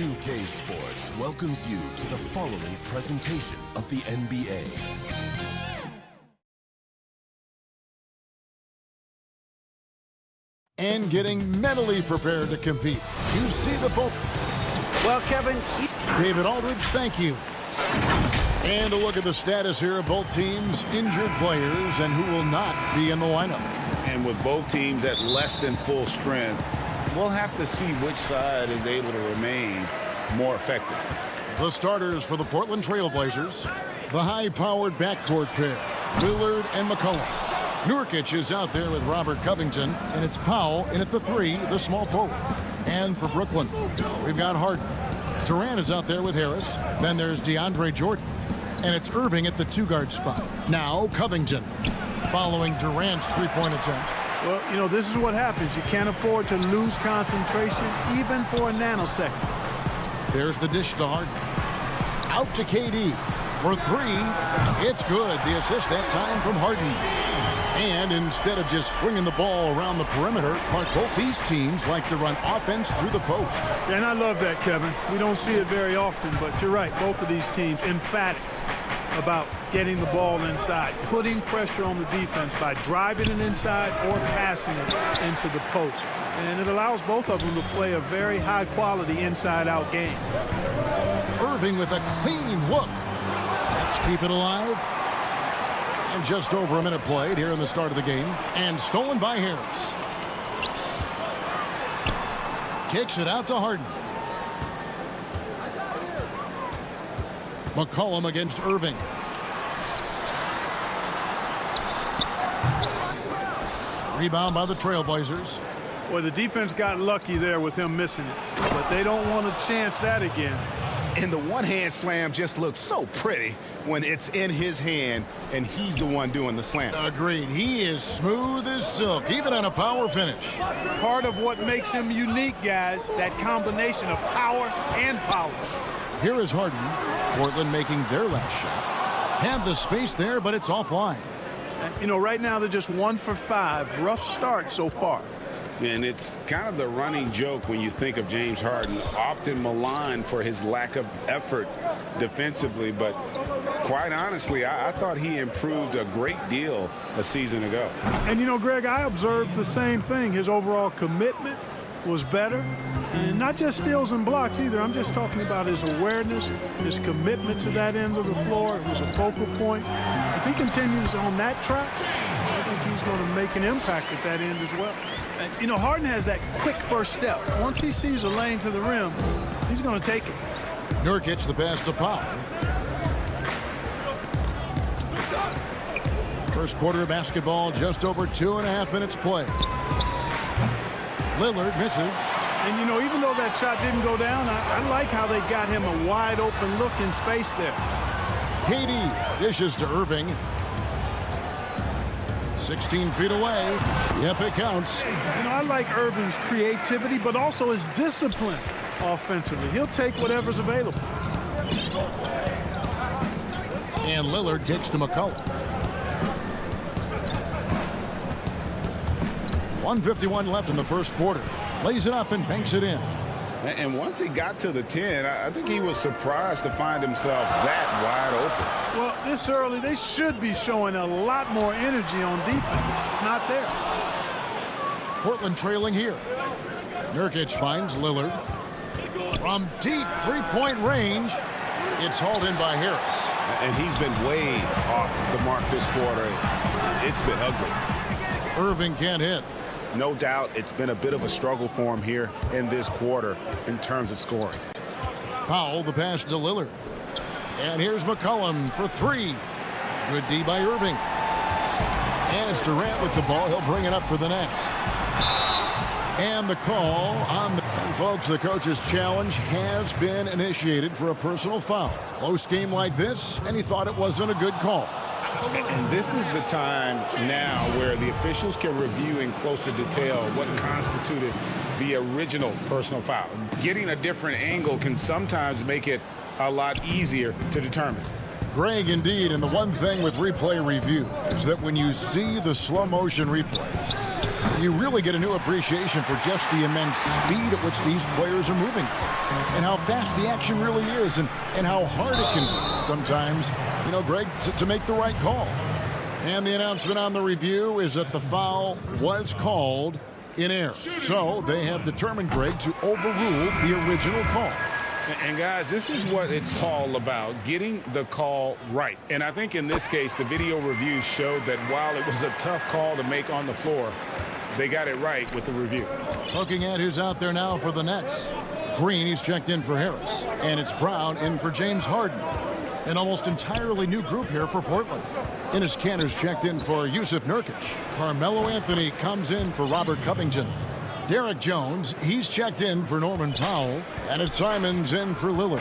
2K Sports welcomes you to the following presentation of the NBA. And getting mentally prepared to compete. You see the boat. Well, Kevin. David Aldridge, thank you. And a look at the status here of both teams' injured players and who will not be in the lineup. And with both teams at less than full strength, we'll have to see which side is able to remain more effective. The starters for the Portland Trail Blazers, the high-powered backcourt pair, Lillard and McCollum. Nurkic is out there with Robert Covington, and it's Powell in at the 3, the small forward. And for Brooklyn, we've got Harden. Durant is out there with Harris. Then there's DeAndre Jordan. And it's Irving at the 2-guard spot. Now Covington, following Durant's three-point attempt. Well, you know, this is what happens. You can't afford to lose concentration, even for a nanosecond. There's the dish to Harden. Out to KD. For 3, it's good. The assist that time from Harden. And instead of just swinging the ball around the perimeter, both these teams like to run offense through the post. And I love that, Kevin. We don't see it very often, but you're right. Both of these teams emphatic about getting the ball inside, putting pressure on the defense by driving it inside or passing it into the post. And it allows both of them to play a very high-quality inside-out game. Irving with a clean look. Let's keep it alive. And just over a minute played here in the start of the game. And stolen by Harris. Kicks it out to Harden. McCollum against Irving. Rebound by the Trailblazers. Well, the defense got lucky there with him missing it. But they don't want to chance that again. And the one-hand slam just looks so pretty when it's in his hand and he's the one doing the slam. Agreed. He is smooth as silk, even on a power finish. Part of what makes him unique, guys, that combination of power and polish. Here is Harden. Portland making their last shot. Had the space there, but it's offline. You know, right now they're just 1 for 5. Rough start so far. And it's kind of the running joke when you think of James Harden, often maligned for his lack of effort defensively. But quite honestly, I thought he improved a great deal a season ago. And, you know, Greg, I observed the same thing. His overall commitment was better. And not just steals and blocks either. I'm just talking about his awareness, his commitment to that end of the floor. It was a focal point. If he continues on that track, I think he's going to make an impact at that end as well. And, you know, Harden has that quick first step. Once he sees a lane to the rim, he's going to take it. Nurkic the pass to Powell. First quarter of basketball, just over 2.5 minutes played. Lillard misses. And, you know, even though that shot didn't go down, I like how they got him a wide-open look in space there. KD dishes to Irving. 16 feet away. Yep, it counts. You know, I like Irving's creativity, but also his discipline offensively. He'll take whatever's available. And Lillard kicks to McCollum. 1:51 left in the first quarter. Lays it up and banks it in. And once he got to the 10, I think he was surprised to find himself that wide open. Well, this early, they should be showing a lot more energy on defense. It's not there. Portland trailing here. Nurkic finds Lillard. From deep three-point range, it's hauled in by Harris. And he's been way off the mark this quarter. It's been ugly. Irving can't hit. No doubt it's been a bit of a struggle for him here in this quarter in terms of scoring. Powell, the pass to Lillard. And here's McCollum for 3. Good D by Irving. And it's Durant with the ball. He'll bring it up for the Nets. And the call on the... And folks, the coach's challenge has been initiated for a personal foul. Close game like this, and he thought it wasn't a good call. And this is the time now where the officials can review in closer detail what constituted the original personal foul. Getting a different angle can sometimes make it a lot easier to determine. Greg, indeed, and the one thing with replay review is that when you see the slow motion replays, you really get a new appreciation for just the immense speed at which these players are moving and how fast the action really is and how hard it can be sometimes, you know, Greg, to make the right call. And the announcement on the review is that the foul was called in error. So they have determined, Greg, to overrule the original call. And guys, this is what it's all about, getting the call right. And I think in this case, the video review showed that while it was a tough call to make on the floor, they got it right with the review. Looking at who's out there now for the Nets. Green, he's checked in for Harris. And it's Brown in for James Harden. An almost entirely new group here for Portland. Enes Kanter's checked in for Yusuf Nurkic. Carmelo Anthony comes in for Robert Covington. Derek Jones, he's checked in for Norman Powell. And it's Simons in for Lillard.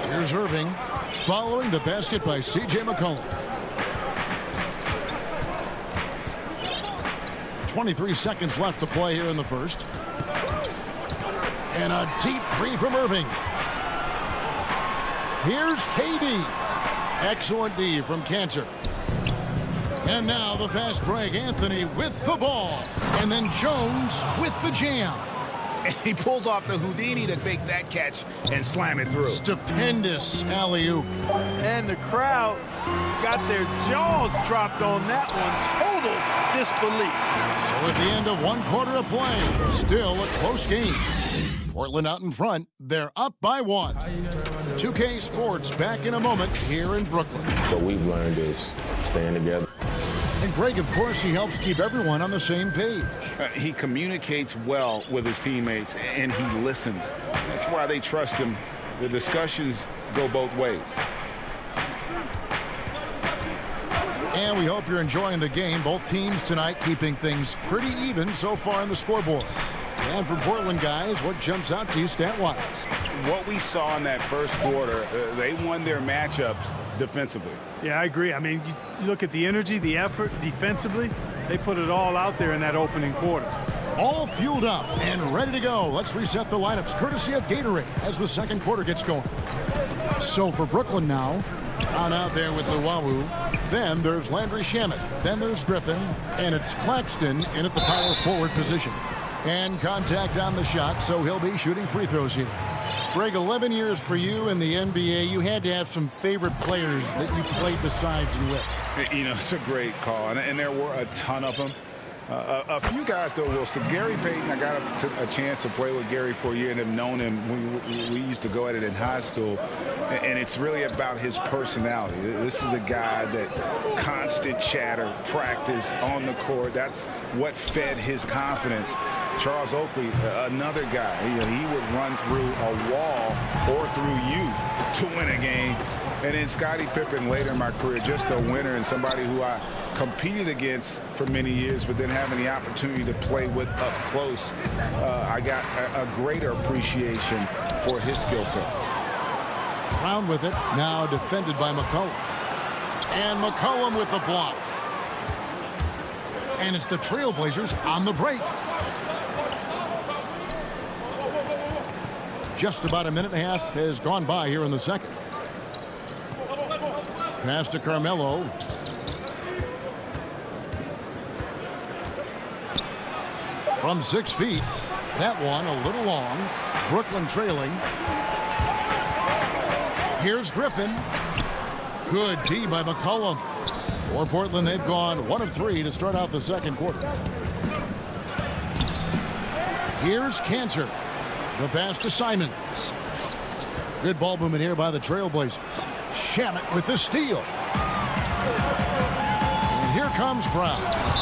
Here's Irving following the basket by C.J. McCollum. 23 seconds left to play here in the first. And a deep three from Irving. Here's KD. Excellent D from Kanter. And now the fast break. Anthony with the ball. And then Jones with the jam. And he pulls off the Houdini to make that catch and slam it through. Stupendous alley-oop. And the crowd got their jaws dropped on that one. Total disbelief. So at the end of one quarter of play, still a close game. Portland out in front. They're up by 1. 2K Sports back in a moment here in Brooklyn. What we've learned is staying together. And Greg, of course, he helps keep everyone on the same page. He communicates well with his teammates, and he listens. That's why they trust him. The discussions go both ways. And we hope you're enjoying the game. Both teams tonight keeping things pretty even so far on the scoreboard. And for Portland, guys, what jumps out to you stat-wise? What we saw in that first quarter, they won their matchups defensively. Yeah, I agree. I mean, you look at the energy, the effort defensively. They put it all out there in that opening quarter. All fueled up and ready to go. Let's reset the lineups, courtesy of Gatorade, as the second quarter gets going. So for Brooklyn now, on out there with Luwawu. Then there's Landry Shamet. Then there's Griffin. And it's Claxton in at the power forward position. And contact on the shot, so he'll be shooting free throws here. Greg, 11 years for you in the NBA. You had to have some favorite players that you played besides and with. You know, it's a great call, and there were a ton of them. A few guys, though, will. So Gary Payton, I got a chance to play with Gary for a year and have known him. We used to go at it in high school, and it's really about his personality. This is a guy that constant chatter, practice on the court. That's what fed his confidence. Charles Oakley, another guy, he would run through a wall or through you to win a game. And then Scottie Pippen later in my career, just a winner and somebody who I competed against for many years, but then having the opportunity to play with up close, I got a greater appreciation for his skill set. Brown with it, now defended by McCollum. And McCollum with the block. And it's the Trailblazers on the break. Just about a minute and a half has gone by here in the second. Pass to Carmelo. From 6 feet. That one a little long. Brooklyn trailing. Here's Griffin. Good D by McCollum. For Portland, they've gone 1 of 3 to start out the second quarter. Here's Kanter. The pass to Simons. Good ball movement here by the Trailblazers. Shamet with the steal. And here comes Brown,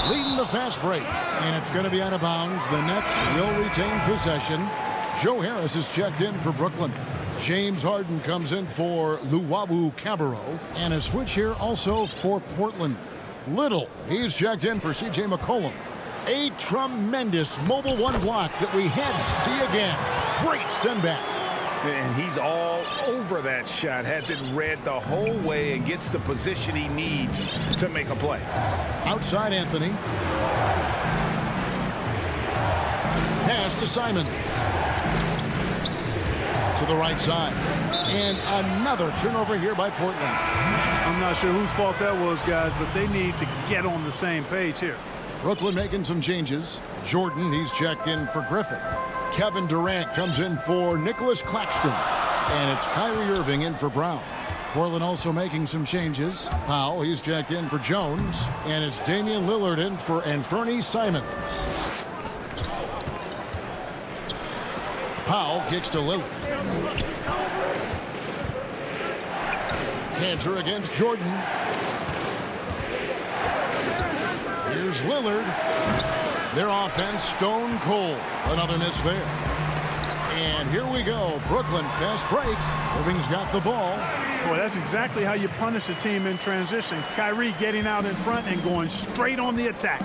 leading the fast break. And it's going to be out of bounds. The Nets will retain possession. Joe Harris is checked in for Brooklyn. James Harden comes in for Luwawu Cabarrot. And a switch here also for Portland. Little, he's checked in for C.J. McCollum. A tremendous mobile one block that we had to see again. Great send back. And he's all over that shot, has it read the whole way and gets the position he needs to make a play. Outside Anthony. Pass to Simons. To the right side. And another turnover here by Portland. I'm not sure whose fault that was, guys, but they need to get on the same page here. Brooklyn making some changes. Jordan, he's checked in for Griffin. Kevin Durant comes in for Nicholas Claxton. And it's Kyrie Irving in for Brown. Portland also making some changes. Powell, he's checked in for Jones. And it's Damian Lillard in for Anthony Simons. Powell kicks to Lillard. Cantor against Jordan. Here's Lillard. Their offense stone cold. Another miss there. And here we go. Brooklyn fast break. Irving's got the ball. Boy, that's exactly how you punish a team in transition. Kyrie getting out in front and going straight on the attack.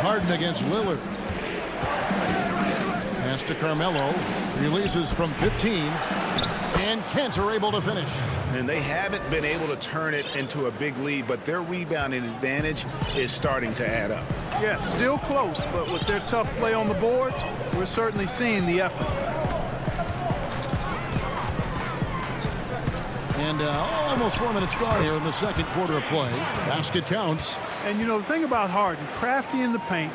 Harden against Lillard. Pass to Carmelo. Releases from 15. And Cantor able to finish. And they haven't been able to turn it into a big lead, but their rebounding advantage is starting to add up. Yeah, still close, but with their tough play on the boards, we're certainly seeing the effort. And almost 4 minutes gone here in the second quarter of play. Basket counts. And, you know, the thing about Harden, crafty in the paint,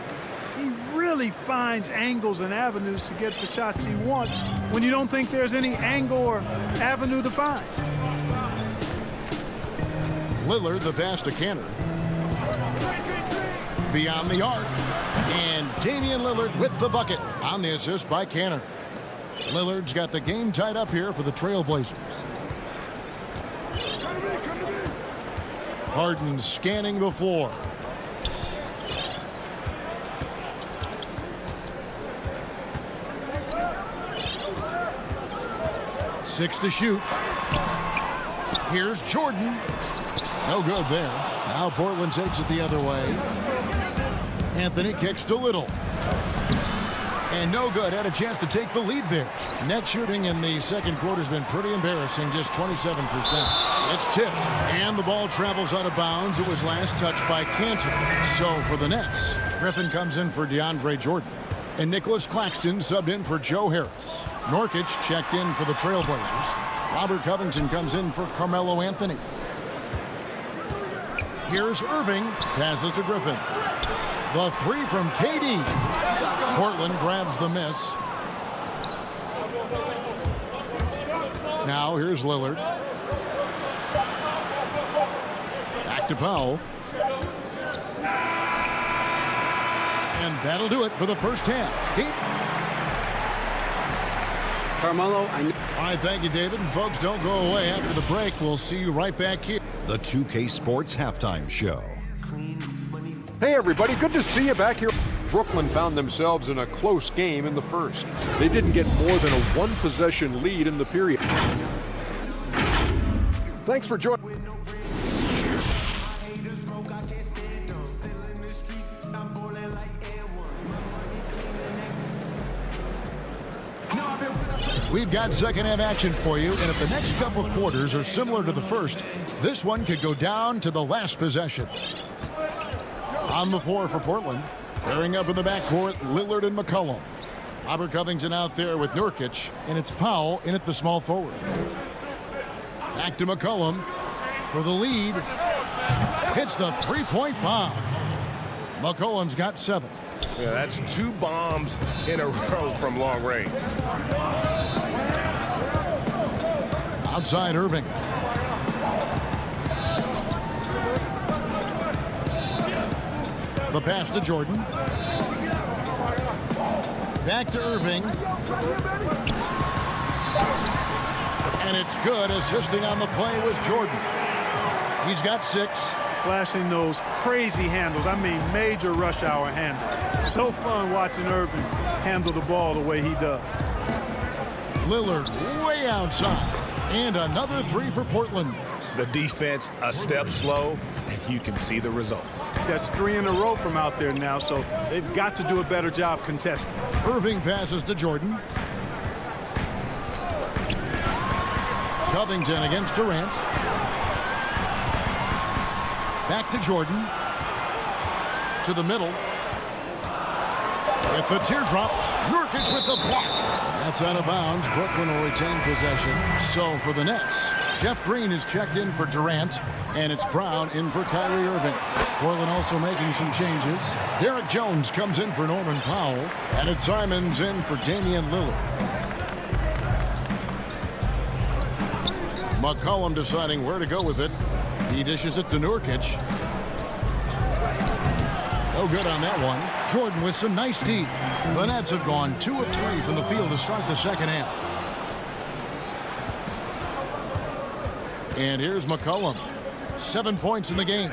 he really finds angles and avenues to get the shots he wants when you don't think there's any angle or avenue to find. Lillard, the pass to Cantor. Beyond the arc. And Damian Lillard with the bucket on the assist by Cantor. Lillard's got the game tied up here for the Trailblazers. Harden scanning the floor. Six to shoot. Here's Jordan. No good there. Now Portland takes it the other way. Anthony kicks to Little. And no good. Had a chance to take the lead there. Net shooting in the second quarter has been pretty embarrassing, just 27%. It's tipped, and the ball travels out of bounds. It was last touched by Cantor. So for the Nets, Griffin comes in for DeAndre Jordan. And Nicholas Claxton subbed in for Joe Harris. Nurkic checked in for the Trailblazers. Robert Covington comes in for Carmelo Anthony. Here's Irving. Passes to Griffin. The three from KD. Portland grabs the miss. Now here's Lillard. Back to Powell. And that'll do it for the first half. Carmelo, All right, thank you, David. And folks, don't go away after the break. We'll see you right back here. The 2K Sports Halftime Show. Hey, everybody. Good to see you back here. Brooklyn found themselves in a close game in the first. They didn't get more than a one-possession lead in the period. Thanks for joining. We've got second half action for you, and if the next couple of quarters are similar to the first, this one could go down to the last possession. On the floor for Portland, pairing up in the backcourt, Lillard and McCollum. Robert Covington out there with Nurkic, and it's Powell in at the small forward. Back to McCollum for the lead. Hits the three-point bomb. McCollum's got 7. Yeah, that's 2 bombs in a row from long range. Outside Irving. The pass to Jordan. Back to Irving. And it's good. Assisting on the play was Jordan. He's got 6. Flashing those crazy handles. I mean, major rush hour handle. So fun watching Irving handle the ball the way he does. Lillard way outside. And another 3 for Portland. The defense a step slow, and you can see the results. That's 3 in a row from out there now, so they've got to do a better job contesting. Irving passes to Jordan. Covington against Durant. Back to Jordan. To the middle. With the teardrop, Nurkic with the block. That's out of bounds. Brooklyn will retain possession. So for the Nets, Jeff Green is checked in for Durant, and it's Brown in for Kyrie Irving. Portland also making some changes. Derek Jones comes in for Norman Powell, and it's Simons in for Damian Lillard. McCollum deciding where to go with it. He dishes it to Nurkic. No good on that one. Jordan with some nice D. The Nets have gone 2 of 3 from the field to start the second half. And here's McCollum. 7 points in the game.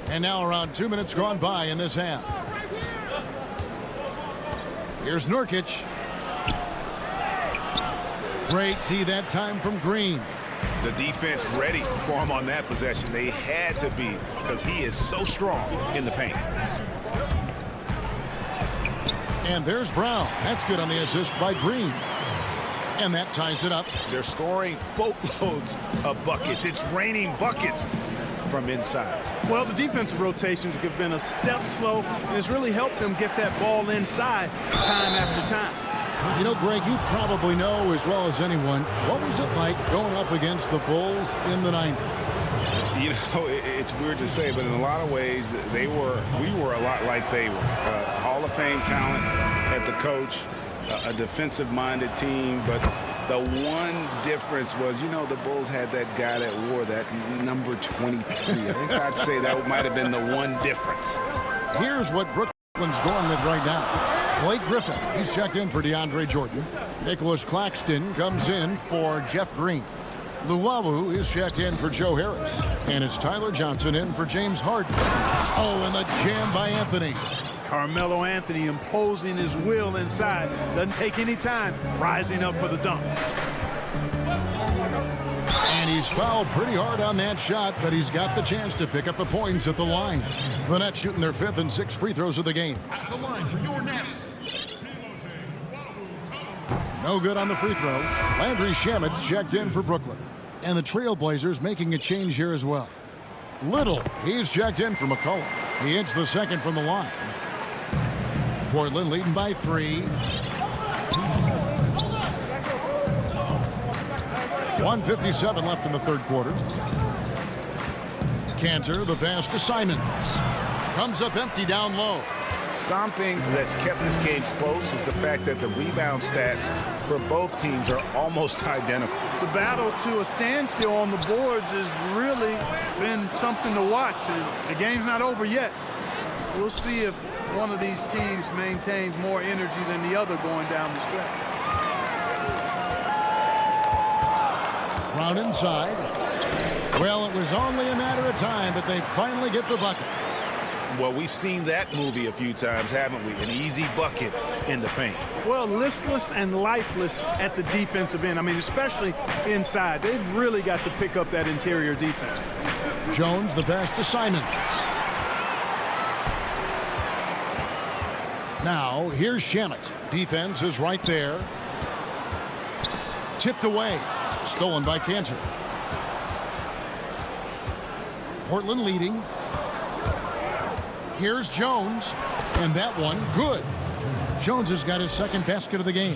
And now around 2 minutes gone by in this half. Here's Nurkic. Great D that time from Green. The defense ready for him on that possession. They had to be, because he is so strong in the paint. And there's Brown. That's good on the assist by Green. And that ties it up. They're scoring boatloads of buckets. It's raining buckets from inside. Well, the defensive rotations have been a step slow, and it's really helped them get that ball inside time after time. You know, Greg, you probably know as well as anyone, what was it like going up against the Bulls in the 90s? You know, it's weird to say, but in a lot of ways, we were a lot like they were. Hall of Fame talent at the coach, a defensive-minded team, but the one difference was, you know, the Bulls had that guy that wore that number 23. I think I'd say that might have been the one difference. Here's what Brooklyn's going with right now. Blake Griffin, he's checked in for DeAndre Jordan. Nicholas Claxton comes in for Jeff Green. Luwawu is checked in for Joe Harris. And it's Tyler Johnson in for James Harden. Oh, and the jam by Anthony. Carmelo Anthony imposing his will inside. Doesn't take any time. Rising up for the dunk. And he's fouled pretty hard on that shot, but he's got the chance to pick up the points at the line. The Nets shooting their 5th and 6th free throws of the game. At the line for your Nets. No good on the free throw. Landry Shamet's checked in for Brooklyn. And the Trailblazers making a change here as well. Little, he's checked in for McCollum. He hits the second from the line. Portland leading by 3. 1:57 left in the third quarter. Cantor, the pass to Simons. Comes up empty down low. Something that's kept this game close is the fact that the rebound stats for both teams are almost identical. The battle to a standstill on the boards has really been something to watch. The game's not over yet. We'll see if one of these teams maintains more energy than the other going down the stretch. Brown inside. Well, it was only a matter of time, but they finally get the bucket. Well, we've seen that movie a few times, haven't we? An easy bucket in the paint. Well, listless and lifeless at the defensive end. I mean, especially inside. They've really got to pick up that interior defense. Jones, the pass to Simons. Now, here's Shamet. Defense is right there. Tipped away. Stolen by Cantor. Portland leading. Here's Jones. And that one, good. Jones has got his second basket of the game.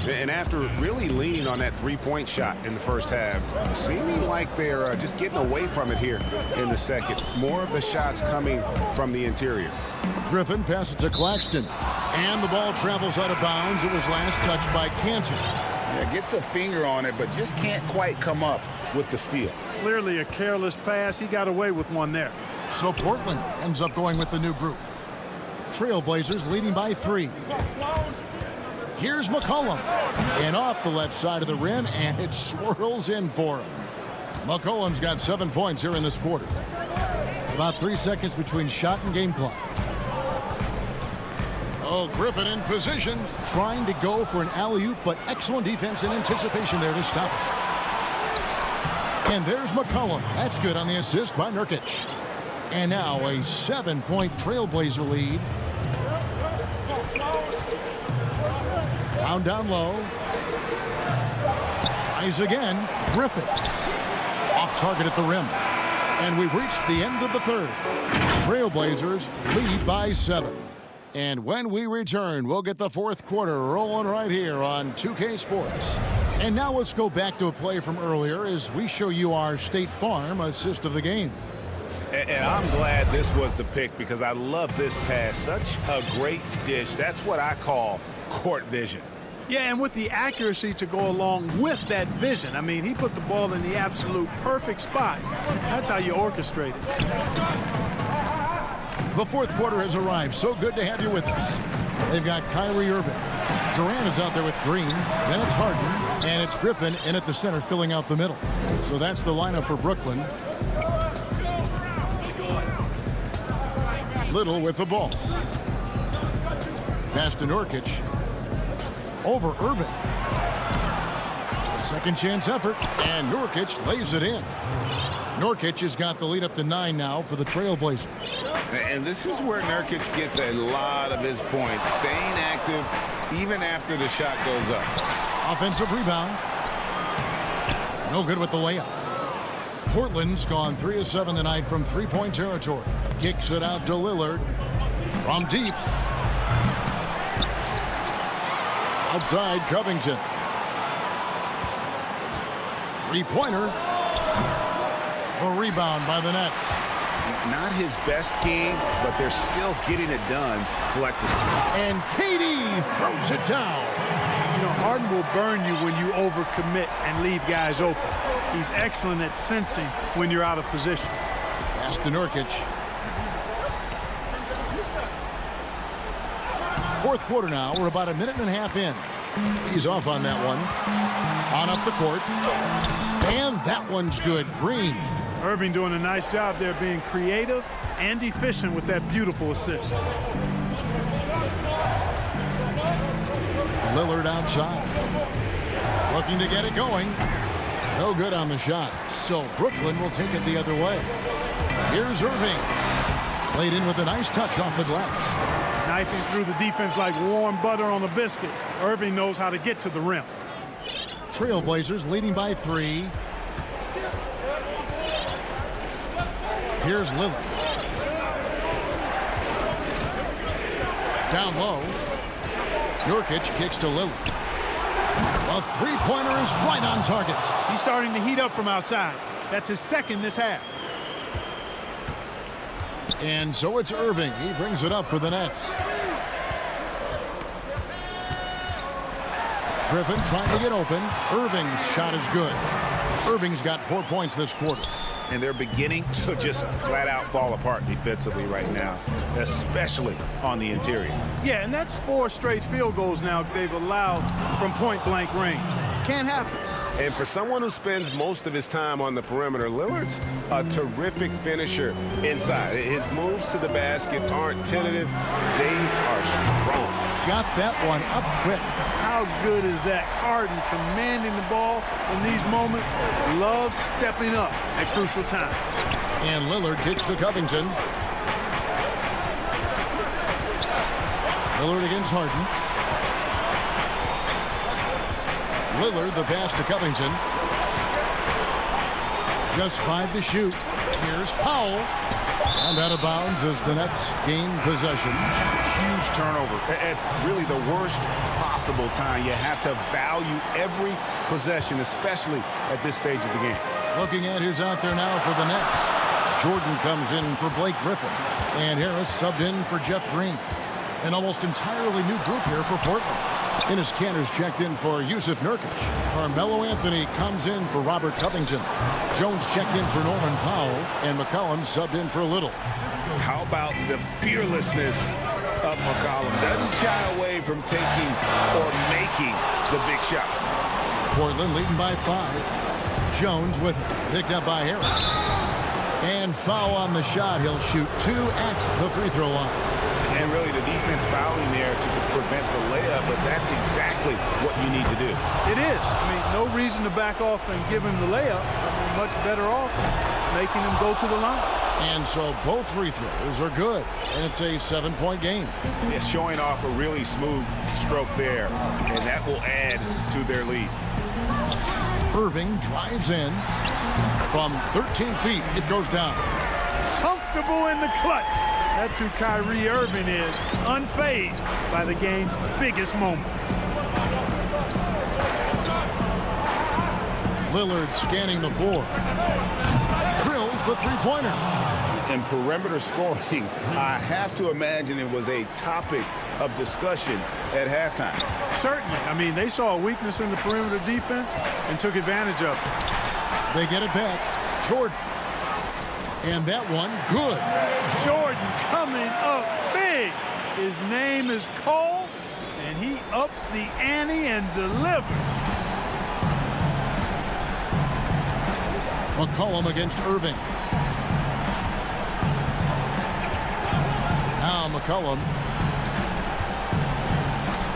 And after really leaning on that three-point shot in the first half, seeming like they're just getting away from it here in the second. More of the shots coming from the interior. Griffin passes to Claxton. And the ball travels out of bounds. It was last touched by Cantor. Yeah, gets a finger on it, but just can't quite come up with the steal. Clearly a careless pass. He got away with one there. So Portland ends up going with the new group. Trailblazers leading by 3. Here's McCollum. And off the left side of the rim, and it swirls in for him. McCollum's got 7 points here in this quarter. About 3 seconds between shot and game clock. Oh, Griffin in position, trying to go for an alley-oop, but excellent defense and anticipation there to stop it. And there's McCollum. That's good on the assist by Nurkic. And now a 7-point Trailblazer lead. Down low. Tries again. Griffin. Off target at the rim. And we've reached the end of the third. Trailblazers lead by 7. And when we return, we'll get the fourth quarter rolling right here on 2K Sports. And now let's go back to a play from earlier as we show you our State Farm assist of the game. And I'm glad this was the pick because I love this pass. Such a great dish. That's what I call court vision. Yeah, and with the accuracy to go along with that vision. I mean, he put the ball in the absolute perfect spot. That's how you orchestrate it. The fourth quarter has arrived. So good to have you with us. They've got Kyrie Irving. Durant is out there with Green. Then it's Harden. And it's Griffin in at the center filling out the middle. So that's the lineup for Brooklyn. Little with the ball. Pass to Nurkic. Over Irving. A second chance effort. And Nurkic lays it in. Nurkic has got the lead up to 9 now for the Trailblazers. And this is where Nurkic gets a lot of his points, staying active even after the shot goes up. Offensive rebound. No good with the layup. Portland's gone 3 of 7 tonight from three-point territory. Kicks it out to Lillard from deep. Outside Covington. Three-pointer. A rebound by the Nets. Not his best game, but they're still getting it done collectively. And KD throws it down. You know, Harden will burn you when you overcommit and leave guys open. He's excellent at sensing when you're out of position. Pass to Nurkic. Fourth quarter now. We're about a minute and a half in. He's off on that one. On up the court. And that one's good. Green. Irving doing a nice job there being creative and efficient with that beautiful assist. Lillard outside. Looking to get it going. No good on the shot. So Brooklyn will take it the other way. Here's Irving. Played in with a nice touch off the glass. Knifing through the defense like warm butter on a biscuit. Irving knows how to get to the rim. Trailblazers leading by 3. Here's Lillard. Down low. Nurkic kicks to Lillard. A three-pointer is right on target. He's starting to heat up from outside. That's his second this half. And so it's Irving. He brings it up for the Nets. Griffin trying to get open. Irving's shot is good. Irving's got 4 points this quarter. And they're beginning to just flat out fall apart defensively right now, especially on the interior. Yeah, and that's 4 straight field goals now they've allowed from point-blank range. Can't happen. And for someone who spends most of his time on the perimeter, Lillard's a terrific finisher inside. His moves to the basket aren't tentative. They are strong. Got that one up quick. How good is that? Harden commanding the ball in these moments. Loves stepping up at crucial times. And Lillard kicks to Covington. Lillard against Harden. Lillard, the pass to Covington. Just 5 to shoot. Here's Powell. And out of bounds as the Nets gain possession. Huge turnover at really the worst possible time. You have to value every possession, especially at this stage of the game. Looking at who's out there now for the Nets. Jordan comes in for Blake Griffin. And Harris subbed in for Jeff Green. An almost entirely new group here for Portland. Enes Kanter's checked in for Yusuf Nurkic. Carmelo Anthony comes in for Robert Covington. Jones checked in for Norman Powell. And McCollum subbed in for Little. How about the fearlessness of McCollum? Doesn't shy away from taking or making the big shots. Portland leading by 5. Jones with picked up by Harris. And foul on the shot. He'll shoot 2 at the free throw line. And really the defense fouling there to prevent the layup, but that's exactly what you need to do. It is. I mean, no reason to back off and give him the layup. I mean, much better off making him go to the line. And so both free throws are good. And it's a 7-point game. It's showing off a really smooth stroke there, and that will add to their lead. Irving drives in. From 13 feet, it goes down. Comfortable in the clutch. That's who Kyrie Irving is, unfazed by the game's biggest moments. Lillard scanning the floor. Drills the three-pointer. And perimeter scoring, I have to imagine it was a topic of discussion at halftime. Certainly. I mean, they saw a weakness in the perimeter defense and took advantage of it. They get it back. Jordan. And that one, good. Jordan coming up big. His name is Cole, and he ups the ante and delivers. McCollum against Irving. Now McCollum.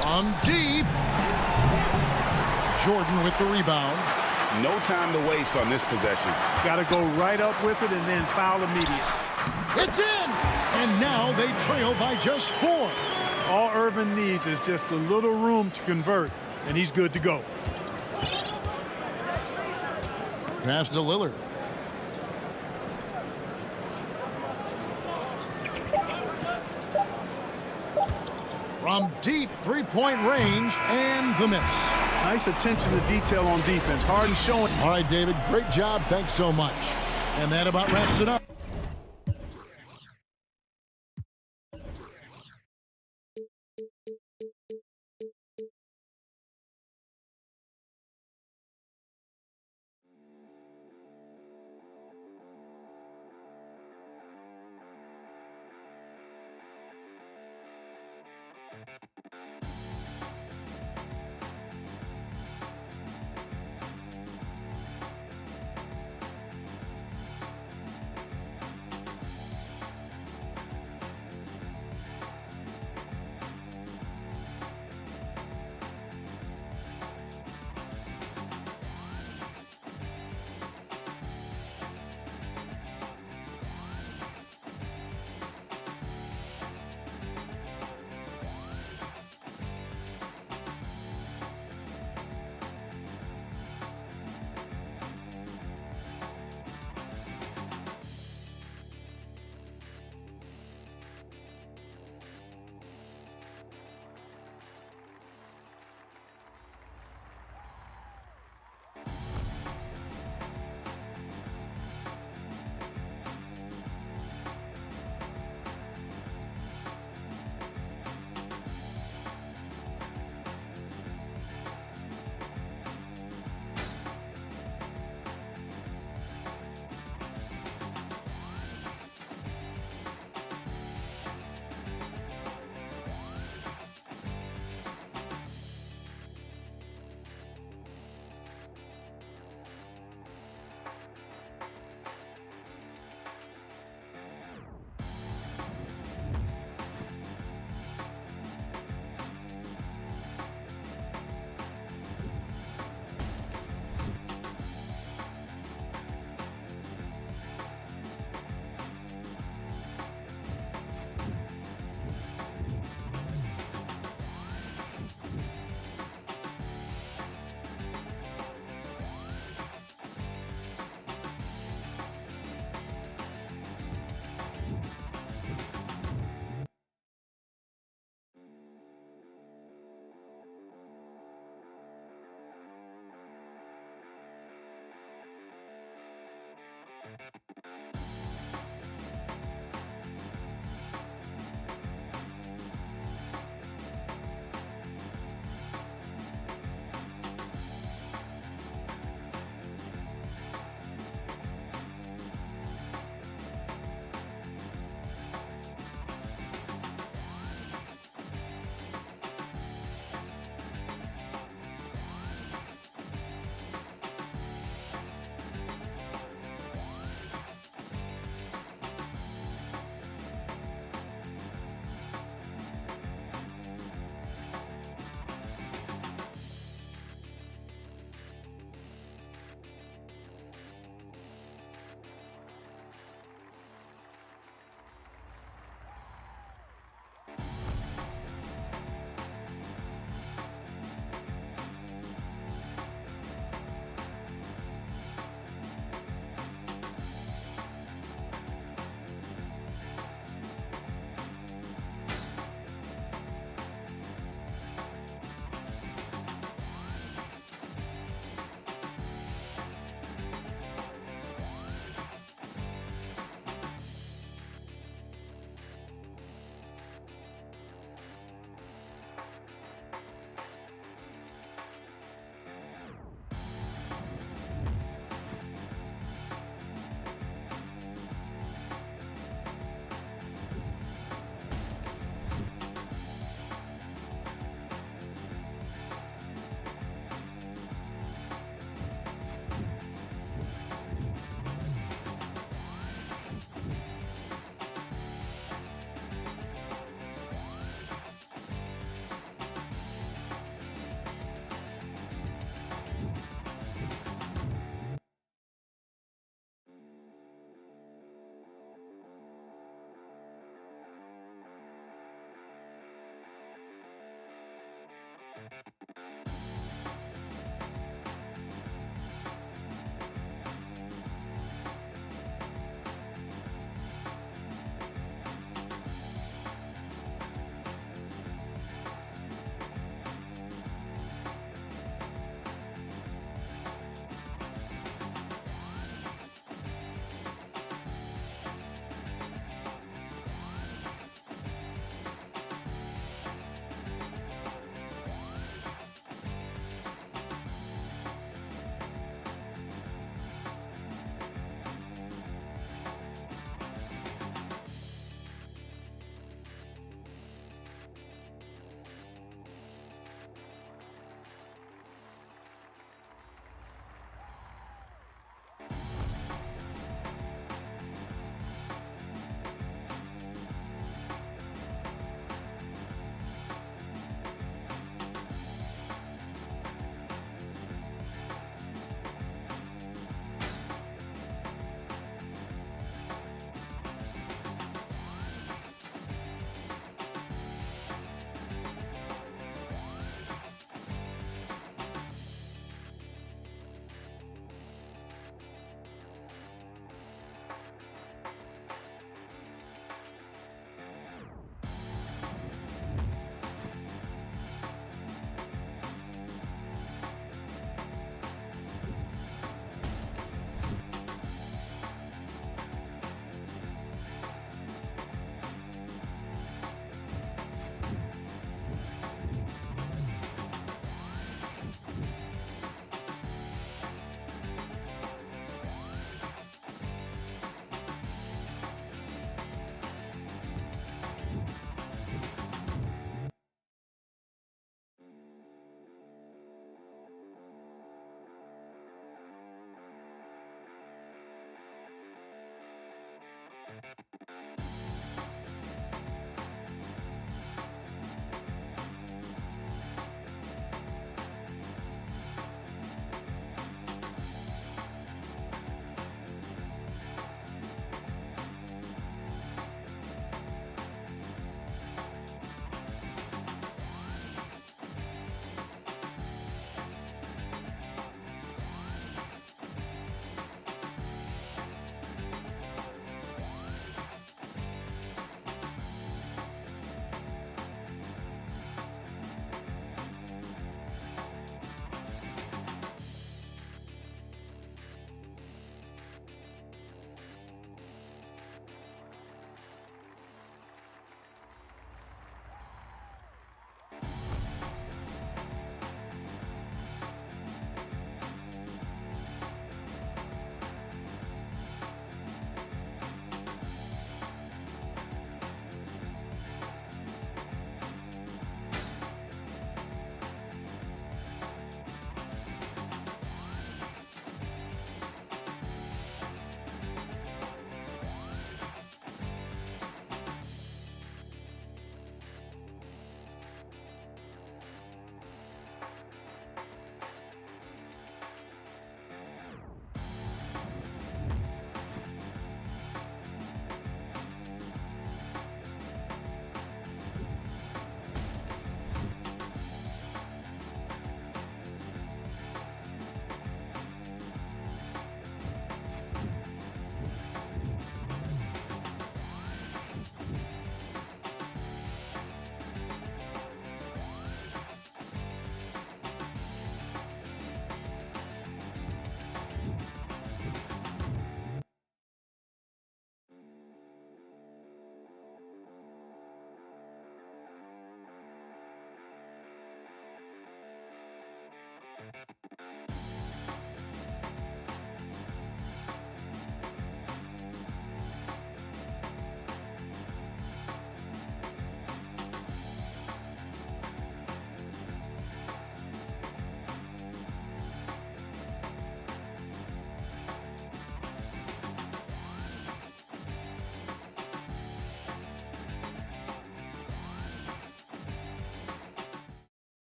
From deep. Jordan with the rebound. No time to waste on this possession. Got to go right up with it and then foul immediately. It's in! And now they trail by just 4. All Irvin needs is just a little room to convert, and he's good to go. Pass to Lillard. From deep three-point range, and the miss. Nice attention to detail on defense. Harden showing. All right, David, great job. Thanks so much. And that about wraps it up.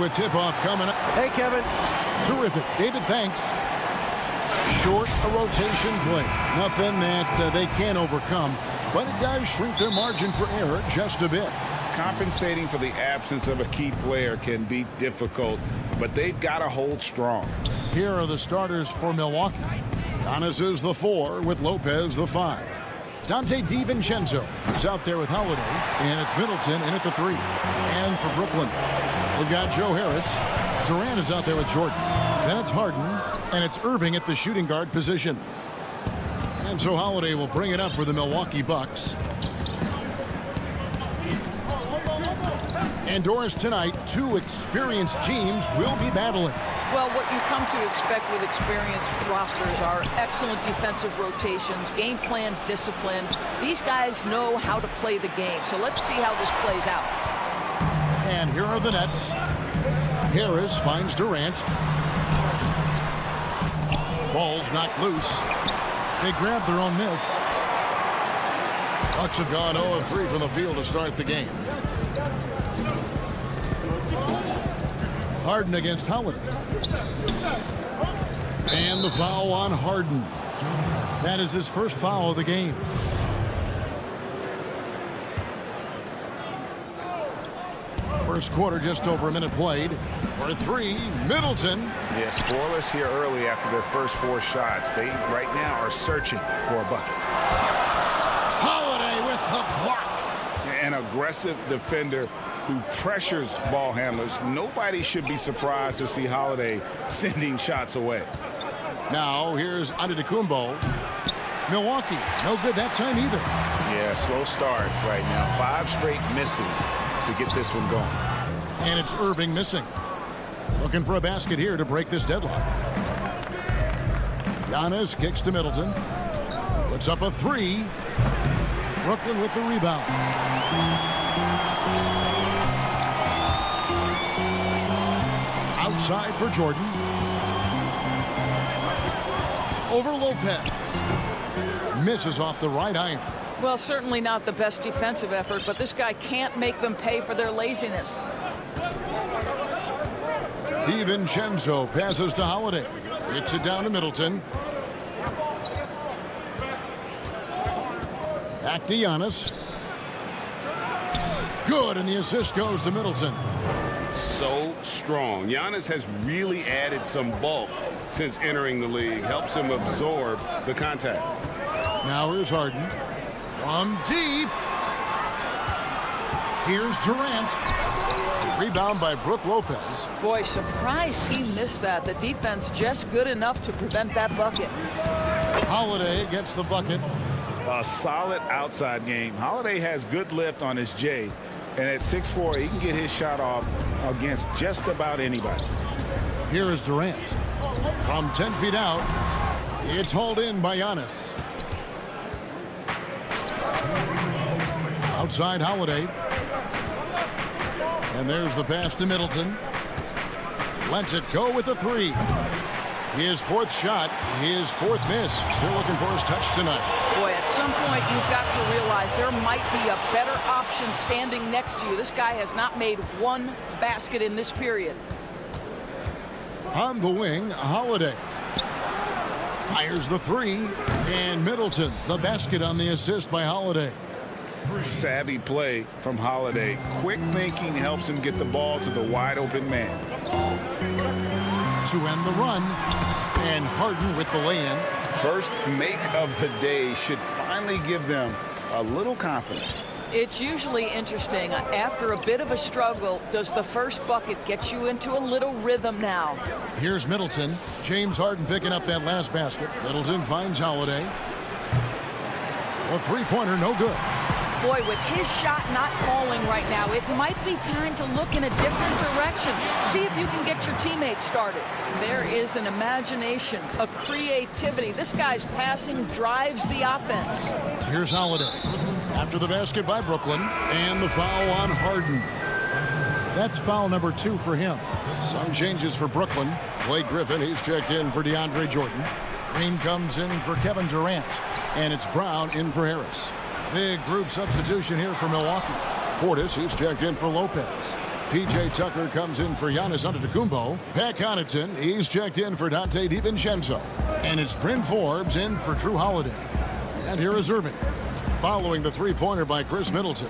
with tip-off coming up. Hey, Kevin. Terrific. David, thanks. Short a rotation play. Nothing that they can't overcome, but it does shrink their margin for error just a bit. Compensating for the absence of a key player can be difficult, but they've got to hold strong. Here are the starters for Milwaukee. Giannis is the 4 with Lopez the 5. Dante DiVincenzo is out there with Holiday, and it's Middleton in at the 3. And for Brooklyn, they've got Joe Harris. Durant is out there with Jordan. Then it's Harden, and it's Irving at the shooting guard position. And so Holiday will bring it up for the Milwaukee Bucks. Indoors tonight, 2 experienced teams will be battling. Well, what you come to expect with experienced rosters are excellent defensive rotations, game plan discipline. These guys know how to play the game, so let's see how this plays out. And here are the Nets. Harris finds Durant. Ball's knocked loose. They grab their own miss. Bucks have gone 0 of 3 from the field to start the game. Harden against Holiday. And the foul on Harden. That is his first foul of the game. First quarter, just over a minute played. For 3, Middleton. Yeah, scoreless here early after their first 4 shots. They right now are searching for a bucket. Holiday with the block. An aggressive defender who pressures ball handlers. Nobody should be surprised to see Holiday sending shots away. Now here's Antetokounmpo. Milwaukee, no good that time either. Yeah, slow start right now. 5 straight misses to get this one going. And it's Irving missing. Looking for a basket here to break this deadlock. Giannis kicks to Middleton. Puts up a 3. Brooklyn with the rebound. Outside for Jordan. Over Lopez. Misses off the right iron. Well, certainly not the best defensive effort, but this guy can't make them pay for their laziness. DiVincenzo passes to Holiday. Gets it down to Middleton. Back to Giannis. Good, and the assist goes to Middleton. So strong. Giannis has really added some bulk since entering the league. Helps him absorb the contact. Now here's Harden. From deep. Here's Durant. Rebound by Brook Lopez. Boy, surprised he missed that. The defense just good enough to prevent that bucket. Holiday gets the bucket. A solid outside game. Holiday has good lift on his J, and at 6'4", he can get his shot off against just about anybody. Here is Durant. From 10 feet out, it's hauled in by Giannis. Outside Holiday. And there's the pass to Middleton. Lets it go with the 3. His 4th shot, his 4th miss. Still looking for his touch tonight. Boy, at some point you've got to realize there might be a better option standing next to you. This guy has not made 1 basket in this period. On the wing, Holiday. Fires the 3. And Middleton, the basket on the assist by Holiday. Savvy play from Holiday. Quick thinking helps him get the ball to the wide open man. To end the run, and Harden with the lay-in. First make of the day should finally give them a little confidence. It's usually interesting. After a bit of a struggle, does the first bucket get you into a little rhythm now? Here's Middleton. James Harden picking up that last basket. Middleton finds Holiday. A 3-pointer, no good. Boy, with his shot not falling right now, it might be time to look in a different direction. See if you can get your teammates started. There is an imagination, a creativity. This guy's passing drives the offense. Here's Holiday. After the basket by Brooklyn, and the foul on Harden. That's foul number 2 for him. Some changes for Brooklyn. Blake Griffin, he's checked in for DeAndre Jordan. Green comes in for Kevin Durant. And it's Brown in for Harris. Big group substitution here for Milwaukee. Portis, he's checked in for Lopez. P.J. Tucker comes in for Giannis Antetokounmpo. Pat Connaughton, he's checked in for Dante DiVincenzo. And it's Bryn Forbes in for Drew Holiday. And here is Irving, following the three-pointer by Chris Middleton.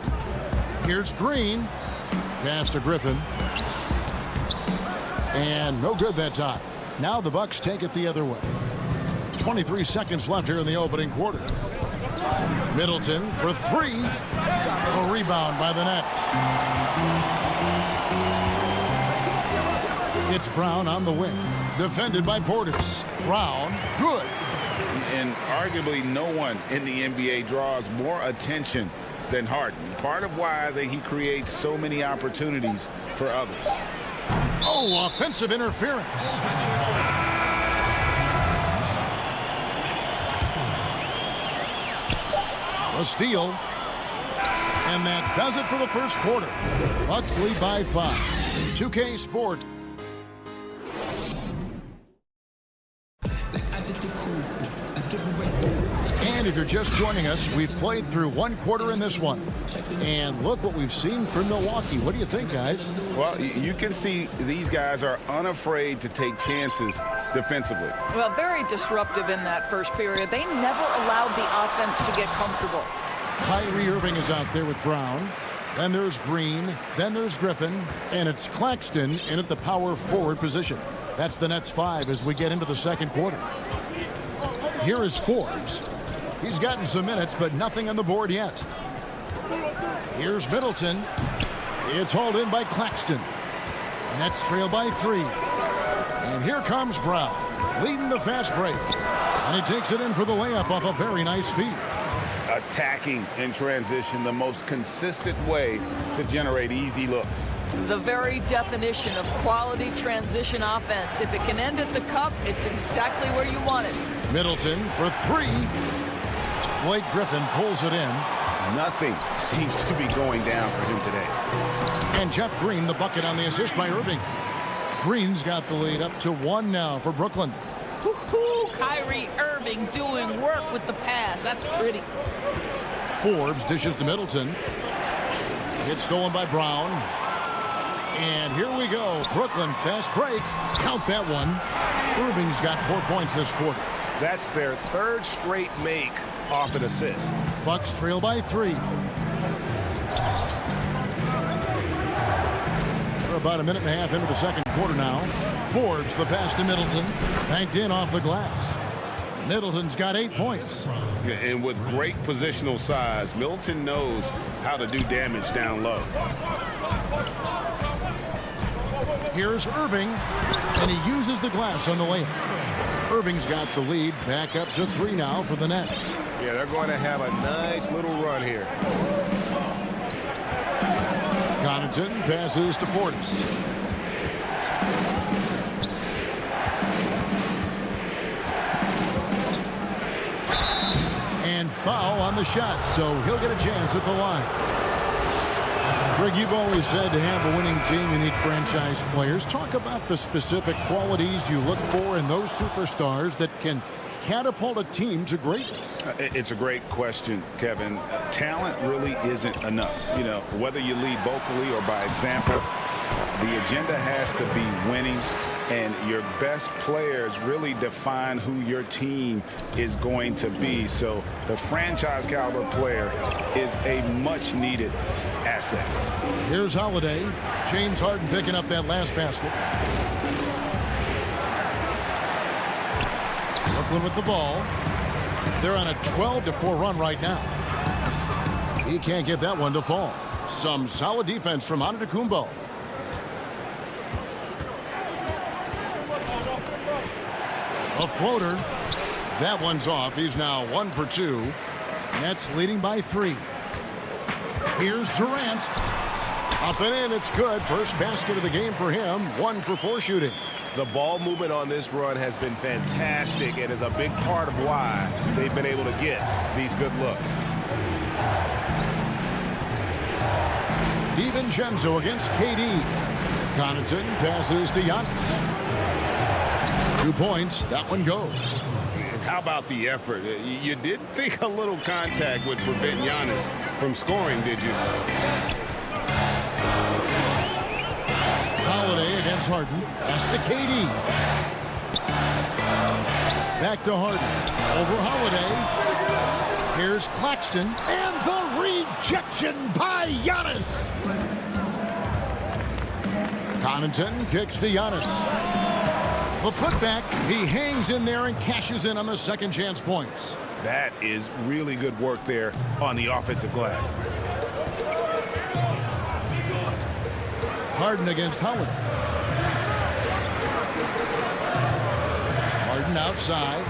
Here's Green. Pass to Griffin. And no good that time. Now the Bucks take it the other way. 23 seconds left here in the opening quarter. Middleton for three. A rebound by the Nets. It's Brown on the wing. Defended by Portis. Brown, good. And arguably no one in the NBA draws more attention than Harden. Part of why he creates so many opportunities for others. Oh, offensive interference. A steal. And that does it for the first quarter. Bucks lead by 5. 2K Sports. And if you're just joining us, we've played through one quarter in this one. And look what we've seen from Milwaukee. What do you think, guys? Well, you can see these guys are unafraid to take chances defensively. Well, very disruptive in that first period. They never allowed the offense to get comfortable. Kyrie Irving is out there with Brown. Then there's Green. Then there's Griffin. And it's Claxton in at the power forward position. That's the Nets 5 as we get into the second quarter. Here is Forbes. He's gotten some minutes, but nothing on the board yet. Here's Middleton. It's hauled in by Claxton. Nets trail by 3. And here comes Brown, leading the fast break. And he takes it in for the layup off a very nice feed. Attacking in transition, the most consistent way to generate easy looks. The very definition of quality transition offense. If it can end at the cup, it's exactly where you want it. Middleton for 3. Blake Griffin pulls it in. Nothing seems to be going down for him today. And Jeff Green, the bucket on the assist by Irving. Green's got the lead up to 1 now for Brooklyn. Kyrie Irving doing work with the pass. That's pretty. Forbes dishes to Middleton. It's stolen by Brown. And here we go. Brooklyn fast break. Count that one. Irving's got 4 points this quarter. That's their third straight make off an assist. Bucks trail by 3. We're about a minute and a half into the second quarter now. Forbes the pass to Middleton. Banked in off the glass. Middleton's got 8 points. And with great positional size, Middleton knows how to do damage down low. Here's Irving, and he uses the glass on the layup. Irving's got the lead, back up to 3 now for the Nets. Yeah, they're going to have a nice little run here. Connaughton passes to Portis. And foul on the shot, so he'll get a chance at the line. Greg, you've always said to have a winning team, you need franchise players. Talk about the specific qualities you look for in those superstars that can catapult a team to greatness. It's a great question, Kevin. Talent really isn't enough. You know, whether you lead vocally or by example, the agenda has to be winning. And your best players really define who your team is going to be. So the franchise caliber player is a much needed asset. Here's Holiday. James Harden picking up that last basket. Brooklyn with the ball. They're on a 12-4 run right now. He can't get that one to fall. Some solid defense from Antetokounmpo. A floater. That one's off. He's now 1 for 2. Nets leading by 3. Here's Durant. Up and in. It's good. First basket of the game for him. 1 for 4 shooting. The ball movement on this run has been fantastic and is a big part of why they've been able to get these good looks. DiVincenzo against KD. Connaughton passes to Giannis. 2 points. That one goes. How about the effort? You didn't think a little contact would prevent Giannis from scoring, did you? against Harden. Pass to KD. Back to Harden. Over Holiday. Here's Claxton. And the rejection by Giannis. Connaughton kicks to Giannis. The putback. He hangs in there and cashes in on the second chance points. That is really good work there on the offensive glass. Harden against Howard. Harden outside.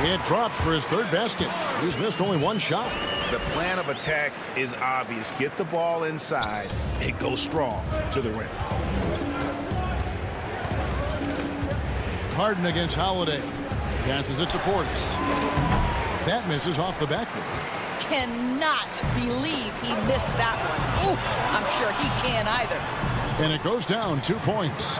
It drops for his third basket. He's missed only one shot. The plan of attack is obvious. Get the ball inside and go strong to the rim. Harden against Holiday. Passes it to Portis. That misses off the backboard. Cannot believe he missed that one. Ooh, I'm sure he can't either. And it goes down 2 points.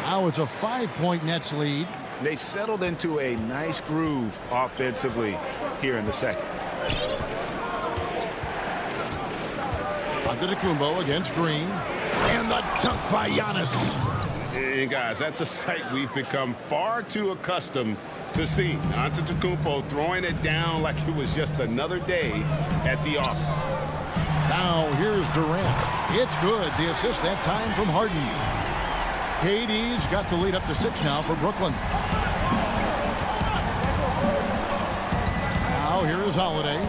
Now it's a 5-point Nets lead. They've settled into a nice groove offensively here in the second. Antetokounmpo against Green. And the dunk by Giannis. And guys, that's a sight we've become far too accustomed to seeing. Antetokounmpo throwing it down like it was just another day at the office. Now here's Durant. It's good. The assist that time from Harden. KD's got the lead up to 6 now for Brooklyn. Now here is Holiday.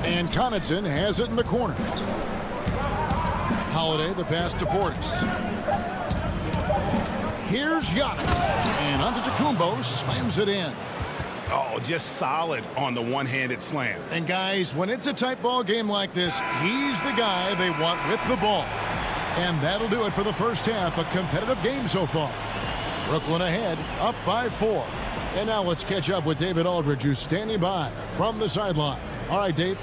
And Connaughton has it in the corner. Holiday, the pass to Portis. Here's Giannis. And Antetokounmpo slams it in. Oh, just solid on the one-handed slam. And guys, when it's a tight ball game like this, he's the guy they want with the ball. And that'll do it for the first half. A competitive game so far. Brooklyn ahead, up by 4. And now let's catch up with David Aldridge, who's standing by from the sideline. All right, Dave.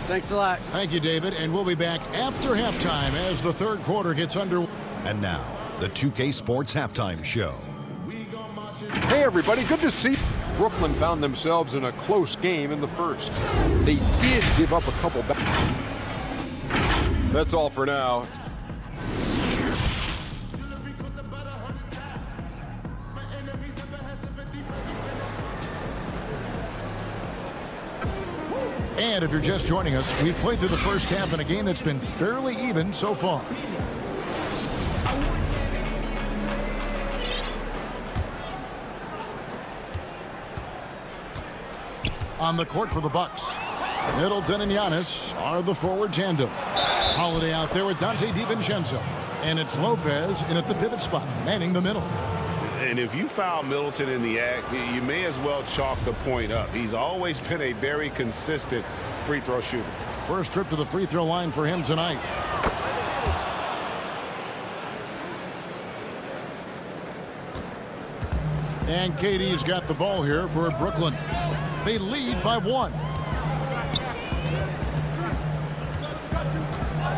Thanks a lot. Thank you, David. And we'll be back after halftime as the third quarter gets underway. And now, the 2K Sports Halftime Show. Hey, everybody. Good to see. Brooklyn found themselves in a close game in the first. They did give up a couple back. That's all for now. And if you're just joining us, we've played through the first half in a game that's been fairly even so far. On the court for the Bucks, Middleton and Giannis are the forward tandem. Holiday out there with Dante DiVincenzo. And it's Lopez in at the pivot spot, manning the middle. And if you foul Middleton in the act, you may as well chalk the point up. He's always been a very consistent free throw shooter. First trip to the free throw line for him tonight. And KD's got the ball here for Brooklyn. They lead by 1.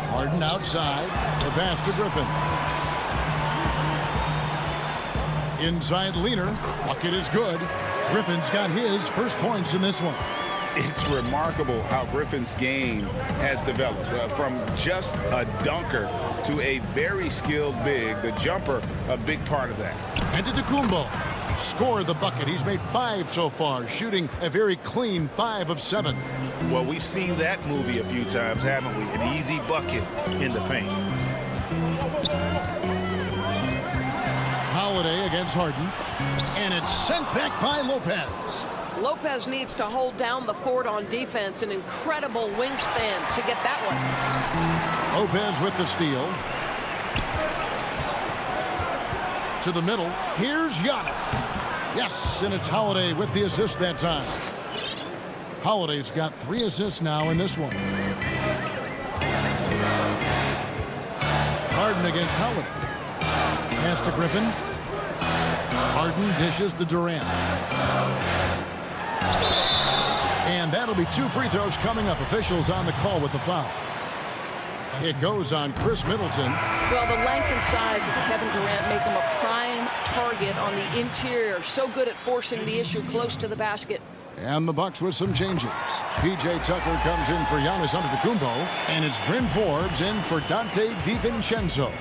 Harden outside. The pass to Griffin. Inside Leaner. Bucket is good. Griffin's got his first points in this one. It's remarkable how Griffin's game has developed. From just a dunker to a very skilled big. The jumper, a big part of that. Antetokounmpo scored the bucket. He's made 5 so far, shooting a very clean 5 of 7. Well, we've seen that movie a few times, haven't we? An easy bucket in the paint. Holiday against Harden. And it's sent back by Lopez. Lopez needs to hold down the fort on defense. An incredible wingspan to get that one. Lopez with the steal. To the middle. Here's Giannis. Yes, and it's Holiday with the assist that time. Holiday's got 3 assists now in this one. Harden against Holiday. Pass to Griffin. Harden dishes to Durant. And that'll be 2 free throws coming up. Officials on the call with the foul. It goes on Chris Middleton. Well, the length and size of Kevin Durant make him a prime target on the interior. So good at forcing the issue close to the basket. And the Bucks with some changes. P.J. Tucker comes in for Giannis Antetokounmpo, and it's Bryn Forbes in for Dante DiVincenzo.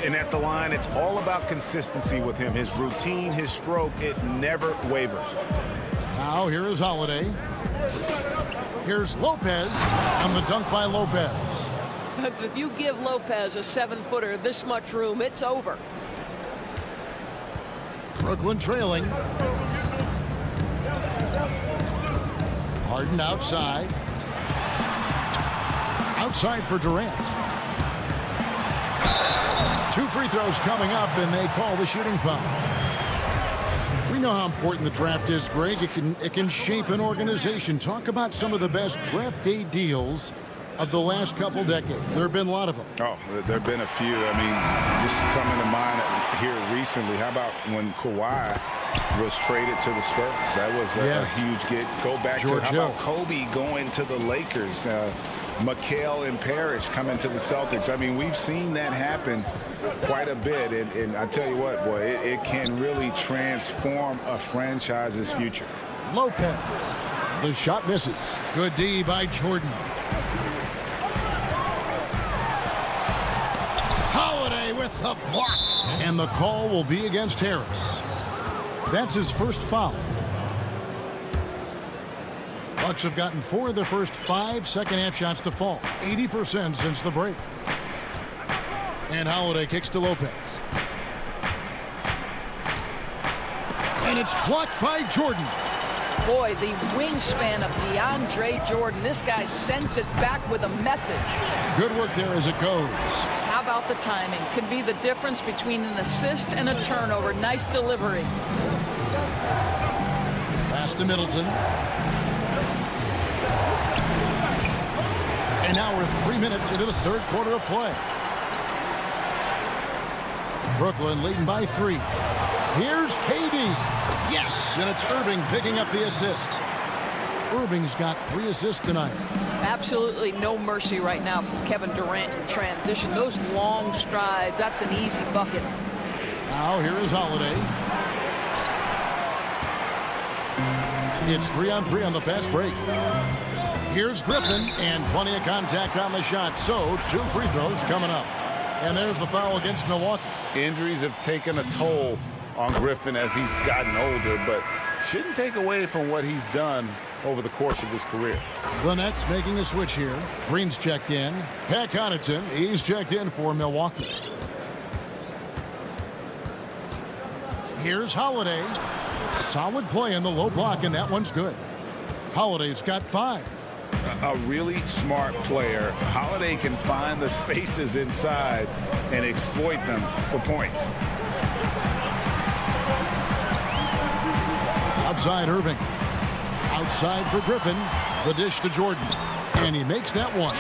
And at the line, it's all about consistency with him. His routine, his stroke, it never wavers. Now here is Holiday. Here's Lopez, and the dunk by Lopez. If you give Lopez a 7-footer this much room, it's over. Brooklyn trailing. Harden outside. Outside for Durant. 2 free throws coming up, and they call the shooting foul. We know how important the draft is, Greg. It can shape an organization. Talk about some of the best draft day deals of the last couple decades. There have been a lot of them. Oh, there have been a few. I mean, just coming to mind here recently. How about when Kawhi was traded to the Spurs? That was a huge get. Go back George to how Hill. about Kobe going to the Lakers? McHale and Parrish coming to the Celtics. I mean, we've seen that happen quite a bit. And I tell you what, boy, it can really transform a franchise's future. Lopez. The shot misses. Good D by Jordan. Holiday with the block. And the call will be against Harris. That's his first foul. Bucks have gotten 4 of their first 5 second-half shots to fall. 80% since the break. And Holiday kicks to Lopez. And it's blocked by Jordan. Boy, the wingspan of DeAndre Jordan. This guy sends it back with a message. Good work there as it goes. How about the timing? Could be the difference between an assist and a turnover. Nice delivery. Pass to Middleton. And now we're 3 minutes into the third quarter of play. Brooklyn leading by 3. Here's KD. Yes, and it's Irving picking up the assist. Irving's got 3 assists tonight. Absolutely no mercy right now from Kevin Durant in transition. Those long strides, that's an easy bucket. Now here is Holiday. It's 3-on-3 on the fast break. Here's Griffin, and plenty of contact on the shot. So 2 free throws coming up. And there's the foul against Milwaukee. Injuries have taken a toll on Griffin as he's gotten older, but shouldn't take away from what he's done over the course of his career. The Nets making a switch here. Green's checked in. Pat Connaughton, he's checked in for Milwaukee. Here's Holiday. Solid play in the low block, and that one's good. Holiday's got 5. A really smart player. Holiday can find the spaces inside and exploit them for points. Outside Irving. Outside for Griffin. The dish to Jordan. And he makes that one.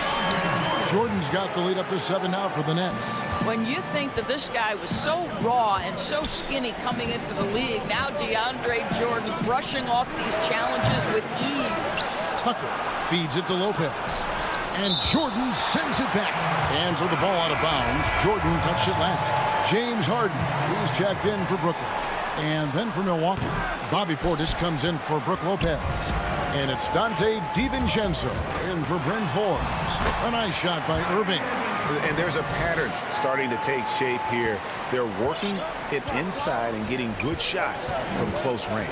Jordan's got the lead up to 7 now for the Nets. When you think that this guy was so raw and so skinny coming into the league, now DeAndre Jordan brushing off these challenges with ease. Tucker feeds it to Lopez. And Jordan sends it back. Hands of the ball out of bounds. Jordan touched it last. James Harden, he's checked in for Brooklyn. And then for Milwaukee, Bobby Portis comes in for Brook Lopez. And it's Dante DiVincenzo in for Bryn Forbes. A nice shot by Irving. And there's a pattern starting to take shape here. They're working it inside and getting good shots from close range.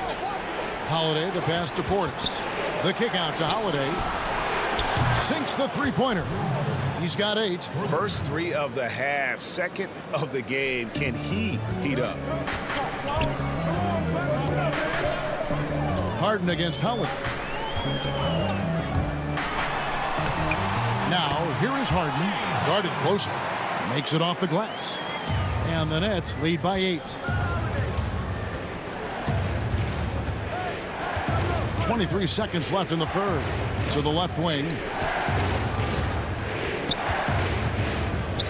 Holiday, the pass to Portis. The kick out to Holiday. Sinks the three-pointer. He's got 8. First 3 of the half, second of the game. Can he heat up? Harden against Holiday. Now, here is Harden, guarded closely. Makes it off the glass. And the Nets lead by 8. 23 seconds left in the third. To the left wing.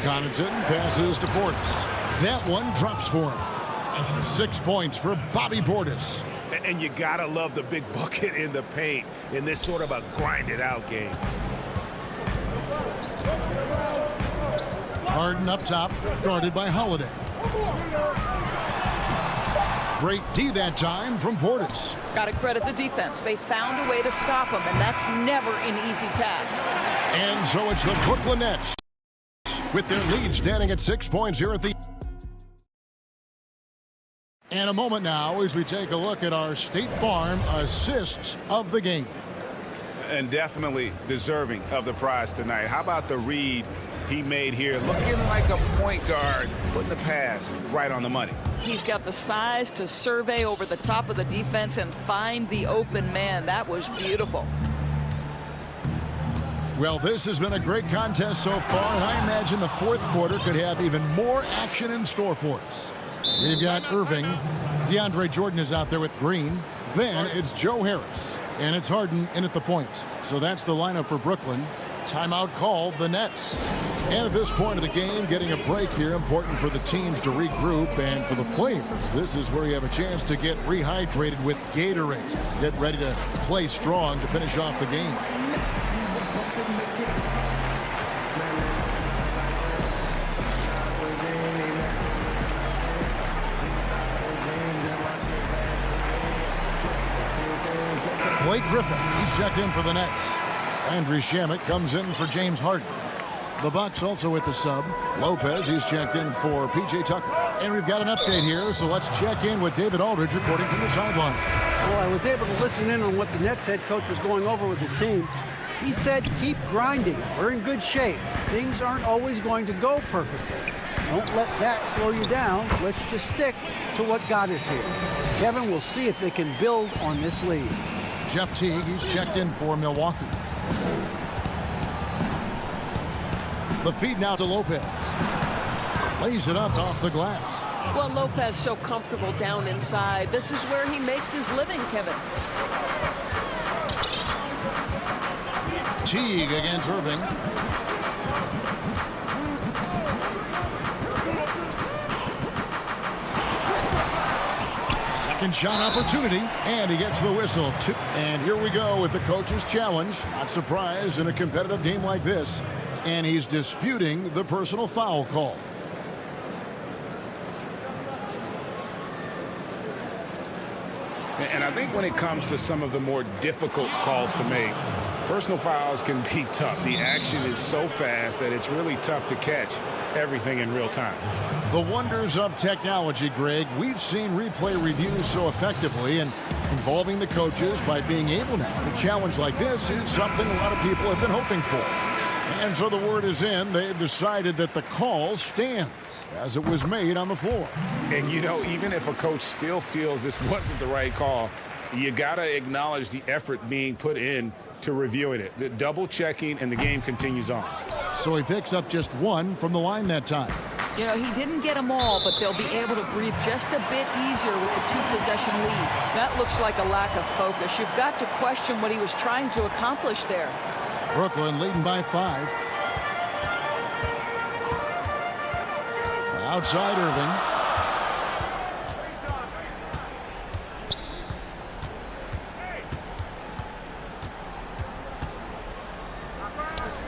Connaughton passes to Portis. That one drops for him. 6 points for Bobby Portis. And you gotta love the big bucket in the paint in this sort of a grind-it-out game. Harden up top, guarded by Holiday. Great D that time from Portis. Got to credit the defense. They found a way to stop him, and that's never an easy task. And so it's the Brooklyn Nets with their lead standing at 6 points here at the... And a moment now as we take a look at our State Farm assists of the game. And definitely deserving of the prize tonight. How about the read he made here? Looking like a point guard, putting the pass right on the money. He's got the size to survey over the top of the defense and find the open man. That was beautiful. Well, this has been a great contest so far, and I imagine the fourth quarter could have even more action in store for us. We've got Irving. DeAndre Jordan is out there with Green. Then it's Joe Harris. And it's Harden in at the point. So that's the lineup for Brooklyn. Timeout called the Nets. And at this point of the game, getting a break here, important for the teams to regroup. And for the players, this is where you have a chance to get rehydrated with Gatorade. Get ready to play strong to finish off the game. Blake Griffin, he's checked in for the Nets. Andrew Shamet comes in for James Harden. The Bucks also with the sub. Lopez, he's checked in for P.J. Tucker. And we've got an update here, so let's check in with David Aldridge reporting from the sideline. Well, I was able to listen in on what the Nets head coach was going over with his team. He said, keep grinding. We're in good shape. Things aren't always going to go perfectly. Don't let that slow you down. Let's just stick to what got us here. Kevin, we'll see if they can build on this lead. Jeff Teague, he's checked in for Milwaukee. The feed now to Lopez. Lays it up off the glass. Well, Lopez so comfortable down inside. This is where he makes his living, Kevin. Teague against Irving. Second shot opportunity, and he gets the whistle. And here we go with the coach's challenge. Not surprised in a competitive game like this. And he's disputing the personal foul call. And I think when it comes to some of the more difficult calls to make, personal fouls can be tough. The action is so fast that it's really tough to catch everything in real time. The wonders of technology, Greg. We've seen replay reviews so effectively, and involving the coaches by being able now to challenge like this is something a lot of people have been hoping for. And so the word is in. They've decided that the call stands as it was made on the floor. And, you know, even if a coach still feels this wasn't the right call, you got to acknowledge the effort being put in to reviewing it. The double checking, and the game continues on. So he picks up just one from the line that time. You know, he didn't get them all, but they'll be able to breathe just a bit easier with the two-possession lead. That looks like a lack of focus. You've got to question what he was trying to accomplish there. Brooklyn leading by 5. Outside Irving.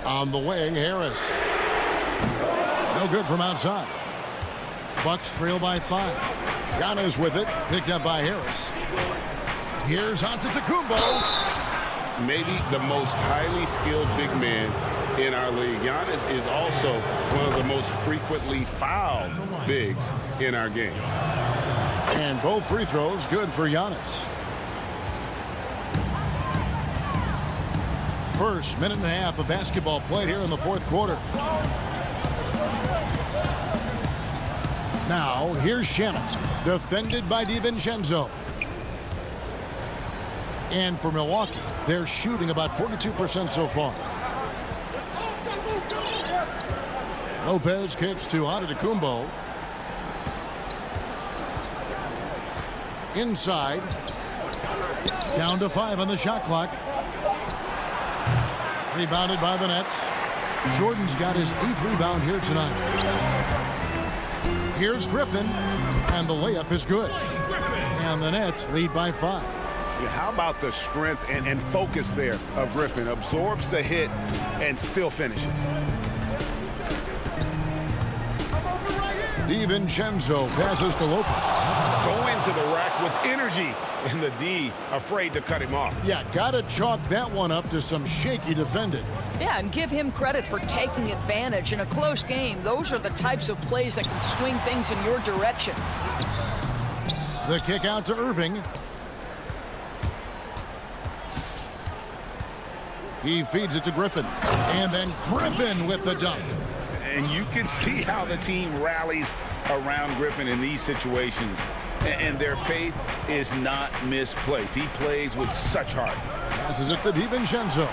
On the wing, Harris. No good from outside. Bucks trail by 5. Giannis with it, picked up by Harris. Here's Antetokounmpo. Maybe the most highly skilled big man in our league. Giannis is also one of the most frequently fouled bigs in our game. And both free throws good for Giannis. First minute and a half of basketball played here in the fourth quarter. Now, here's Shamet, defended by DiVincenzo. And for Milwaukee, they're shooting about 42% so far. Lopez kicks to Antetokounmpo. Inside. Down to 5 on the shot clock. Rebounded by the Nets. Jordan's got his 8th rebound here tonight. Here's Griffin, and the layup is good. And the Nets lead by 5. Yeah, how about the strength and focus there of Griffin? Absorbs the hit and still finishes. DiVincenzo passes to Lopez. Going to the rack with energy, and the D afraid to cut him off. Yeah, gotta chalk that one up to some shaky defending. Yeah, and give him credit for taking advantage in a close game. Those are the types of plays that can swing things in your direction. The kick out to Irving. He feeds it to Griffin. And then Griffin with the dunk. And you can see how the team rallies around Griffin in these situations. And their faith is not misplaced. He plays with such heart. Passes it to DiVincenzo.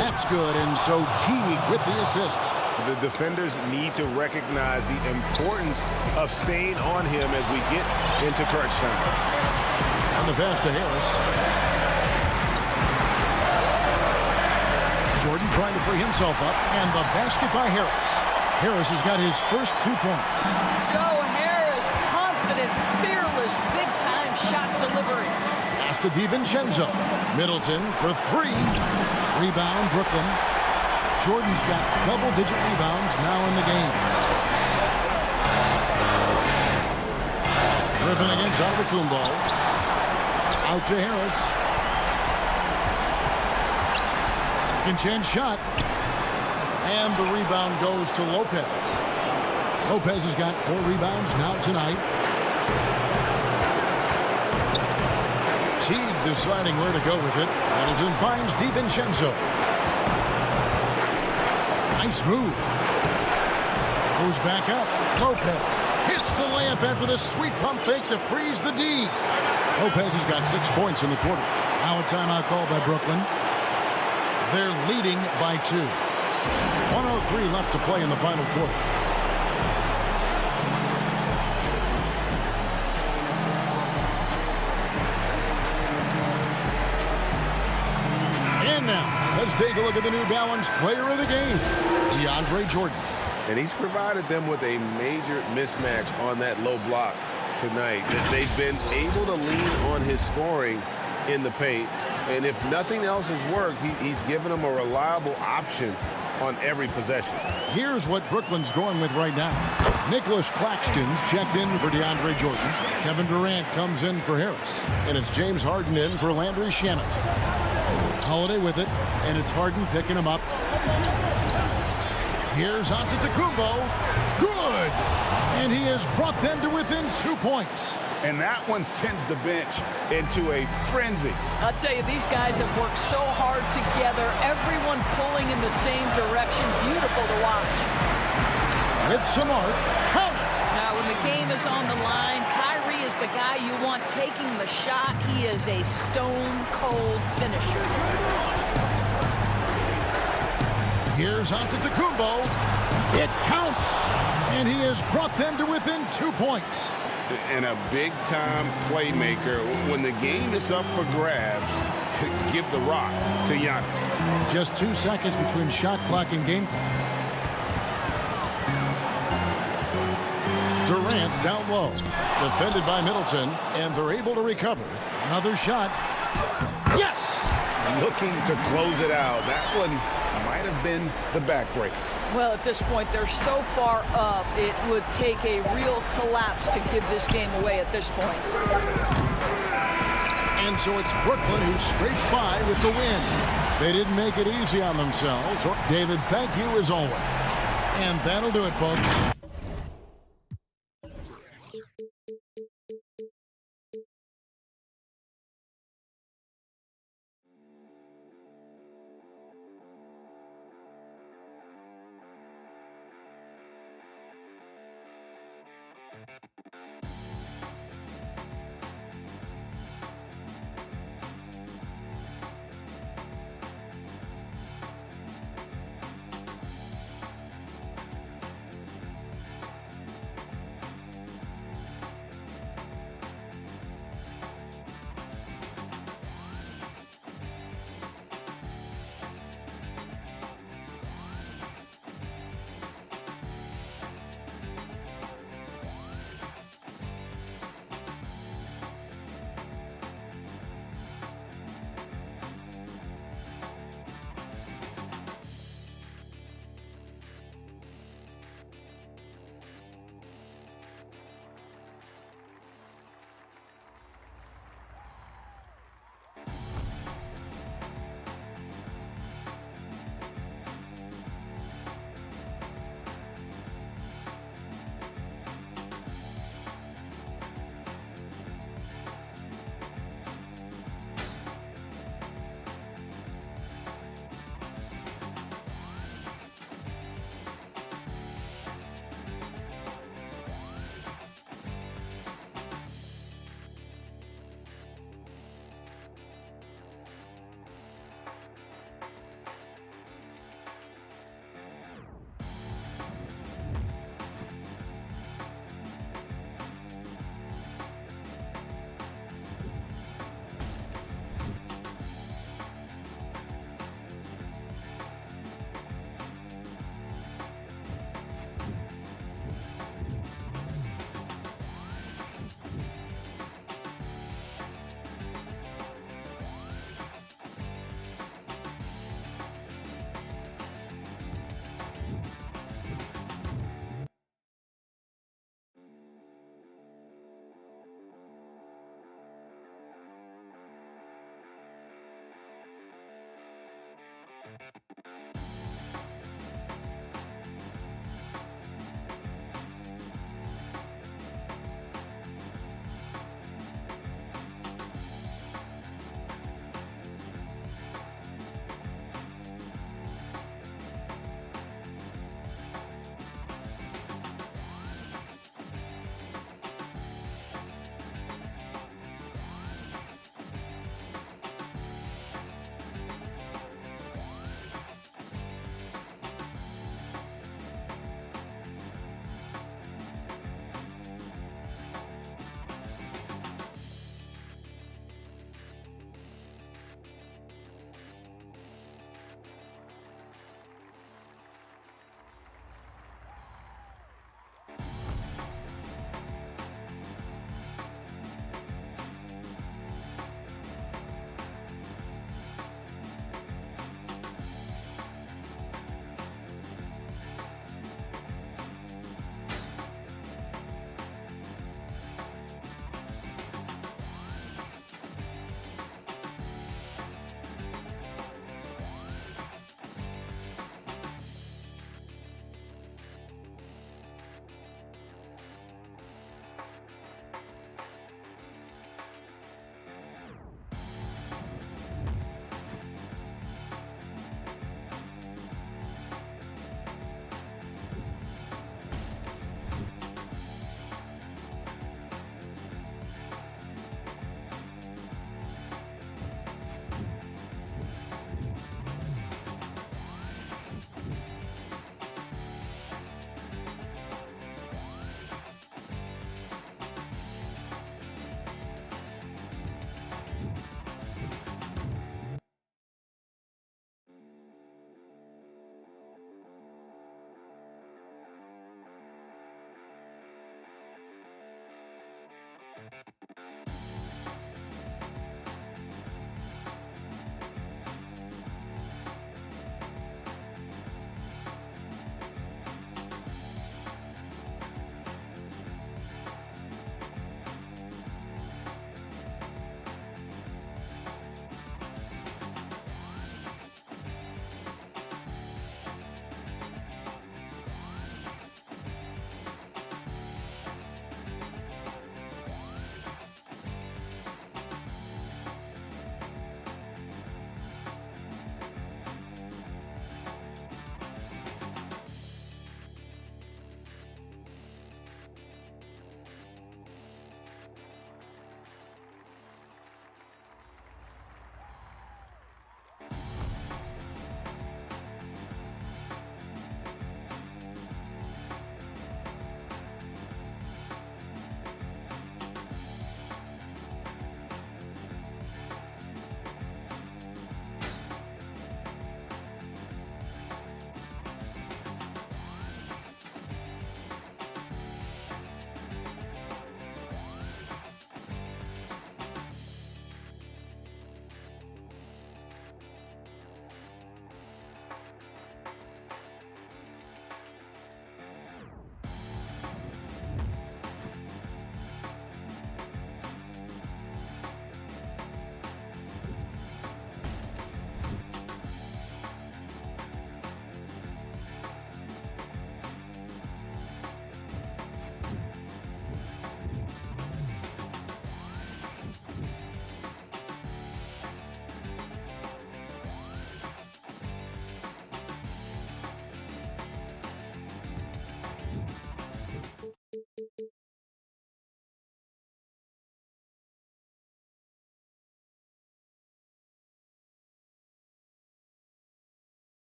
That's good, and so Teague with the assist. The defenders need to recognize the importance of staying on him as we get into crunch time. On the pass to Harris. Jordan trying to free himself up, and the basket by Harris. Harris has got his first 2 points. Joe Harris, confident, fearless, big-time shot delivery. Pass to DiVincenzo. Middleton for 3. Rebound, Brooklyn. Jordan's got double-digit rebounds now in the game. Griffin against Antetokounmpo. Out to Harris. Second chance shot. And the rebound goes to Lopez. Lopez has got 4 rebounds now tonight. Teague deciding where to go with it. Middleton finds DiVincenzo. Nice move. Goes back up. Lopez hits the layup after the sweet pump fake to freeze the D. Lopez has got 6 points in the quarter. Now a timeout called by Brooklyn. They're leading by 2. 1:03 left to play in the final quarter. And now, let's take a look at the New Balance player of the game, DeAndre Jordan. And he's provided them with a major mismatch on that low block tonight. That they've been able to lean on his scoring in the paint. And if nothing else has worked, he's given them a reliable option on every possession. Here's what Brooklyn's going with right now. Nicholas Claxton's checked in for DeAndre Jordan. Kevin Durant comes in for Harris. And it's James Harden in for Landry Shamet. Holiday with it, and it's Harden picking him up. Here's Antetokounmpo. Good! And he has brought them to within 2 points. And that one sends the bench into a frenzy. I'll tell you, these guys have worked so hard together. Everyone pulling in the same direction. Beautiful to watch. With some art, count it. Now, when the game is on the line, Kyrie is the guy you want taking the shot. He is a stone-cold finisher. Here's Antetokounmpo. It counts. And he has brought them to within 2 points. And a big-time playmaker. When the game is up for grabs, give the rock to Giannis. Just 2 seconds between shot clock and game clock. Durant down low. Defended by Middleton, and they're able to recover. Another shot. Yes! Looking to close it out. That one might have been the backbreaker. Well, at this point, they're so far up, it would take a real collapse to give this game away at this point. And so it's Brooklyn who scrapes by with the win. They didn't make it easy on themselves. David, thank you as always. And that'll do it, folks.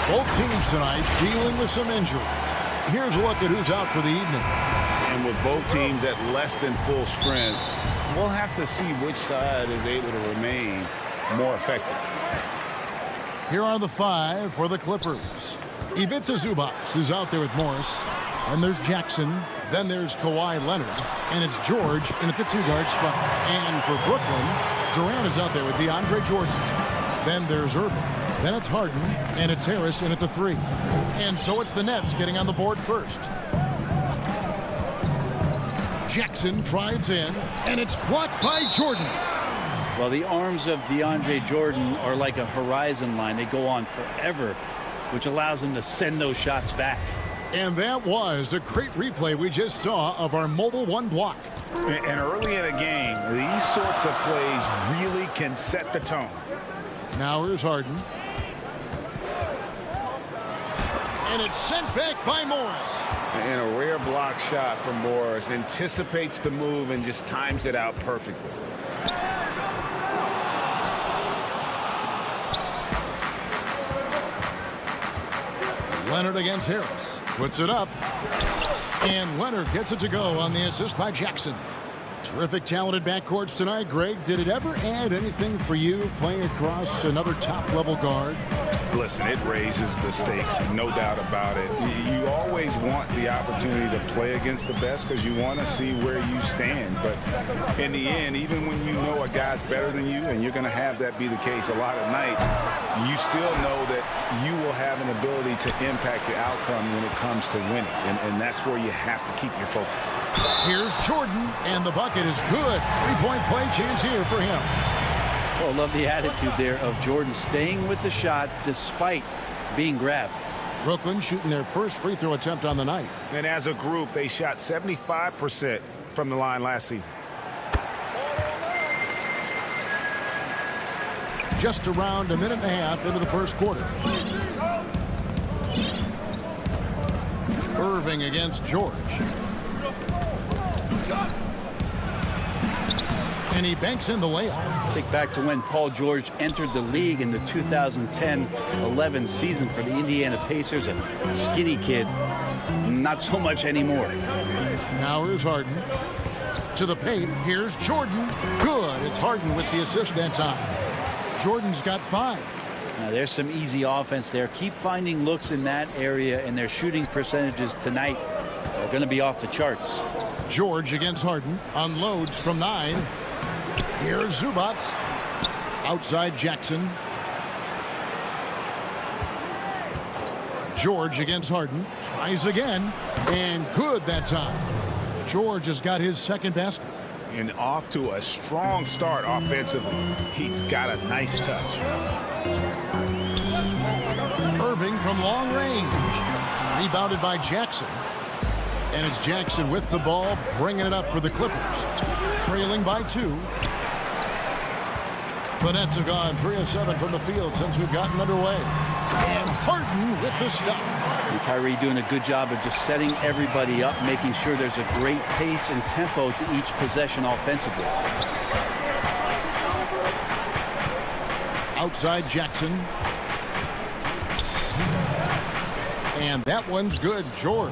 Both teams tonight dealing with some injuries. Here's a look at who's out for the evening. And with both teams at less than full strength, we'll have to see which side is able to remain more effective. Here are the 5 for the Clippers. Ivica Zubac is out there with Morris. And there's Jackson. Then there's Kawhi Leonard. And it's George in at the 2-guard spot. And for Brooklyn, Durant is out there with DeAndre Jordan. Then there's Irving. Then it's Harden. And it's Harris in at the 3. And so it's the Nets getting on the board first. Jackson drives in. And it's blocked by Jordan. Well, the arms of DeAndre Jordan are like a horizon line. They go on forever, which allows him to send those shots back. And that was a great replay we just saw of our Mobile One block. And early in a game, these sorts of plays really can set the tone. Now here's Harden. And it's sent back by Morris. And a rare block shot from Morris. Anticipates the move and just times it out perfectly. Leonard against Harris. Puts it up. And Leonard gets it to go on the assist by Jackson. Terrific, talented backcourts tonight. Greg, did it ever add anything for you playing across another top-level guard? Listen, it raises the stakes, no doubt about it. You always want the opportunity to play against the best because you want to see where you stand. But in the end, even when you know a guy's better than you, and you're going to have that be the case a lot of nights, you still know that you will have an ability to impact the outcome when it comes to winning. And that's where you have to keep your focus. Here's Jordan, and the bucket is good. 3-point play chance here for him. Oh, love the attitude there of Jordan staying with the shot despite being grabbed. Brooklyn shooting their first free throw attempt on the night. And as a group, they shot 75% from the line last season. Just around a minute and a half into the first quarter. Irving against George. And he banks in the layup. Think back to when Paul George entered the league in the 2010-11 season for the Indiana Pacers. A skinny kid. Not so much anymore. Now here's Harden. To the paint. Here's Jordan. Good. It's Harden with the assist that time. Jordan's got 5. Now there's some easy offense there. Keep finding looks in that area, and their shooting percentages tonight are going to be off the charts. George against Harden. Unloads from 9. Here's Zubac. Outside Jackson. George against Harden. Tries again. And good that time. George has got his second basket. And off to a strong start offensively. He's got a nice touch. Irving from long range. Rebounded by Jackson. And it's Jackson with the ball, bringing it up for the Clippers. Trailing by 2. The Nets have gone 3 of 7 from the field since we've gotten underway. And Harden with the stop. And Kyrie doing a good job of just setting everybody up, making sure there's a great pace and tempo to each possession offensively. Outside Jackson. And that one's good, George.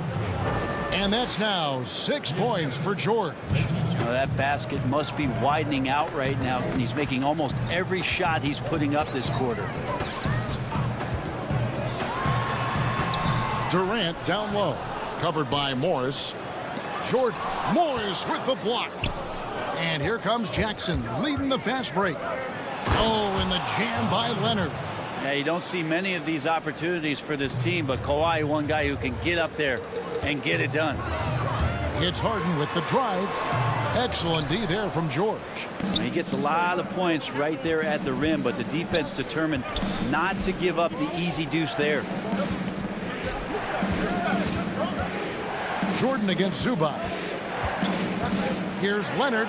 And that's now 6 points for George. Now that basket must be widening out right now. And he's making almost every shot he's putting up this quarter. Durant down low. Covered by Morris. Jordan. Morris with the block. And here comes Jackson leading the fast break. Oh, and the jam by Leonard. Yeah, you don't see many of these opportunities for this team, but Kawhi, one guy who can get up there and get it done. It's Harden with the drive. Excellent D there from George. He gets a lot of points right there at the rim, but the defense determined not to give up the easy deuce there. Jordan against Zubac. Here's Leonard.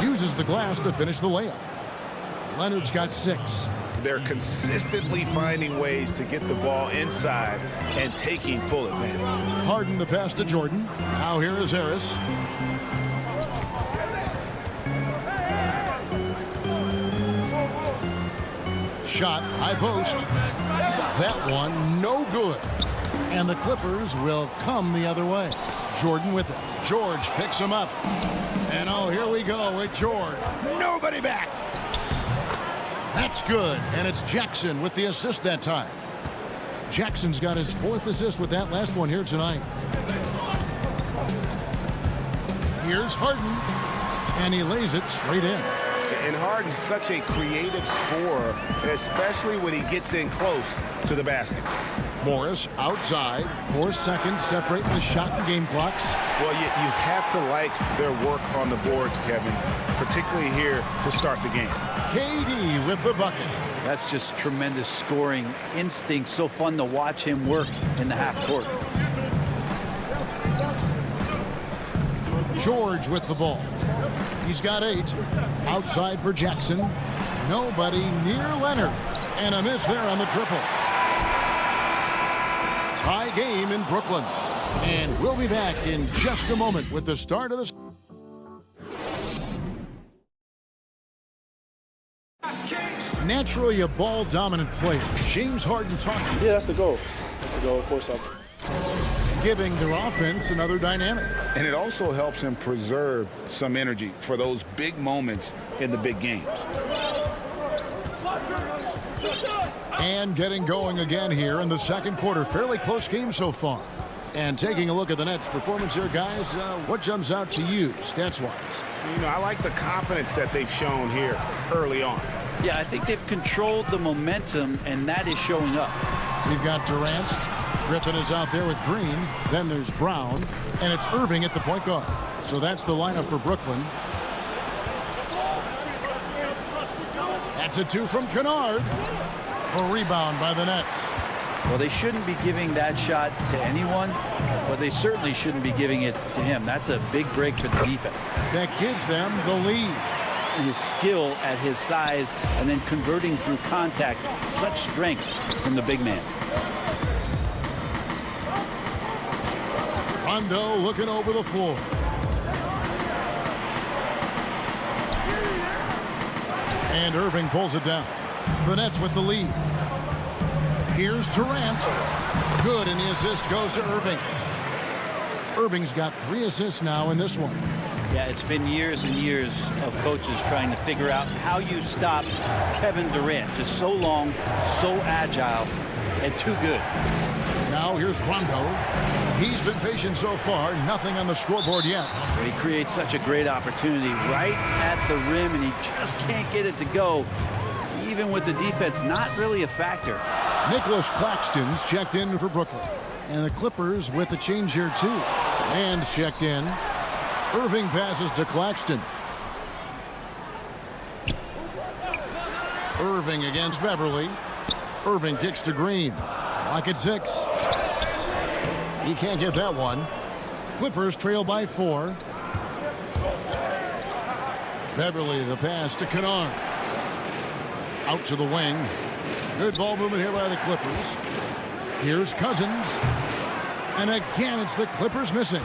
Uses the glass to finish the layup. Leonard's got 6. They're consistently finding ways to get the ball inside and taking full advantage. Harden the pass to Jordan. Now here is Harris. shot, high post. That one, no good. And the Clippers will come the other way. Jordan with it. George picks him up. And oh, here we go with George. Nobody back. That's good. And it's Jackson with the assist that time. Jackson's got his 4th assist with that last one here tonight. Here's Harden. And he lays it straight in. And Harden's such a creative scorer, especially when he gets in close to the basket. Morris outside. 4 seconds separating the shot and game clocks. Well, you have to like their work on the boards, Kevin, particularly here to start the game. KD with the bucket. That's just tremendous scoring instinct. So fun to watch him work in the half court. George with the ball. He's got 8. Outside for Jackson. Nobody near Leonard. And a miss there on the triple. Tie game in Brooklyn. And we'll be back in just a moment with the start of the... Naturally a ball-dominant player. James Harden talking. Yeah, that's the goal. That's the goal, of course. Giving their offense another dynamic. And it also helps him preserve some energy for those big moments in the big games. And getting going again here in the second quarter. Fairly close game so far. And taking a look at the Nets' performance here, guys, what jumps out to you, stats-wise? You know, I like the confidence that they've shown here early on. Yeah, I think they've controlled the momentum, and that is showing up. We've got Durant. Griffin is out there with Green. Then there's Brown. And it's Irving at the point guard. So that's the lineup for Brooklyn. That's a 2 from Kennard. A rebound by the Nets. Well, they shouldn't be giving that shot to anyone, but they certainly shouldn't be giving it to him. That's a big break for the defense. That gives them the lead. His skill at his size and then converting through contact. Such strength from the big man. Rondo looking over the floor. And Irving pulls it down. The Nets with the lead. Here's Durant. Good, and the assist goes to Irving. Irving's got 3 assists now in this one. Yeah, it's been years and years of coaches trying to figure out how you stop Kevin Durant. Just so long, so agile, and too good. Now here's Rondo. He's been patient so far. Nothing on the scoreboard yet. But he creates such a great opportunity right at the rim, and he just can't get it to go. Even with the defense not really a factor. Nicholas Claxton's checked in for Brooklyn. And the Clippers with the change here too. And checked in. Irving passes to Claxton. Irving against Beverly. Irving kicks to Green. Lock at 6. He can't get that one. Clippers trail by 4. Beverly the pass to Kennard. Out to the wing. Good ball movement here by the Clippers. Here's Cousins. And again, it's the Clippers missing.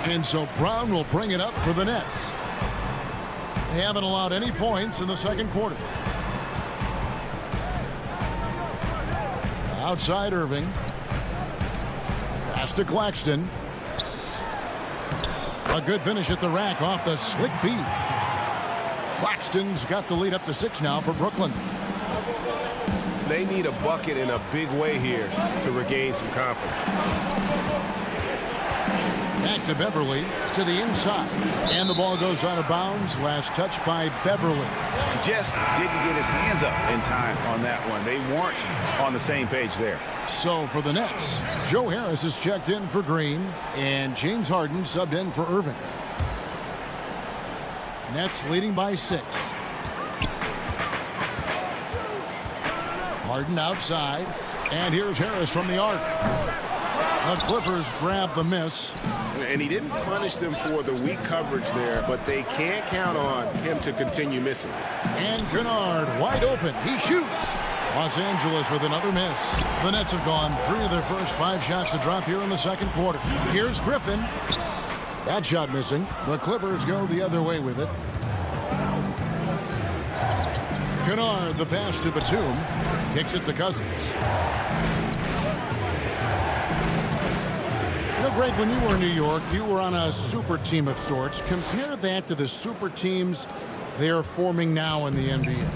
And so Brown will bring it up for the Nets. They haven't allowed any points in the second quarter. Outside Irving. Pass to Claxton. A good finish at the rack off the slick feed. Claxton's got the lead up to 6 now for Brooklyn. They need a bucket in a big way here to regain some confidence. Back to Beverly to the inside. And the ball goes out of bounds. Last touch by Beverly. Just didn't get his hands up in time on that one. They weren't on the same page there. So for the Nets, Joe Harris is checked in for Green. And James Harden subbed in for Irving. Nets leading by 6. Harden outside. And here's Harris from the arc. The Clippers grab the miss. And he didn't punish them for the weak coverage there, but they can't count on him to continue missing. And Kennard wide open. He shoots. Los Angeles with another miss. The Nets have gone 3 of their first 5 shots to drop here in the second quarter. Here's Griffin. That shot missing. The Clippers go the other way with it. Kennard, the pass to Batum. Kicks it to Cousins. You know, Greg, when you were in New York, you were on a super team of sorts. Compare that to the super teams they're forming now in the NBA.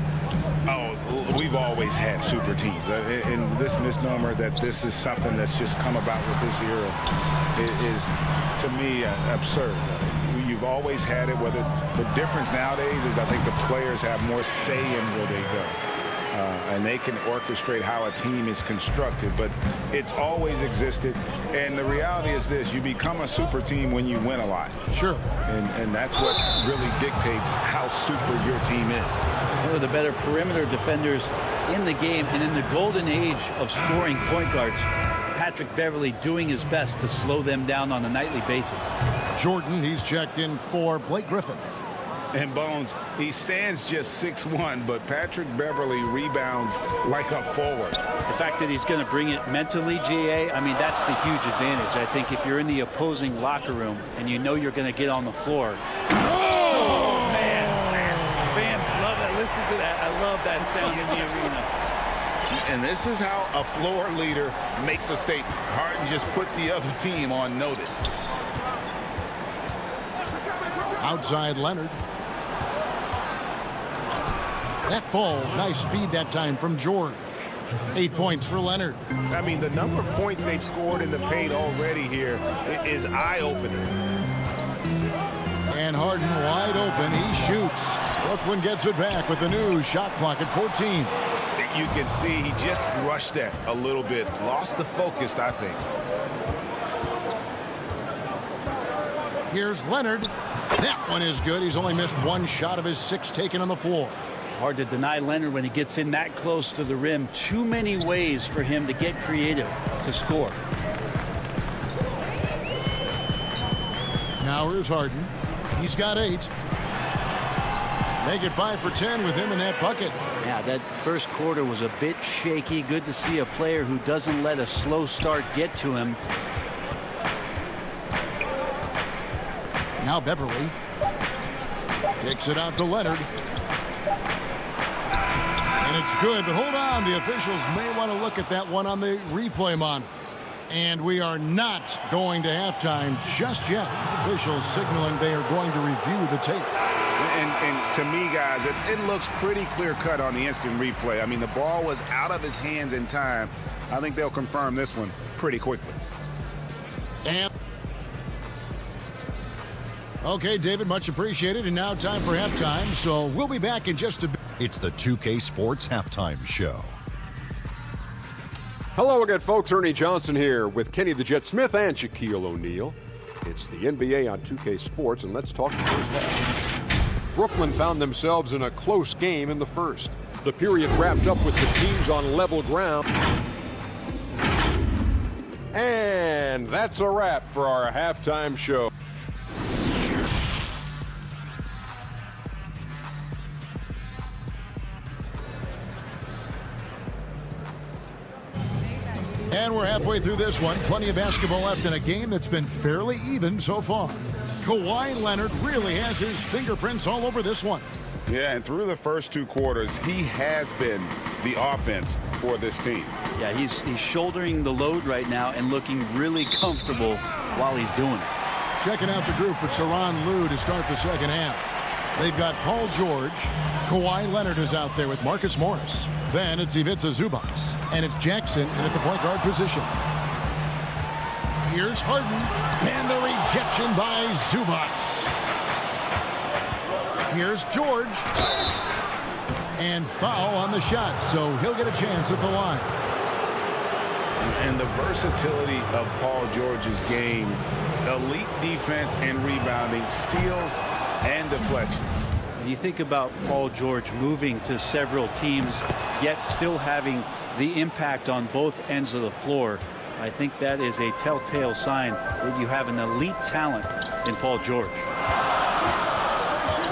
Oh, we've always had super teams. And this misnomer that this is something that's just come about with this era is, to me, absurd. You've always had it. Whether the difference nowadays is I think the players have more say in where they go. And they can orchestrate how a team is constructed, but it's always existed. And the reality is this: you become a super team when you win a lot. Sure. And that's what really dictates how super your team is. One of the better perimeter defenders in the game, and in the golden age of scoring point guards, Patrick Beverley doing his best to slow them down on a nightly basis. Jordan, he's checked in for Blake Griffin. And Bones, he stands just 6'1", but Patrick Beverley rebounds like a forward. The fact that he's going to bring it mentally, GA, I mean, that's the huge advantage. I think if you're in the opposing locker room and you know you're going to get on the floor. Oh, man. Fans love that. Listen to that. I love that sound in the arena. And this is how a floor leader makes a statement. Harden just put the other team on notice. Outside Leonard. That falls. Nice feed that time from George. 8 points for Leonard. I mean, the number of points they've scored in the paint already here is eye-opening. And Harden wide open. He shoots. Brooklyn gets it back with the new shot clock at 14. You can see he just rushed that a little bit. Lost the focus, I think. Here's Leonard. That one is good. He's only missed one shot of his 6 taken on the floor. Hard to deny Leonard when he gets in that close to the rim. Too many ways for him to get creative to score. Now here's Harden. He's got 8. Make it 5 for 10 with him in that bucket. Yeah, that first quarter was a bit shaky. Good to see a player who doesn't let a slow start get to him. Now Beverley kicks it out to Leonard. And it's good, but hold on. The officials may want to look at that one on the replay monitor. And we are not going to halftime just yet. Officials signaling they are going to review the tape. And to me, guys, it looks pretty clear-cut on the instant replay. I mean, the ball was out of his hands in time. I think they'll confirm this one pretty quickly. And okay, David, much appreciated. And now time for halftime. So we'll be back in just a bit. It's the 2K Sports Halftime Show. Hello again, folks. Ernie Johnson here with Kenny the Jet Smith and Shaquille O'Neal. It's the NBA on 2K Sports, and let's talk the first half. Brooklyn found themselves in a close game in the first. The period wrapped up with the teams on level ground. And that's a wrap for our halftime show. And we're halfway through this one. Plenty of basketball left in a game that's been fairly even so far. Kawhi Leonard really has his fingerprints all over this one. Yeah, and through the first 2 quarters, he has been the offense for this team. Yeah, he's shouldering the load right now and looking really comfortable while he's doing it. Checking out the group for Tyronn Lue to start the second half. They've got Paul George. Kawhi Leonard is out there with Marcus Morris. Then it's Ivica Zubac. And it's Jackson at the point guard position. Here's Harden. And the rejection by Zubac. Here's George. And foul on the shot. So he'll get a chance at the line. And the versatility of Paul George's game. Elite defense and rebounding. Steals and deflection. When you think about Paul George moving to several teams, yet still having the impact on both ends of the floor, I think that is a telltale sign that you have an elite talent in Paul George.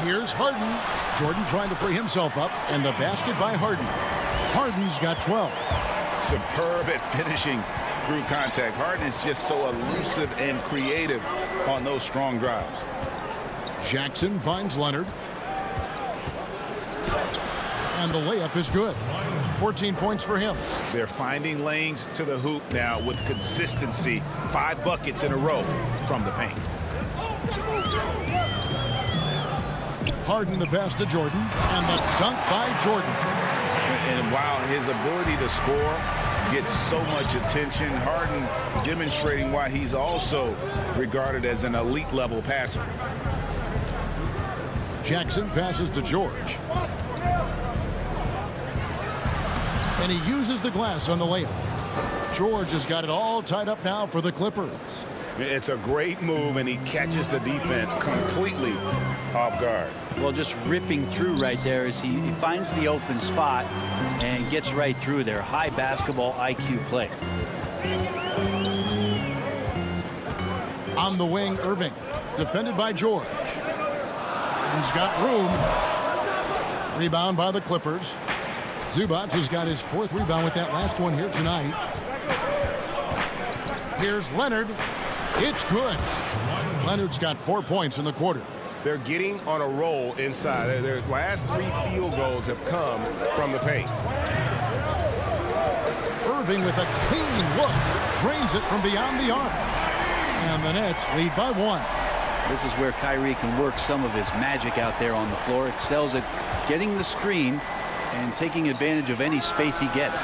Here's Harden. Jordan trying to free himself up, and the basket by Harden. Harden's got 12. Superb at finishing through contact. Harden is just so elusive and creative on those strong drives. Jackson finds Leonard. And the layup is good. 14 points for him. They're finding lanes to the hoop now with consistency. 5 buckets in a row from the paint. Harden the pass to Jordan, and the dunk by Jordan. And while his ability to score gets so much attention, Harden demonstrating why he's also regarded as an elite level passer. Jackson passes to George. And he uses the glass on the layup. George has got it all tied up now for the Clippers. It's a great move, and he catches the defense completely off guard. Well, just ripping through right there as he finds the open spot and gets right through there. High basketball IQ play. On the wing, Irving, defended by George. He's got room. Rebound by the Clippers. Zubac has got his 4th rebound with that last one here tonight. Here's Leonard. It's good. Leonard's got 4 points in the quarter. They're getting on a roll inside. Their last 3 field goals have come from the paint. Irving with a clean look. Drains it from beyond the arc. And the Nets lead by 1. This is where Kyrie can work some of his magic out there on the floor. Excels at getting the screen and taking advantage of any space he gets.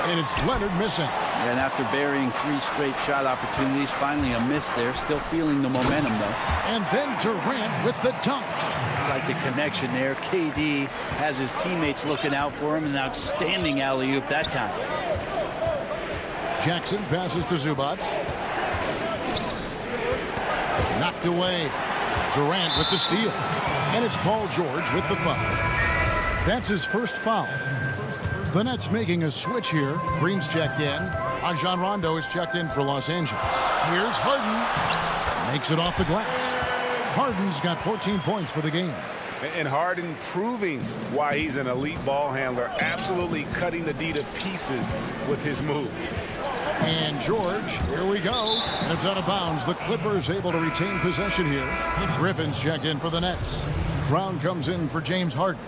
And it's Leonard missing. And after burying 3 straight shot opportunities, finally a miss there. Still feeling the momentum, though. And then Durant with the dunk. I like the connection there. KD has his teammates looking out for him. An outstanding alley-oop that time. Jackson passes to Zubac. Knocked away. Durant with the steal. And it's Paul George with the foul. That's his first foul. The Nets making a switch here. Green's checked in. Rajon Rondo is checked in for Los Angeles. Here's Harden. Makes it off the glass. Harden's got 14 points for the game. And Harden proving why he's an elite ball handler. Absolutely cutting the D to pieces with his move. And George, here we go. And it's out of bounds. The Clippers able to retain possession here. Griffin's checked in for the Nets. Brown comes in for James Harden.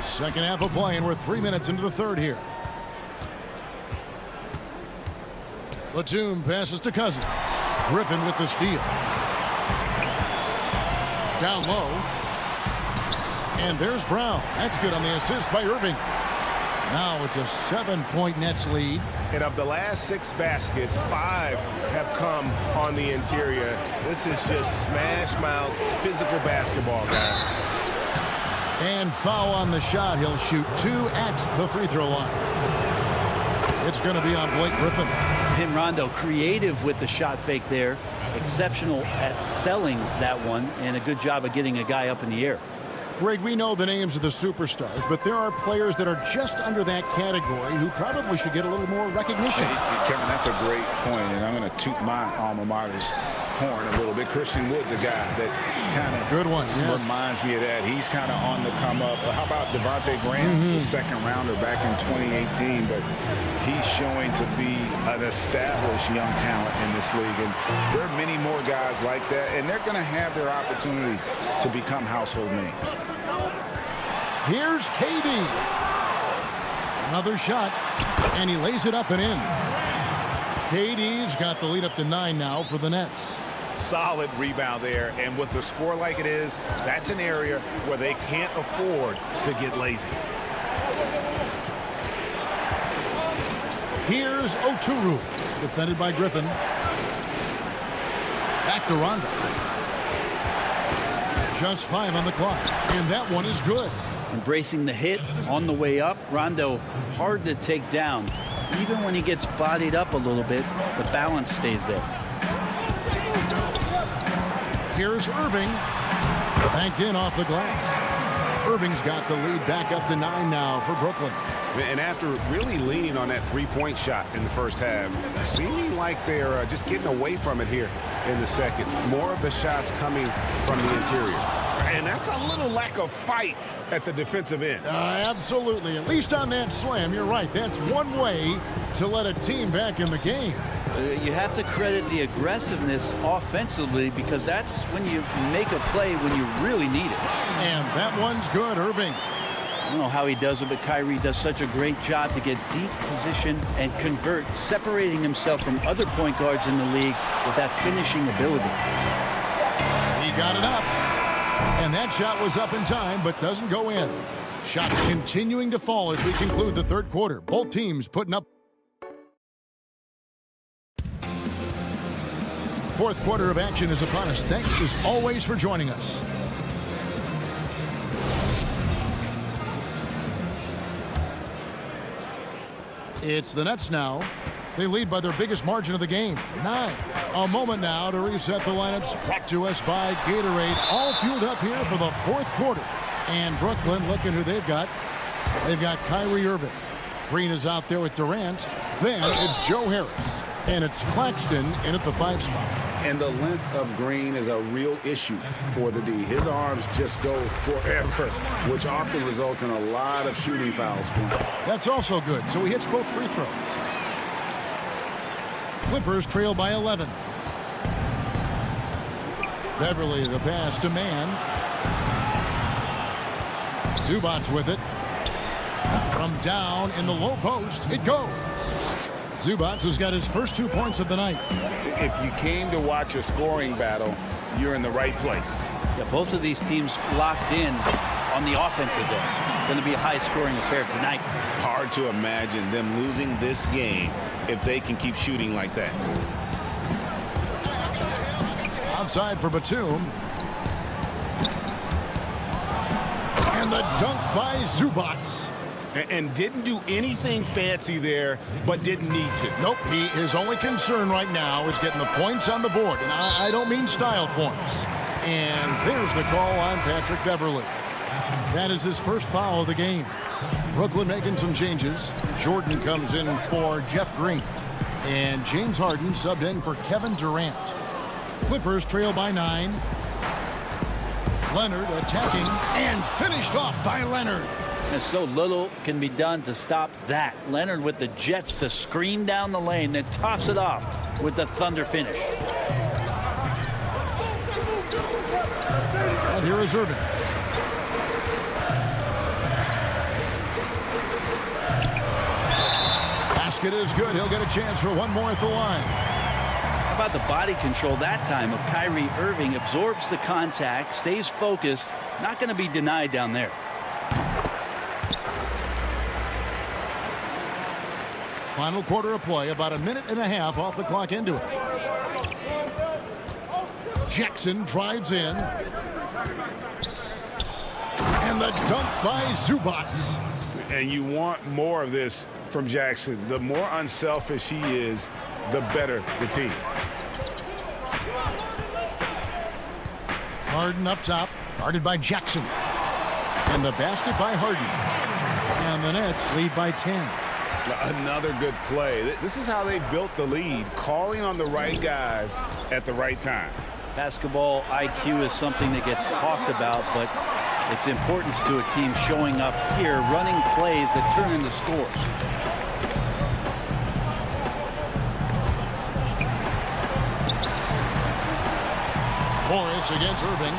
Second half of play, and we're 3 minutes into the third here. Batum passes to Cousins. Griffin with the steal. Down low. And there's Brown. That's good on the assist by Irving. Now it's a 7-point Nets lead. And of the last 6 baskets, 5 have come on the interior. This is just smash mouth physical basketball, guys. And foul on the shot. He'll shoot 2 at the free throw line. It's going to be on Blake Griffin. And Rondo creative with the shot fake there. Exceptional at selling that one, and a good job of getting a guy up in the air. Greg, we know the names of the superstars, but there are players that are just under that category who probably should get a little more recognition. Hey, Kevin, that's a great point, and I'm going to toot my alma mater's horn a little bit. Christian Wood's a guy that kind of good one. Yes. Reminds me of that. He's kind of on the come up. How about Devontae Graham, the second rounder back in 2018, but he's showing to be an established young talent in this league, and there are many more guys like that, and they're going to have their opportunity to become household names. Here's KD. Another shot, and he lays it up and in. KD's got the lead up to 9 now for the Nets. Solid rebound there, and with the score like it is, that's an area where they can't afford to get lazy. Here's Oturu, defended by Griffin. Back to Rondo. Just 5 on the clock, and that one is good. Embracing the hit on the way up. Rondo hard to take down. Even when he gets bodied up a little bit, the balance stays there. Here's Irving. Banked in off the glass. Irving's got the lead back up to 9 now for Brooklyn. And after really leaning on that three-point shot in the first half, seeming like they're just getting away from it here in the second. More of the shots coming from the interior. And that's a little lack of fight at the defensive end. Absolutely. At least on that slam, you're right. That's one way to let a team back in the game. You have to credit the aggressiveness offensively because that's when you make a play when you really need it. And that one's good, Irving. I don't know how he does it, but Kyrie does such a great job to get deep position and convert, separating himself from other point guards in the league with that finishing ability. He got it up. And that shot was up in time, but doesn't go in. Shots continuing to fall as we conclude the third quarter. Both teams putting up. Fourth quarter of action is upon us. Thanks as always for joining us. It's the Nets now. They lead by their biggest margin of the game, 9. A moment now to reset the lineups. Brought to us by Gatorade. All fueled up here for the fourth quarter. And Brooklyn, looking who they've got. They've got Kyrie Irving. Green is out there with Durant. Then it's Joe Harris. And it's Claxton in at the 5 spot. And the length of Green is a real issue for the D. His arms just go forever, which often results in a lot of shooting fouls for him. That's also good, so he hits both free throws. Clippers trail by 11. Beverly, the pass to Mann. Zubac's with it. From down in the low post, it goes. Zubac has got his first 2 points of the night. If you came to watch a scoring battle, you're in the right place. Yeah, both of these teams locked in on the offensive end. Going to be a high-scoring affair tonight. Hard to imagine them losing this game if they can keep shooting like that. Outside for Batum. And the dunk by Zubac. And didn't do anything fancy there, but didn't need to. Nope, his only concern right now is getting the points on the board. And I don't mean style points. And there's the call on Patrick Beverly. That is his first foul of the game. Brooklyn making some changes. Jordan comes in for Jeff Green. And James Harden subbed in for Kevin Durant. Clippers trail by 9. Leonard attacking and finished off by Leonard. And so little can be done to stop that. Leonard with the Jets to screen down the lane, then tops it off with the Thunder finish. And here is Irving. Basket is good. He'll get a chance for one more at the line. How about the body control that time of Kyrie Irving? Absorbs the contact, stays focused, not going to be denied down there. Final quarter of play, about a minute and a half off the clock into it. Jackson drives in. And the dunk by Zubac. And you want more of this from Jackson. The more unselfish he is, the better the team. Harden up top, guarded by Jackson. And the basket by Harden. And the Nets lead by 10. Another good play. This is how they built the lead, calling on the right guys at the right time. Basketball IQ is something that gets talked about, but its importance to a team showing up here, running plays that turn into scores. Morris against Irving.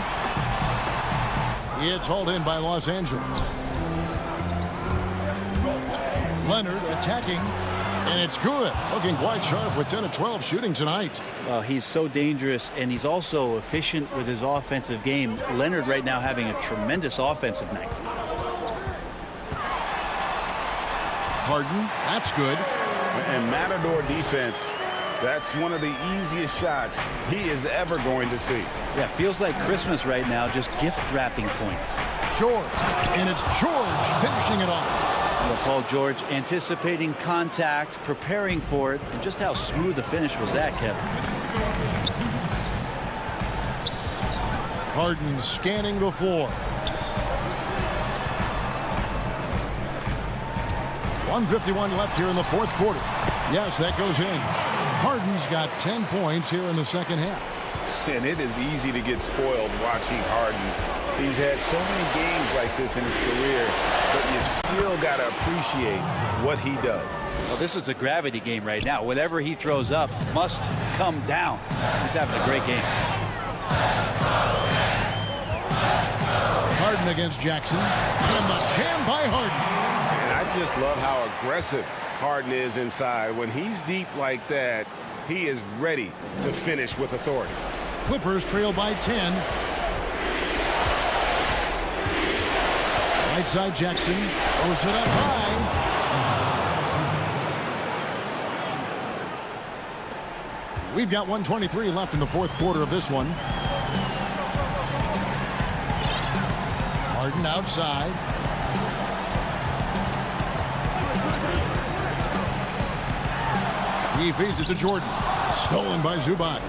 It's hauled in by Los Angeles. Leonard attacking, and it's good. Looking quite sharp with 10 of 12 shooting tonight. Well, he's so dangerous, and he's also efficient with his offensive game. Leonard right now having a tremendous offensive night. Harden, that's good. And Matador defense, that's one of the easiest shots he is ever going to see. Yeah, feels like Christmas right now, just gift wrapping points. George, and it's George finishing it off. Well, Paul George anticipating contact, preparing for it, and just how smooth the finish was that, Kevin. Harden scanning the floor. 1:51 left here in the fourth quarter. Yes, that goes in. Harden's got 10 points here in the second half. And it is easy to get spoiled watching Harden. He's had so many games like this in his career, but you still got to appreciate what he does. Well, this is a gravity game right now. Whatever he throws up must come down. He's having a great game. Harden against Jackson. And the jam by Harden. And I just love how aggressive Harden is inside. When he's deep like that, he is ready to finish with authority. Clippers trail by 10. Right side Jackson throws it up high. We've got 1:23 left in the fourth quarter of this one. Harden outside. He feeds it to Jordan. Stolen by Zubac.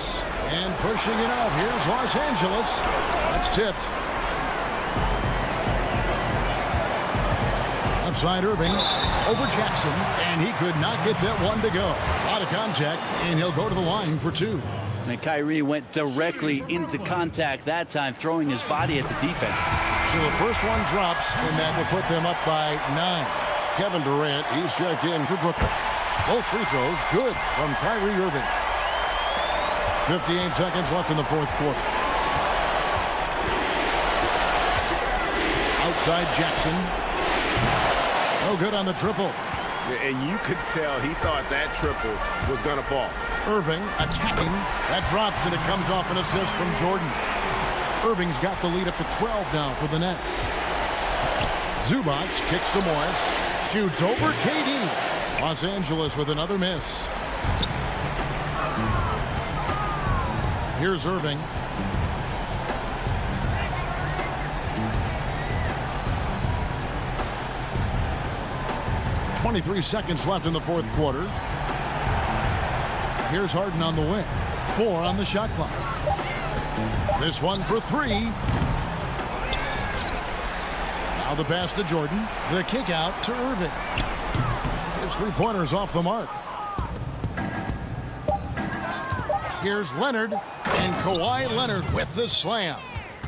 And pushing it up. Here's Los Angeles. That's tipped. Outside Irving. Over Jackson. And he could not get that one to go. Out of contact. And he'll go to the line for two. And Kyrie went directly into contact that time, throwing his body at the defense. So the first one drops, and that will put them up by 9. Kevin Durant, he's checked in for Brooklyn. Both free throws good from Kyrie Irving. 58 seconds left in the fourth quarter. Outside Jackson. No good on the triple. And you could tell he thought that triple was going to fall. Irving attacking. That drops, and it comes off an assist from Jordan. Irving's got the lead up to 12 now for the Nets. Zubac kicks to Morris. Shoots over KD. Los Angeles with another miss. Here's Irving. .23 seconds left in the fourth quarter. Here's Harden on the wing. 4 on the shot clock. This one for 3. Now the pass to Jordan. The kick out to Irving. His three-pointers off the mark. Here's Leonard. And Kawhi Leonard with the slam.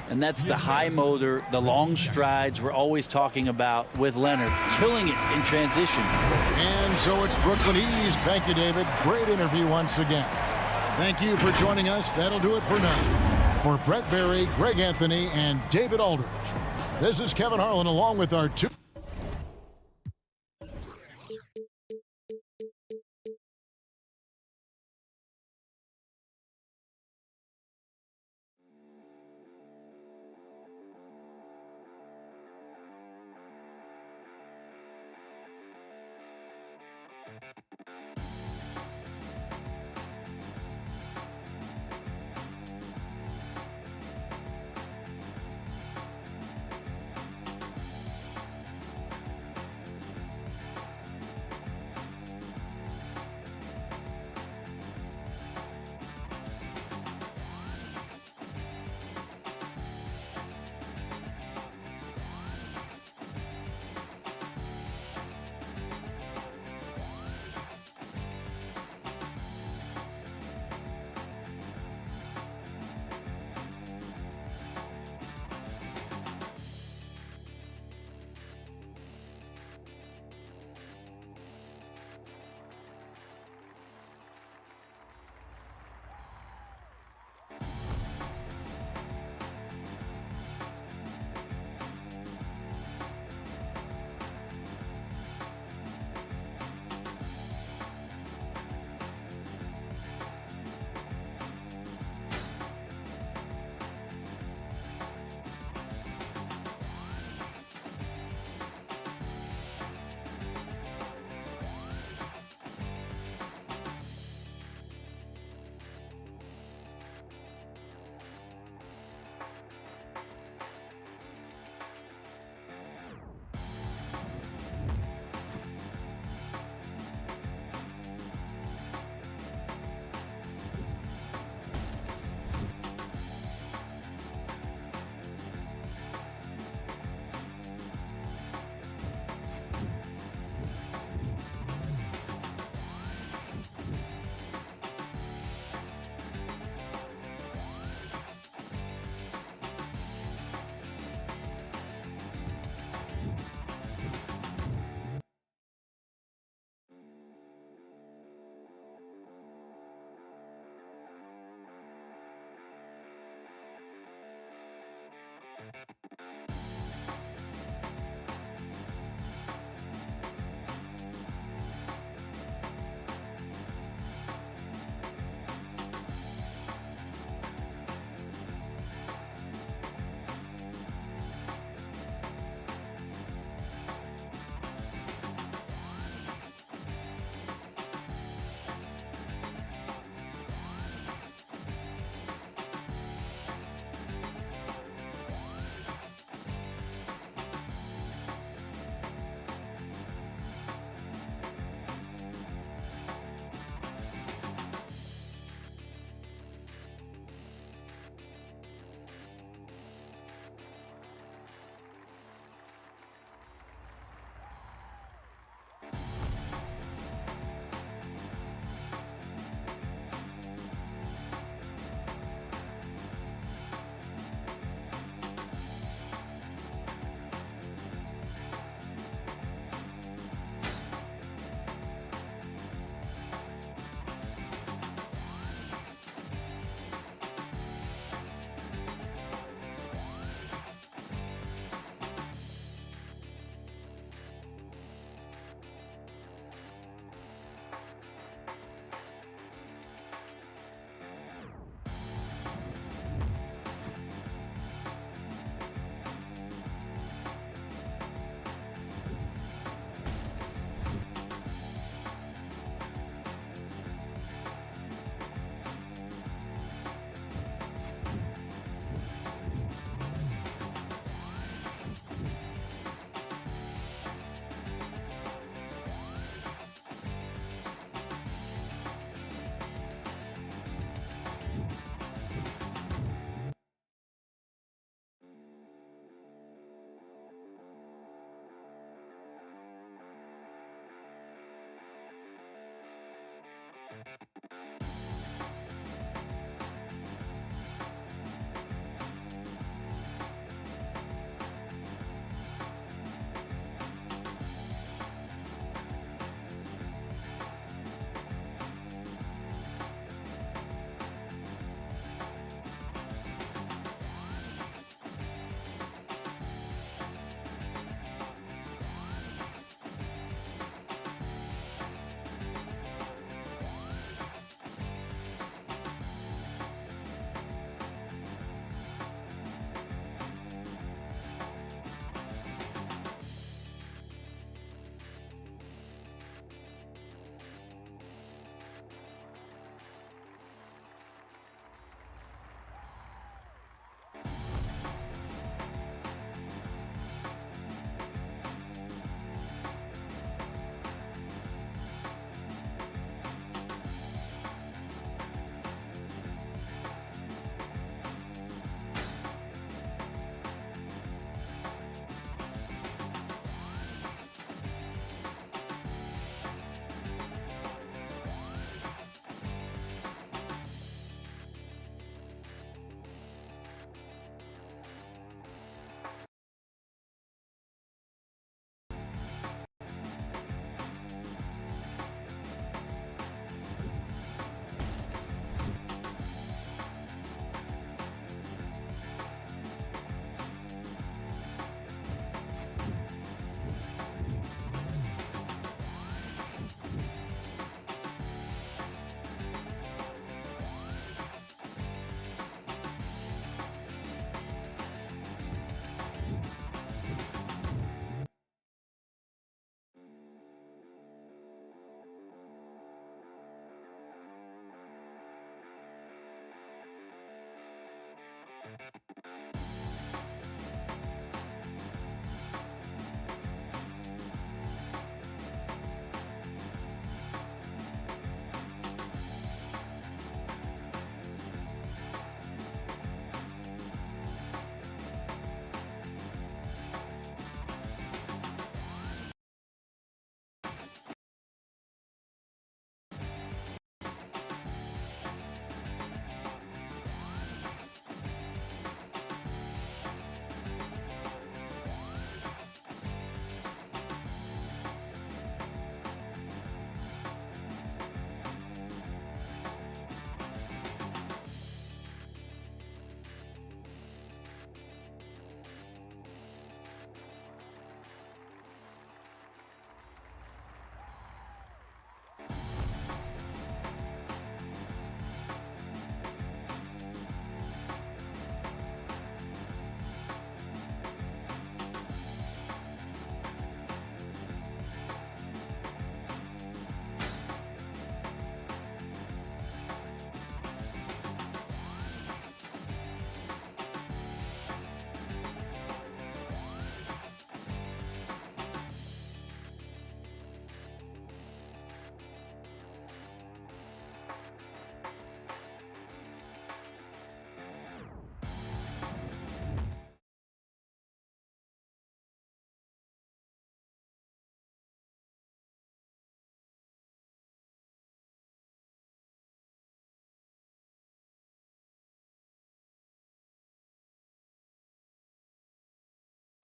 And that's the high motor, the long strides we're always talking about with Leonard. Killing it in transition. And so it's Brooklyn East. Thank you, David. Great interview once again. Thank you for joining us. That'll do it for now. For Brett Berry, Greg Anthony, and David Aldridge, this is Kevin Harlan along with our two.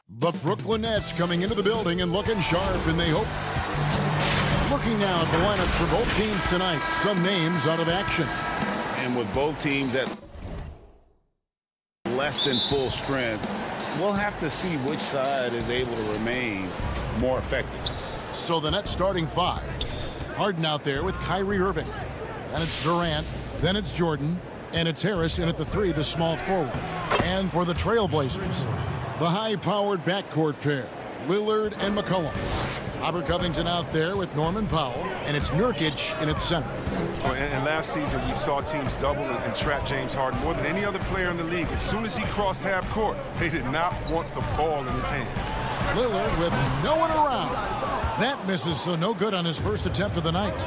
The Brooklyn Nets coming into the building and looking sharp, and they hope. Looking now at the lineups for both teams tonight. Some names out of action. And with both teams at less than full strength, we'll have to see which side is able to remain more effective. So the Nets starting 5. Harden out there with Kyrie Irving. Then it's Durant. Then it's Jordan. And it's Harris in at the 3, the small forward. And for the Trailblazers, the high-powered backcourt pair, Lillard and McCollum. Robert Covington out there with Norman Powell, and it's Nurkic in its center. And last season, we saw teams double and trap James Harden more than any other player in the league. As soon as he crossed half court, they did not want the ball in his hands. Lillard with no one around. That misses, so no good on his first attempt of the night.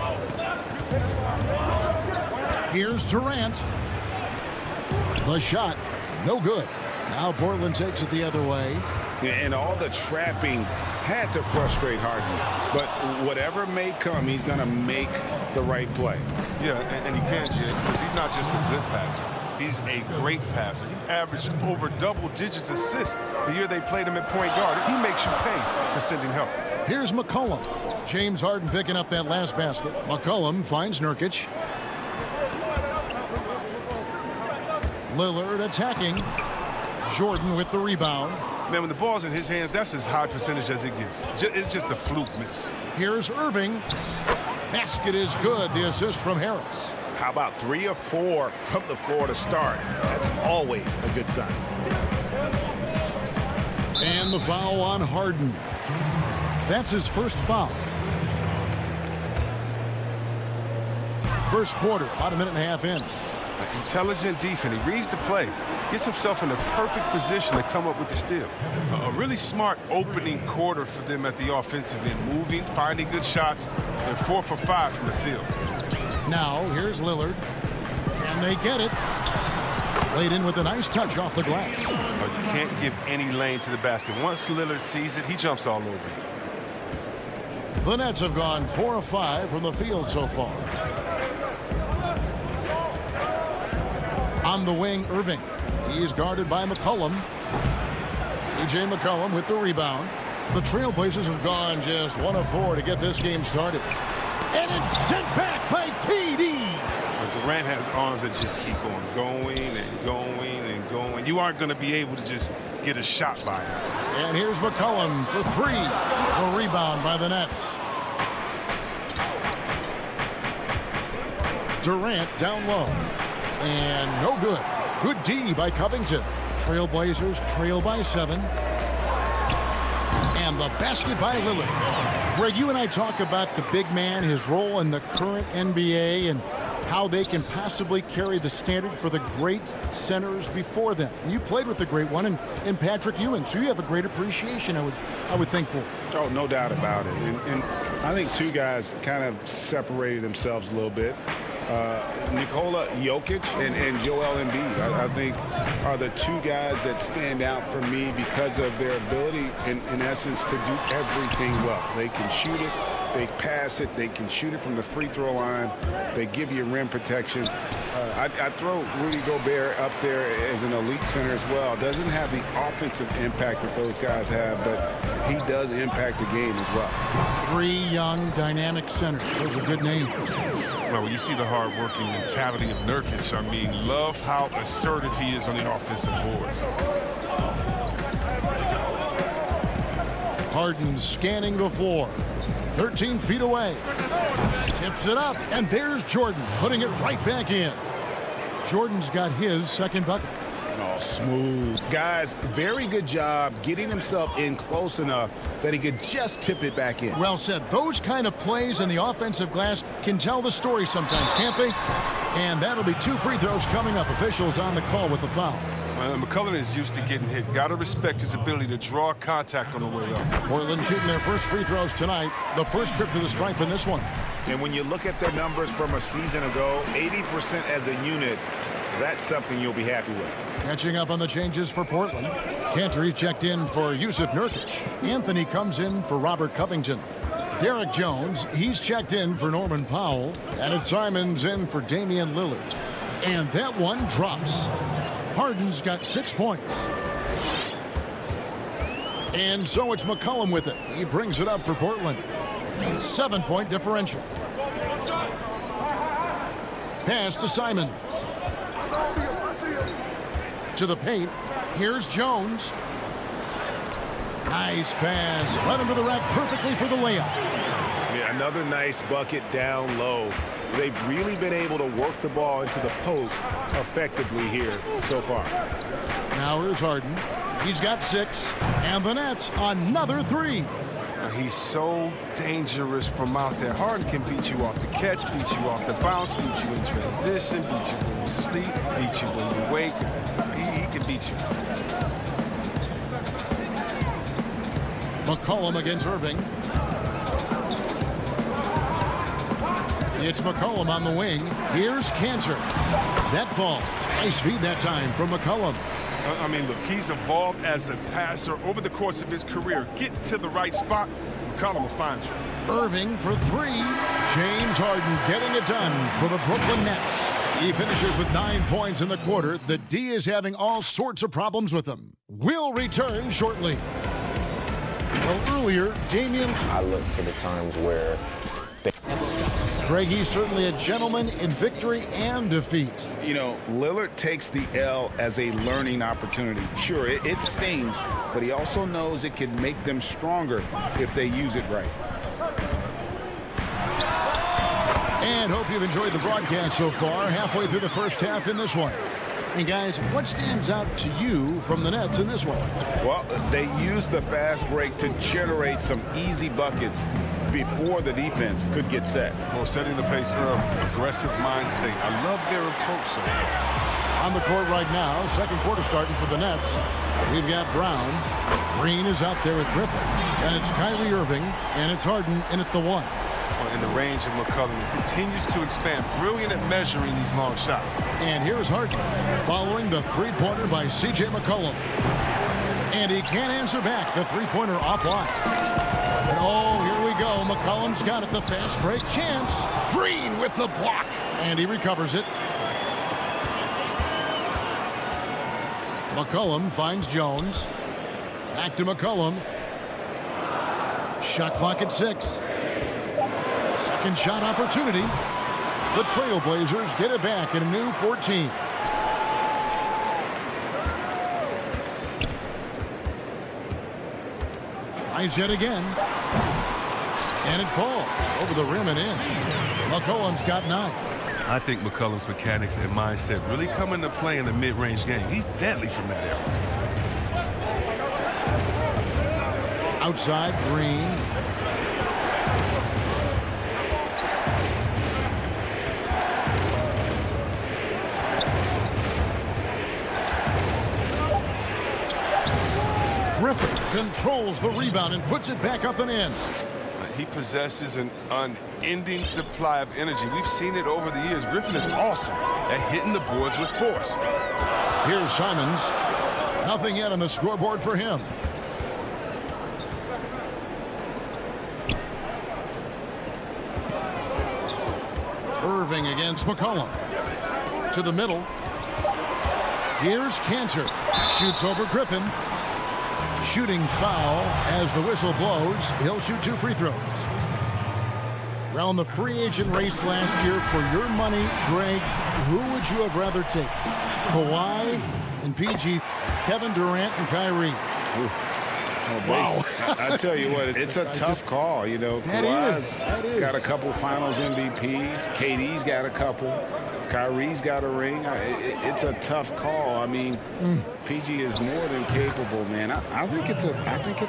Here's Durant. The shot, no good. Now Portland takes it the other way. And all the trapping had to frustrate Harden. But whatever may come, he's going to make the right play. Yeah, and he can't, Jay, because he's not just a good passer. He's a great passer. He averaged over double-digit assists the year they played him at point guard. He makes you pay for sending help. Here's McCollum. James Harden picking up that last basket. McCollum finds Nurkic. Lillard attacking. Jordan with the rebound. Man, when the ball's in his hands, that's as high percentage as it gets. It's just a fluke miss. Here's Irving. Basket is good. The assist from Harris. How about 3 or 4 from the floor to start? That's always a good sign. And the foul on Harden. That's his first foul. First quarter, about a minute and a half in. Intelligent defense. He reads the play, gets himself in the perfect position to come up with the steal. A really smart opening quarter for them at the offensive end. Moving, finding good shots. They're 4 for 5 from the field. Now, here's Lillard. Can they get it? Laid in with a nice touch off the glass. You can't give any lane to the basket. Once Lillard sees it, he jumps all over it. The Nets have gone 4 of 5 from the field so far. On the wing, Irving. He's guarded by McCollum. C.J. McCollum with the rebound. The Trailblazers have gone just 1 of 4 to get this game started. And it's sent back by KD. But Durant has arms that just keep on going and going and going. You aren't going to be able to just get a shot by him. And here's McCollum for 3. A rebound by the Nets. Durant down low. And no good. Good D by Covington. Trailblazers trail by 7. And the basket by Lillard. Greg, you and I talk about the big man, his role in the current NBA, and how they can possibly carry the standard for the great centers before them. And you played with the great one in Patrick Ewing, so you have a great appreciation, I would think, for. Oh, no doubt about it. And I think 2 guys kind of separated themselves a little bit. Nikola Jokic and Joel Embiid, I think, are the 2 guys that stand out for me because of their ability, in essence, to do everything well. They can shoot it, they pass it, they can shoot it from the free throw line, they give you rim protection. I'd throw Rudy Gobert up there as an elite center as well. Doesn't have the offensive impact that those guys have, but he does impact the game as well. 3 young, dynamic centers. Those are good names. Well, when you see the hard-working mentality of Nurkic, I mean, love how assertive he is on the offensive boards. Harden scanning the floor. 13 feet away. Tips it up, and there's Jordan putting it right back in. Jordan's got his second bucket. Oh, smooth. Guys, very good job getting himself in close enough that he could just tip it back in. Well said. Those kind of plays in the offensive glass can tell the story sometimes, can't they? And that'll be 2 free throws coming up. Officials on the call with the foul. McCollum is used to getting hit. Got to respect his ability to draw contact on the way up. Portland shooting their first free throws tonight. The first trip to the stripe in this one. And when you look at their numbers from a season ago, 80% as a unit, that's something you'll be happy with. Catching up on the changes for Portland. Cantor checked in for Yusuf Nurkic. Anthony comes in for Robert Covington. Derek Jones, he's checked in for Norman Powell. And it's Simons in for Damian Lillard. And that one drops. Harden's got 6 points. And so it's McCollum with it. He brings it up for Portland. 7-point differential. Pass to Simons. To the paint. Here's Jones. Nice pass. Led him to the rack perfectly for the layup. Yeah, another nice bucket down low. They've really been able to work the ball into the post effectively here so far. Now here's Harden. He's got 6. And the Nets, another 3. He's so dangerous from out there. Harden can beat you off the catch, beat you off the bounce, beat you in transition, beat you when you sleep, beat you when you wake. He can beat you. McCollum against Irving. It's McCollum on the wing. Here's Cantor. That falls. Nice feed that time from McCollum. I mean, look, he's evolved as a passer over the course of his career. Get to the right spot, McCollum will find you. Irving for 3. James Harden getting it done for the Brooklyn Nets. He finishes with 9 points in the quarter. The D is having all sorts of problems with him. We'll return shortly. Well, earlier, Damian... I look to the times where... Craig, he's certainly a gentleman in victory and defeat. You know, Lillard takes the L as a learning opportunity. Sure, it stings, but he also knows it can make them stronger if they use it right. And hope you've enjoyed the broadcast so far. Halfway through the first half in this one. And guys, what stands out to you from the Nets in this one? Well, they use the fast break to generate some easy buckets before the defense could get set. Well, setting the pace early, aggressive mind state. I love their approach so far. On the court right now, second quarter starting for the Nets. We've got Brown. Green is out there with Griffin. And it's Kyrie Irving, and it's Harden in at the 1. Well, in the range of McCollum, he continues to expand. Brilliant at measuring these long shots. And here's Harden following the three-pointer by C.J. McCollum. And he can't answer back. The three-pointer offline. And oh, here we go. McCollum's got it. The fast break chance. Green with the block. And he recovers it. McCollum finds Jones. Back to McCollum. Shot clock at 6. Second shot opportunity. The Trailblazers get it back in a new 14. Tries yet again. And it falls over the rim and in. McCollum's got 9. I think McCollum's mechanics and mindset really come into play in the mid-range game. He's deadly from that area. Outside, Green. Griffin controls the rebound and puts it back up and in. He possesses an unending supply of energy. We've seen it over the years. Griffin is awesome at hitting the boards with force. Here's Simons. Nothing yet on the scoreboard for him. Irving against McCollum. To the middle. Here's Cantor. Shoots over Griffin. Shooting foul as the whistle blows. He'll shoot 2 free throws. Around the free agent race last year, for your money, Greg, who would you have rather take? Kawhi and PG, Kevin Durant and Kyrie. Oh, wow. I tell you what, it's a tough call. You know, Kawhi's got a couple finals MVPs. KD's got a couple. Kyrie's got a ring. It's a tough call. I mean, PG is more than capable, man. I think it's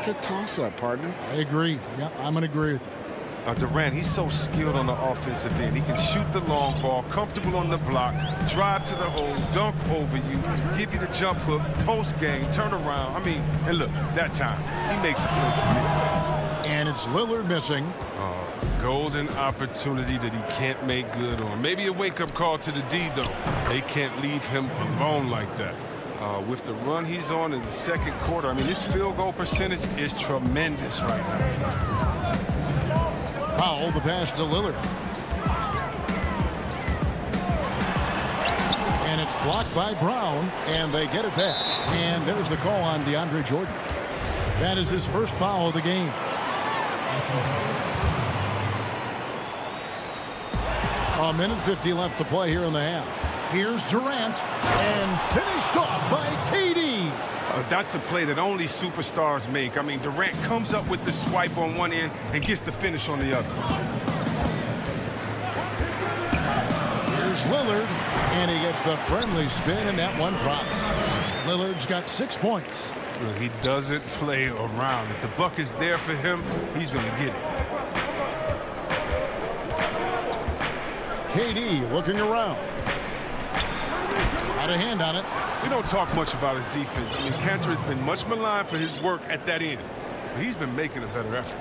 a toss-up, partner. I agree. Yeah, I'm going to agree with you. Durant, he's so skilled on the offensive end. He can shoot the long ball, comfortable on the block, drive to the hole, dunk over you, give you the jump hook, post game, turn around. I mean, and look, that time, he makes a play for me. And it's Lillard missing. Golden opportunity that he can't make good on. Maybe a wake-up call to the D, though. They can't leave him alone like that. With the run he's on in the second quarter, I mean, his field goal percentage is tremendous right now. Powell, the pass to Lillard. And it's blocked by Brown, and they get it back. And there's the call on DeAndre Jordan. That is his first foul of the game. A minute 50 left to play here in the half. Here's Durant, and finished off by KD. That's a play that only superstars make. I mean, Durant comes up with the swipe on one end and gets the finish on the other. Here's Lillard, and he gets the friendly spin, and that one drops. Lillard's got 6 points. Look, he doesn't play around. If the buck is there for him, he's going to get it. KD looking around. Got a hand on it. We don't talk much about his defense. I mean, Cantor has been much maligned for his work at that end. But he's been making a better effort.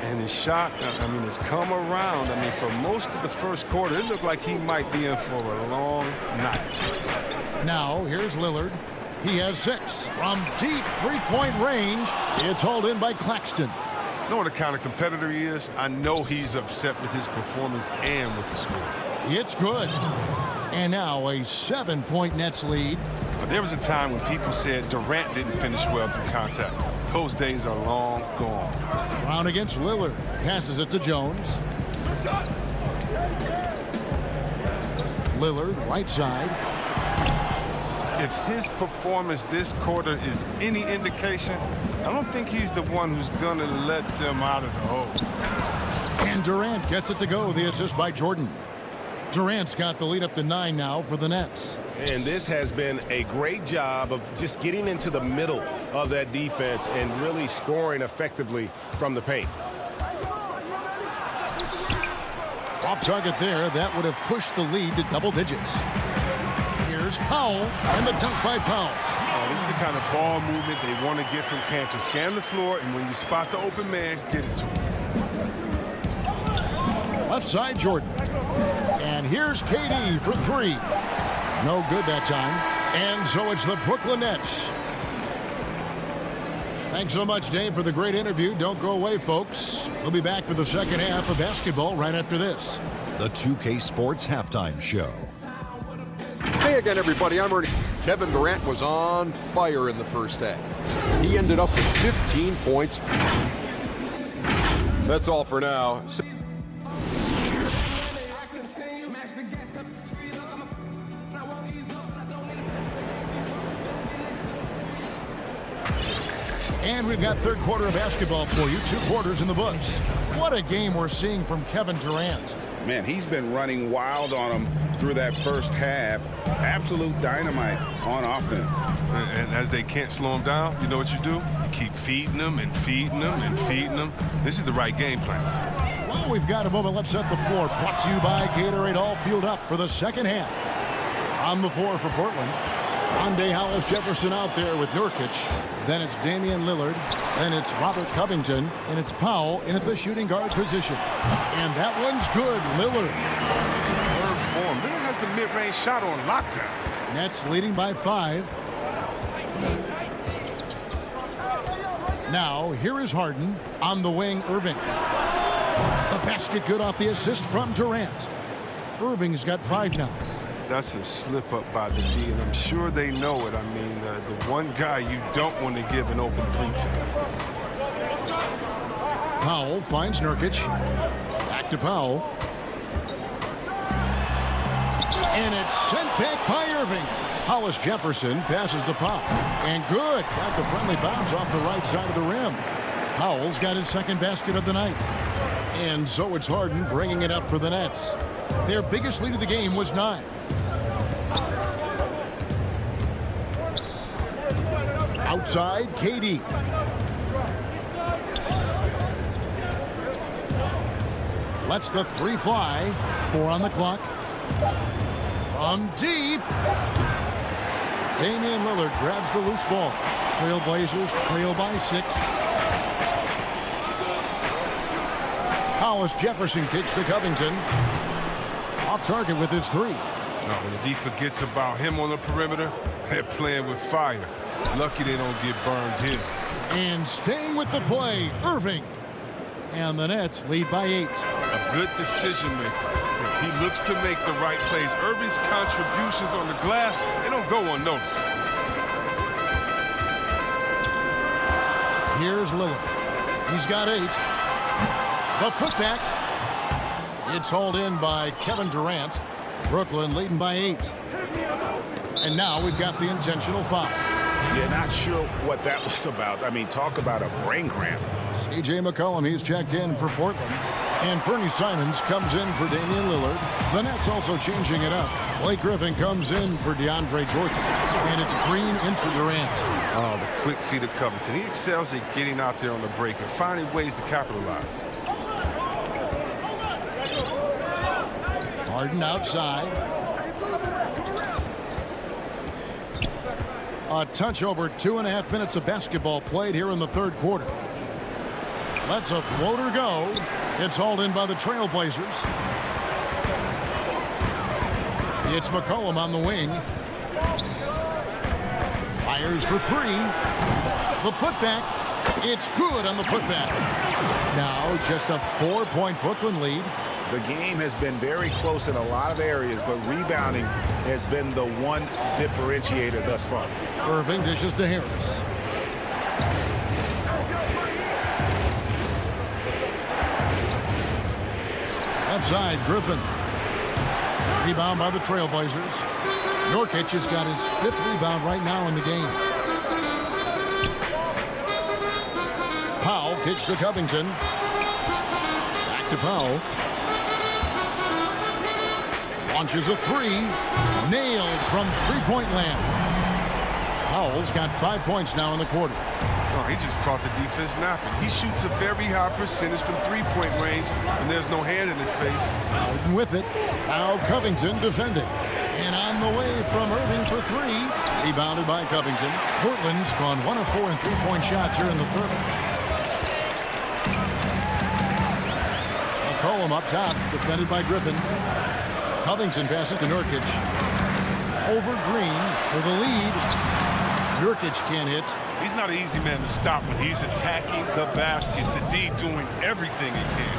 And his shot, I mean, has come around. I mean, for most of the first quarter, it looked like he might be in for a long night. Now, here's Lillard. He has 6. From deep three-point range, it's hauled in by Claxton. Knowing the kind of competitor he is, I know he's upset with his performance and with the score. It's good. And now a 7-point Nets lead. But there was a time when people said Durant didn't finish well through contact. Those days are long gone. Brown against Lillard. Passes it to Jones. Lillard, right side. If his performance this quarter is any indication, I don't think he's the one who's going to let them out of the hole. And Durant gets it to go. The assist by Jordan. Durant's got the lead up to 9 now for the Nets. And this has been a great job of just getting into the middle of that defense and really scoring effectively from the paint. Off target there. That would have pushed the lead to double digits. Here's Powell, and the dunk by Powell. Oh, this is the kind of ball movement they want to get from Cantor. Scan the floor, and when you spot the open man, get it to him. Left side, Jordan. And here's KD for 3. No good that time. And so it's the Brooklyn Nets. Thanks so much, Dave, for the great interview. Don't go away, folks. We'll be back for the second half of basketball right after this. The 2K Sports Halftime Show. Hey again, everybody. I'm Ernie. Kevin Durant was on fire in the first half. He ended up with 15 points. That's all for now. And we've got third quarter of basketball for you. 2 quarters in the books. What a game we're seeing from Kevin Durant. Man, he's been running wild on him through that first half. Absolute dynamite on offense. And as they can't slow him down, you know what you do? You keep feeding them and feeding them and feeding them. This is the right game plan. Well, we've got a moment. Let's set the floor. Brought to you by Gatorade. All fueled up for the second half. On the floor for Portland. Rondé Hollis-Jefferson out there with Nurkic. Then it's Damian Lillard. Then it's Robert Covington. And it's Powell in at the shooting guard position. And that one's good. Lillard. Superb form. Lillard has the mid-range shot on lockdown. Nets leading by 5. Now, here is Harden. On the wing, Irving. The basket good off the assist from Durant. Irving's got 5 now. That's a slip up by the D, and I'm sure they know it. I mean, the one guy you don't want to give an open 3 to. Powell finds Nurkic. Back to Powell. And it's sent back by Irving. Hollis-Jefferson passes to Powell. And good. Got the friendly bounce off the right side of the rim. Powell's got his second basket of the night. And so it's Harden bringing it up for the Nets. Their biggest lead of the game was 9. Outside, KD. Lets the 3 fly. 4 on the clock. From deep. Damian Lillard grabs the loose ball. Trailblazers trail by 6. Hollis-Jefferson kicks to Covington. Off target with his 3. When the D forgets about him on the perimeter, they're playing with fire. Lucky they don't get burned here. And staying with the play, Irving. And the Nets lead by 8. A good decision maker. He looks to make the right plays. Irving's contributions on the glass, they don't go unnoticed. Here's Lillard. He's got 8. The putback. It's hauled in by Kevin Durant. Brooklyn leading by 8. And now we've got the intentional foul. Yeah, not sure what that was about. I mean, talk about a brain cramp. C.J. McCollum, he's checked in for Portland. And Fernie Simons comes in for Damian Lillard. The Nets also changing it up. Blake Griffin comes in for DeAndre Jordan. And it's Green in for Durant. Oh, the quick feet of Covington. He excels at getting out there on the break and finding ways to capitalize. Harden outside. A touch over 2.5 minutes of basketball played here in the third quarter. Lets a floater go. It's hauled in by the Trailblazers. It's McCollum on the wing. Fires for 3. The putback. It's good on the putback. Now just a 4-point Brooklyn lead. The game has been very close in a lot of areas, but rebounding has been the one differentiator thus far. Irving dishes to Harris. Left side, Griffin. Rebound by the Trailblazers. Nurkic has got his 5th rebound right now in the game. Powell kicks to Covington. Back to Powell. Launches a 3. Nailed from three-point land. Powell's got 5 points now in the quarter. Oh, he just caught the defense napping. He shoots a very high percentage from three-point range, and there's no hand in his face. Out with it. Now Covington defending. And on the way from Irving for 3. Rebounded by Covington. Portland's gone 1 of 4 in three-point shots here in the third. McCollum up top, defended by Griffin. Covington passes to Nurkic. Over Green for the lead. Nurkic can't hit. He's not an easy man to stop when he's attacking the basket. The D doing everything he can.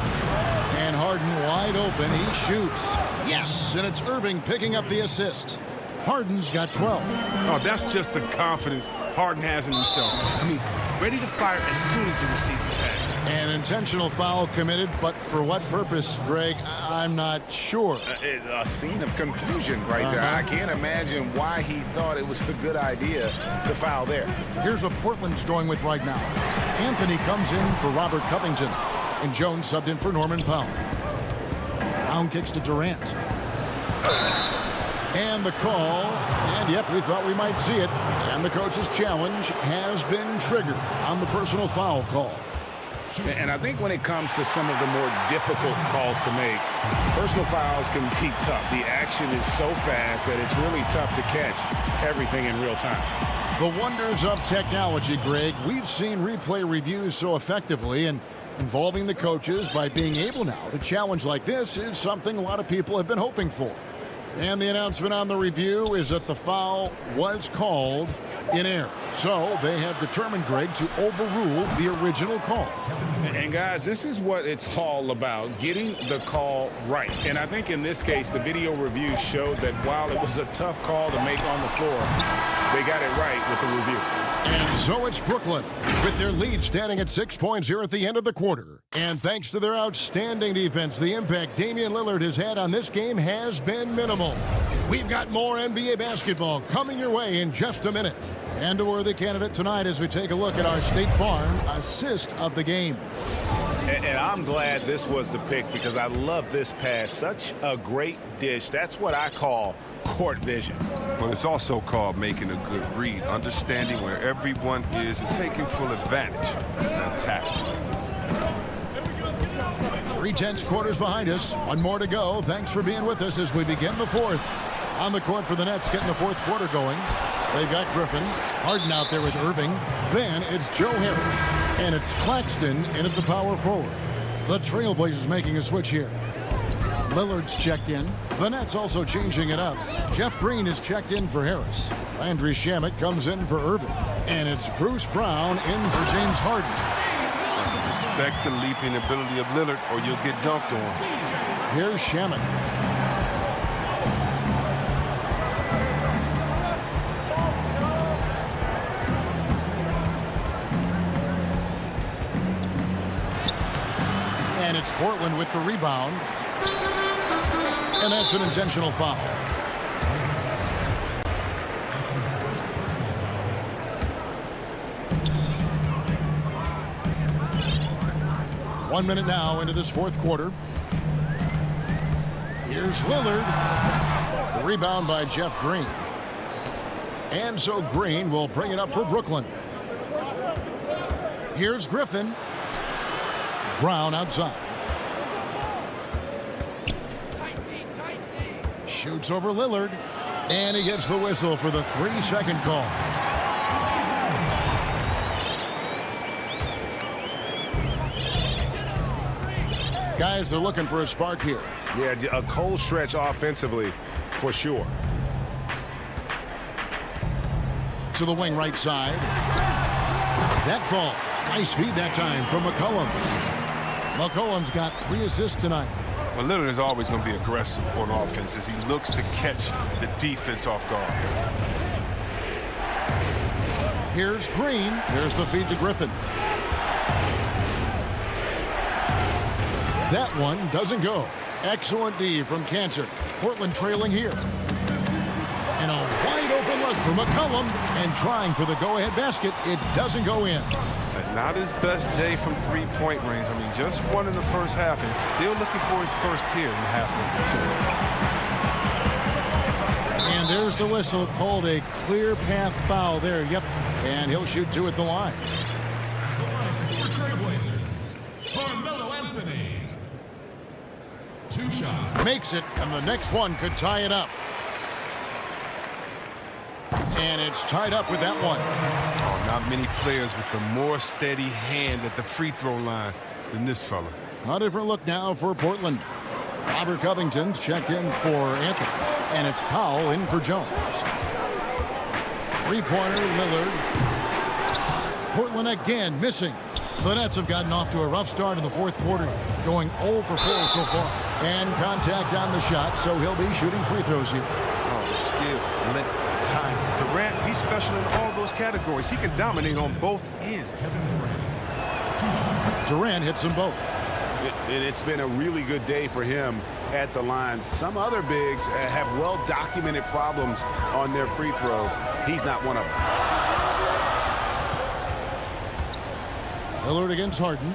And Harden wide open. He shoots. Yes, and it's Irving picking up the assist. Harden's got 12. Oh, that's just the confidence Harden has in himself. I mean, ready to fire as soon as he receives the pass. An intentional foul committed, but for what purpose, Greg? I'm not sure. A scene of confusion right there. I can't imagine why he thought it was a good idea to foul there. Here's what Portland's going with right now. Anthony comes in for Robert Covington, and Jones subbed in for Norman Powell. Brown kicks to Durant. And the call, and yep, we thought we might see it. And the coach's challenge has been triggered on the personal foul call. And I think when it comes to some of the more difficult calls to make, personal fouls can be tough. The action is so fast that it's really tough to catch everything in real time. The wonders of technology, Greg. We've seen replay reviews so effectively, and involving the coaches by being able now to challenge like this is something a lot of people have been hoping for. And the announcement on the review is that the foul was called in error. So they have determined, Greg, to overrule the original call. And guys, this is what it's all about, getting the call right. And I think in this case, the video review showed that while it was a tough call to make on the floor, they got it right with the review. And so it's Brooklyn, with their lead standing at 6 points here at the end of the quarter. And thanks to their outstanding defense, the impact Damian Lillard has had on this game has been minimal. We've got more NBA basketball coming your way in just a minute. And a worthy candidate tonight as we take a look at our State Farm assist of the game. And I'm glad this was the pick because I love this pass. Such a great dish. That's what I call court vision. Well, it's also called making a good read, understanding where everyone is and taking full advantage. Fantastic. 3/10 quarters behind us. One more to go. Thanks for being with us as we begin the fourth. On the court for the Nets, getting the fourth quarter going. They've got Griffin. Harden out there with Irving. Then it's Joe Harris. And it's Claxton in at the power forward. The Trailblazers making a switch here. Lillard's checked in. The Nets also changing it up. Jeff Green is checked in for Harris. Landry Shamet comes in for Irving. And it's Bruce Brown in for James Harden. Respect the leaping ability of Lillard or you'll get dunked on. Here's Shamet. It's Portland with the rebound. And that's an intentional foul. One minute now into this fourth quarter. Here's Lillard. The rebound by Jeff Green. And so Green will bring it up for Brooklyn. Here's Griffin. Brown outside. Shoots over Lillard. And he gets the whistle for the 3-second call. Guys, they're looking for a spark here. Yeah, a cold stretch offensively for sure. To the wing right side. That falls. Nice feed that time from McCollum. McCollum's got 3 assists tonight. Well, Lillard is always going to be aggressive on offense as he looks to catch the defense off guard. Here's Green. There's the feed to Griffin. That one doesn't go. Excellent D from Cancer. Portland trailing here. And a wide open look for McCollum. And trying for the go-ahead basket. It doesn't go in. Not his best day from three-point range. I mean, just one in the first half and still looking for his first here in half number 2. And there's the whistle. Called a clear path foul there. Yep. And he'll shoot 2 at the line. Makes it, and the next one could tie it up. And it's tied up with that one. Oh, not many players with a more steady hand at the free throw line than this fella. A different look now for Portland. Robert Covington's checked in for Anthony. And it's Powell in for Jones. Three-pointer, Lillard. Portland again missing. The Nets have gotten off to a rough start in the fourth quarter, going 0 for 4 so far. And contact on the shot, so he'll be shooting free throws here. Oh, skill, length, time. Durant, he's special in all those categories. He can dominate on both ends. Durant hits them both. And it's been a really good day for him at the line. Some other bigs have well-documented problems on their free throws. He's not one of them. Lillard against Harden.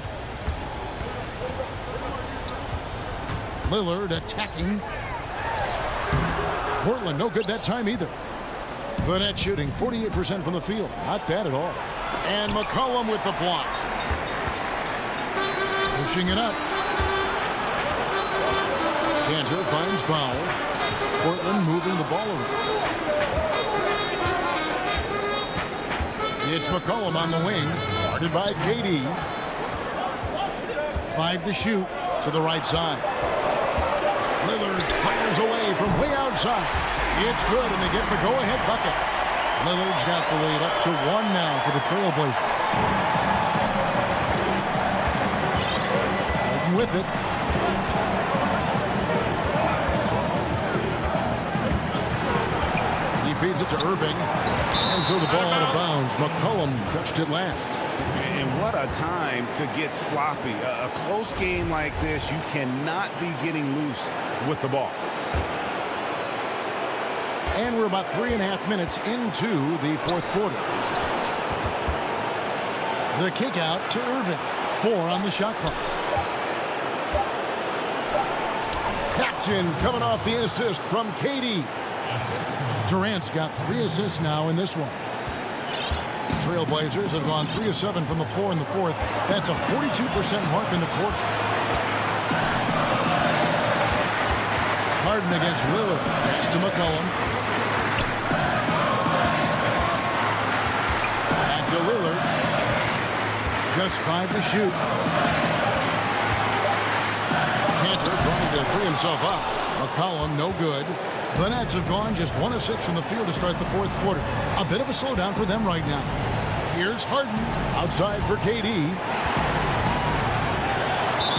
Lillard attacking. Portland no good that time either. The Nets shooting 48% from the field. Not bad at all. And McCollum with the block. Pushing it up. Cantor finds Powell. Portland moving the ball over. It's McCollum on the wing. Guarded by KD. 5 to shoot to the right side. Lillard fires away from way outside. It's good, and they get the go-ahead bucket. Lillard's got the lead up to 1 now for the Trailblazers. Harden with it. He feeds it to Irving. And so the ball out of bounds. McCollum touched it last. And what a time to get sloppy. A close game like this, you cannot be getting loose with the ball. And we're about 3.5 minutes into the fourth quarter. The kick out to Irving. 4 on the shot clock. Paxson coming off the assist from KD. Durant's got 3 assists now in this one. Trailblazers have gone 3 of 7 from the floor in the fourth. That's a 42% mark in the quarter. Harden against Lillard. Pass to McCollum. Back to Lillard. Just 5 to shoot. Cantor trying to free himself up. McCollum no good. The Nets have gone just 1 of 6 from the field to start the fourth quarter. A bit of a slowdown for them right now. Here's Harden outside for KD.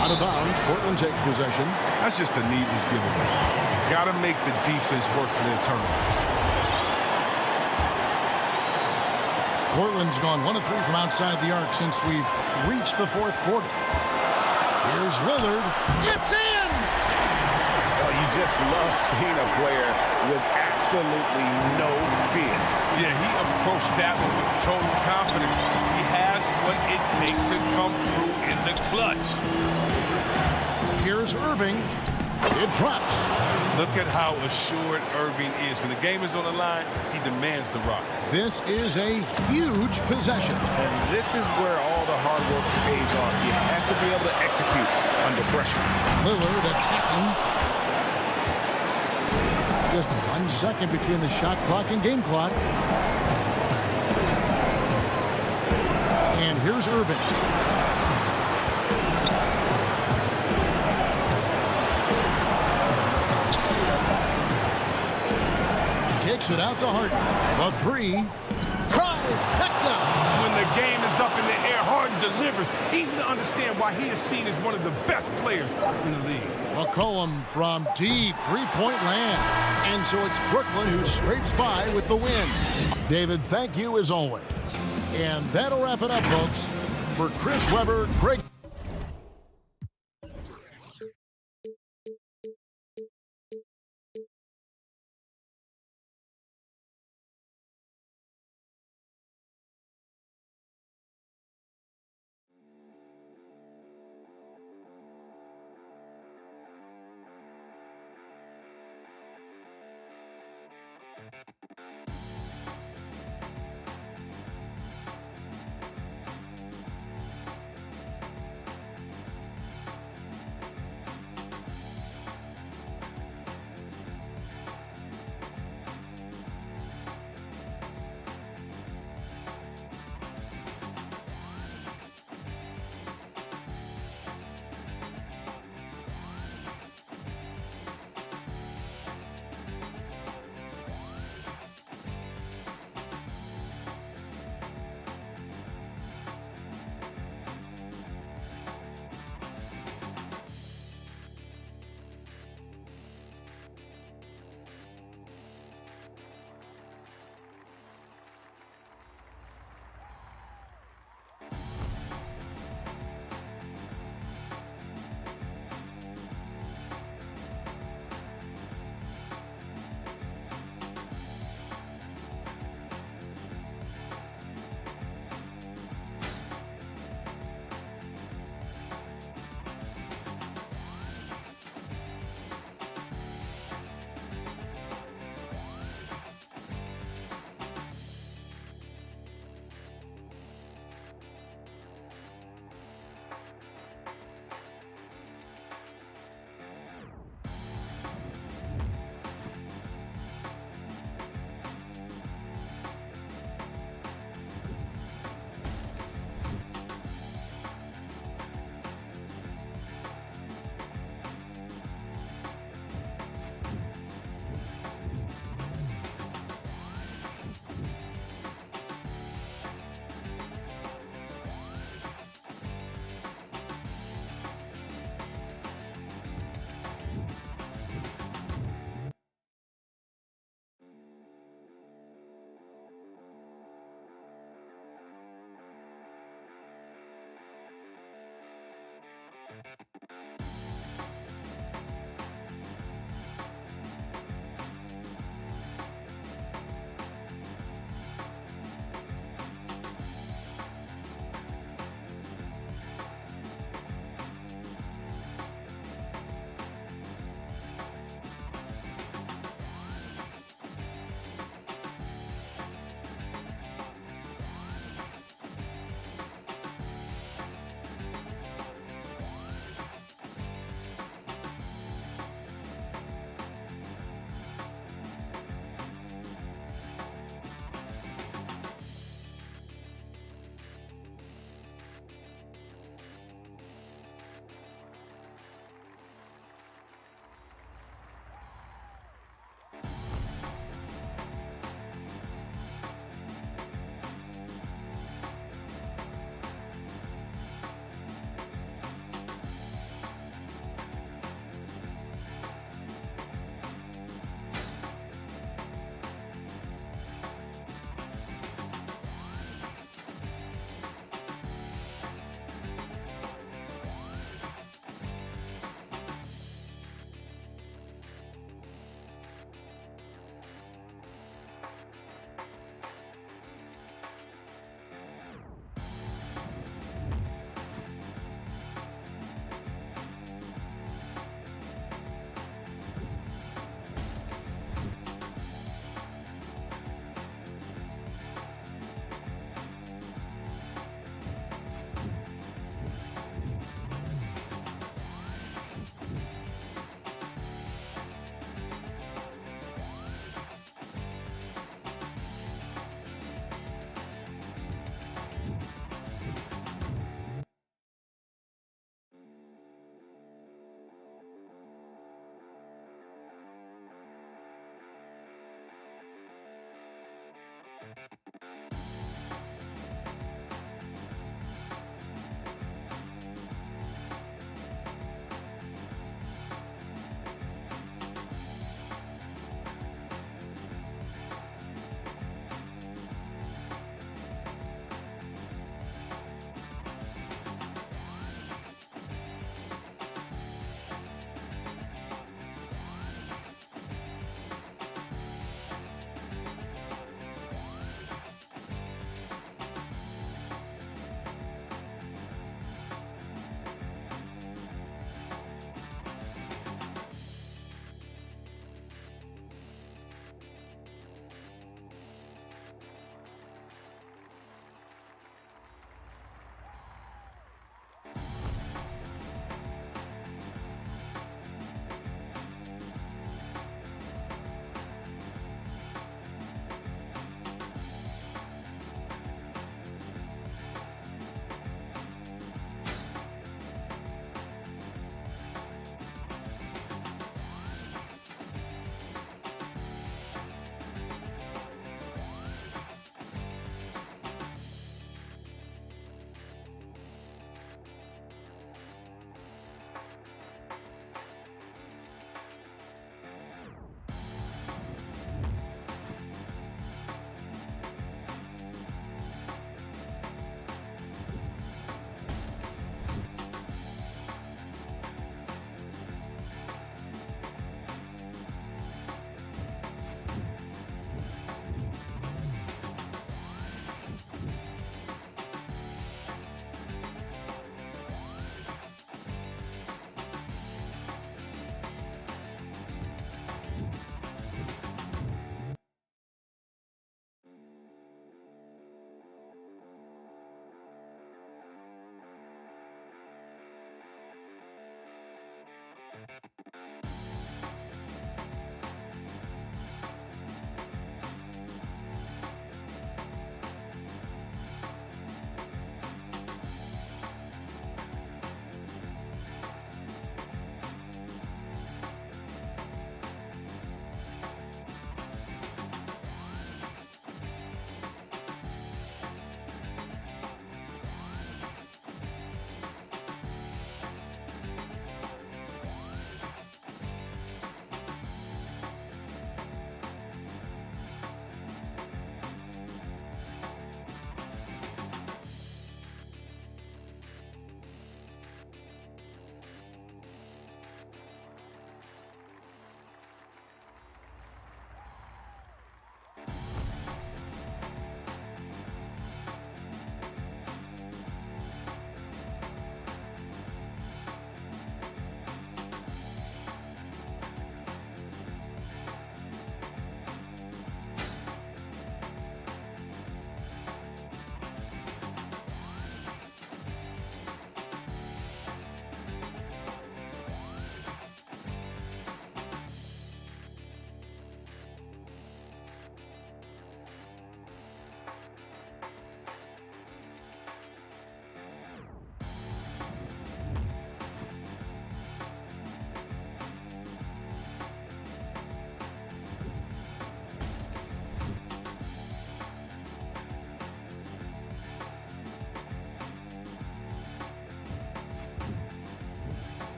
Out of bounds. Portland takes possession. That's just a need he's given. Got to make the defense work for their turnover. Portland's gone 1 of 3 from outside the arc since we've reached the fourth quarter. Here's Lillard. It's in! Well, you just love seeing a player with absolutely no fear. Yeah, he approached that one with total confidence. He has what it takes to come through in the clutch. Here's Irving. It drops. Look at how assured Irving is. When the game is on the line, he demands the rock. This is a huge possession. And this is where all the hard work pays off. You have to be able to execute under pressure. Lillard attacking. Just 1 second between the shot clock and game clock. And here's Irving. Kicks it out to Harden. The three. Trifecta. When the game is up in the air, Harden delivers. Easy to understand why he is seen as one of the best players in the league. McCollum from deep three-point land. And so it's Brooklyn who scrapes by with the win. David, thank you as always. And that'll wrap it up, folks. For Chris Webber, Greg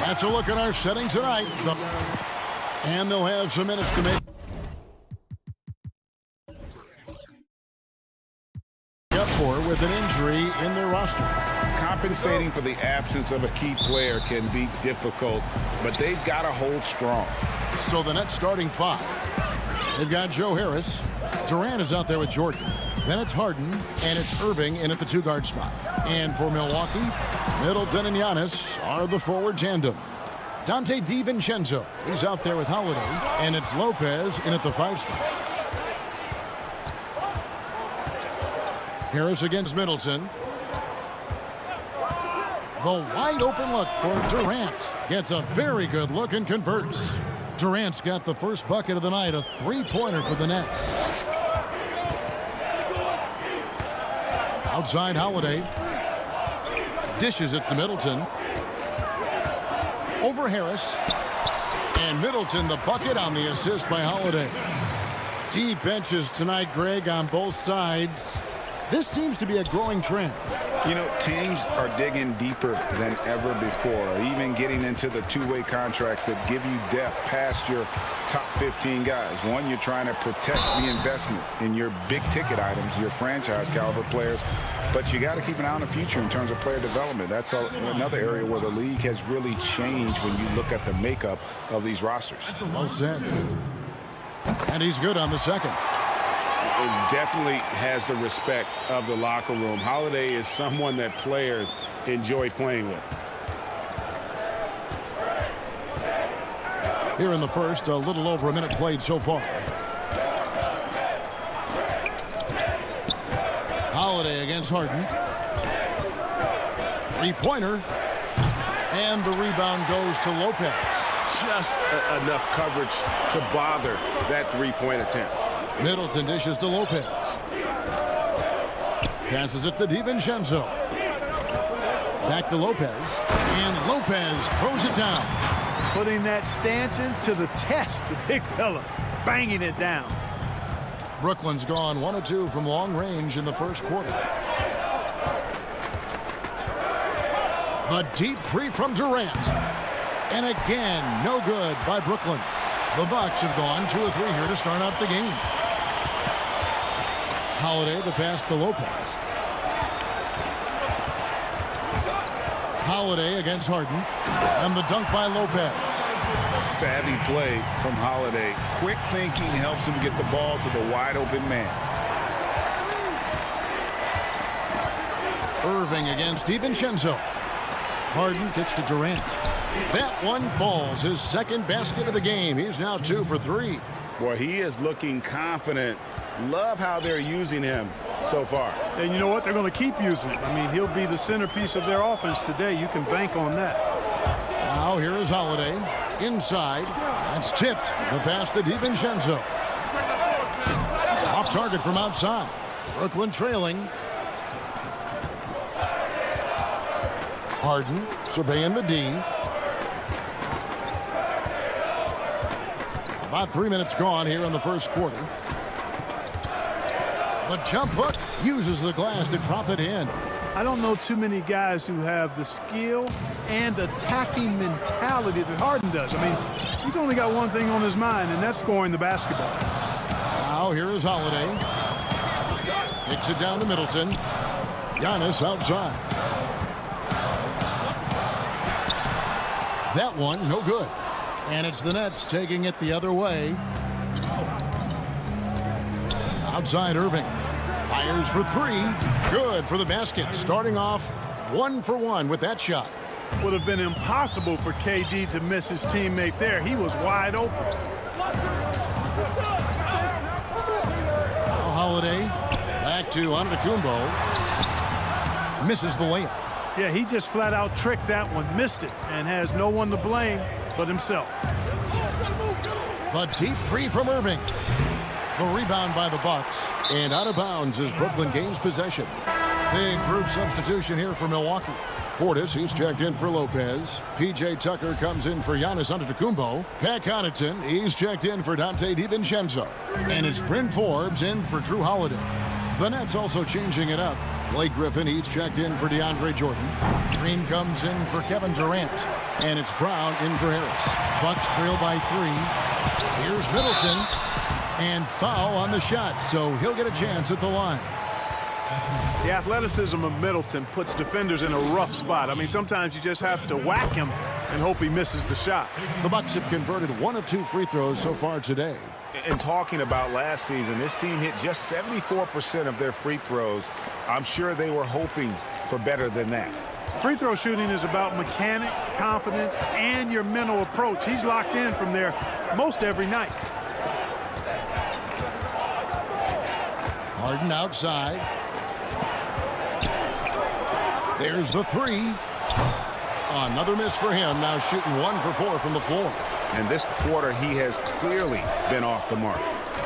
That's a look at our setting tonight. And they'll have some minutes to make up for with an injury in their roster. Compensating for the absence of a key player can be difficult, but they've got to hold strong. So the Nets starting five. They've got Joe Harris. Durant is out there with Jordan. Then it's Harden, and it's Irving in at the two-guard spot. And for Milwaukee, Middleton and Giannis are the forward tandem. Dante DiVincenzo, he's out there with Holiday, and it's Lopez in at the five spot. Harris against Middleton. The wide open look for Durant. Gets a very good look and converts. Durant's got the first bucket of the night, a three-pointer for the Nets. Outside Holiday. Dishes it to Middleton. Over Harris. And Middleton the bucket on the assist by Holiday. Deep benches tonight, Greg, on both sides. This seems to be a growing trend. You know, teams are digging deeper than ever before, even getting into the two-way contracts that give you depth past your top 15 guys. One, you're trying to protect the investment in your big-ticket items, your franchise-caliber players, but you got to keep an eye on the future in terms of player development. That's another area where the league has really changed when you look at the makeup of these rosters. Well said. And he's good on the second. It definitely has the respect of the locker room. Holiday is someone that players enjoy playing with. Here in the first, a little over a minute played so far. Holiday against Harden. Three-pointer. And the rebound goes to Lopez. Just enough coverage to bother that three-point attempt. Middleton dishes to Lopez. Passes it to DiVincenzo. Back to Lopez. And Lopez throws it down. Putting that stanchion to the test, the big fella. Banging it down. Brooklyn's gone 1 of 2 from long range in the first quarter. The deep three from Durant. And again, no good by Brooklyn. The Bucks have gone 2 of 3 here to start out the game. Holiday, the pass to Lopez. Holiday against Harden. And the dunk by Lopez. Savvy play from Holiday. Quick thinking helps him get the ball to the wide open man. Irving against DiVincenzo. Harden kicks to Durant. That one falls. His second basket of the game. He's now 2 for 3. Boy, he is looking confident. Love how they're using him so far. And you know what? They're going to keep using him. I mean, he'll be the centerpiece of their offense today. You can bank on that. Now here is Holiday. Inside. That's tipped. The pass to DiVincenzo. Off target from outside. Brooklyn trailing. Harden surveying the D. About 3 minutes gone here in the first quarter. The jump hook uses the glass to drop it in. I don't know too many guys who have the skill and attacking mentality that Harden does. I mean, he's only got one thing on his mind, and that's scoring the basketball. Now here is Holiday. Kicks it down to Middleton. Giannis outside. That one, no good. And it's the Nets taking it the other way. Outside Irving. Fires for 3. Good for the basket. Starting off 1 for 1 with that shot. Would have been impossible for KD to miss his teammate there. He was wide open. Holiday back to Antetokounmpo. Misses the layup. Yeah, he just flat out tricked that one, missed it, and has no one to blame but himself. The deep three from Irving. The rebound by the Bucks, and out of bounds as Brooklyn gains possession. Big group substitution here for Milwaukee. Portis, he's checked in for Lopez. P.J. Tucker comes in for Giannis Antetokounmpo. Pat Connaughton, he's checked in for Dante DiVincenzo. And it's Bryn Forbes in for Drew Holiday. The Nets also changing it up. Blake Griffin, he's checked in for DeAndre Jordan. Green comes in for Kevin Durant. And it's Brown in for Harris. Bucks trail by 3. Here's Middleton. And foul on the shot, so he'll get a chance at the line. The athleticism of Middleton puts defenders in a rough spot. I mean, sometimes you just have to whack him and hope he misses the shot. The Bucks have converted 1 of 2 free throws so far today. And talking about last season, this team hit just 74% of their free throws. I'm sure they were hoping for better than that. Free throw shooting is about mechanics, confidence, and your mental approach. He's locked in from there most every night. Harden outside. There's the 3. Another miss for him. Now shooting 1 for 4 from the floor. And this quarter, he has clearly been off the mark.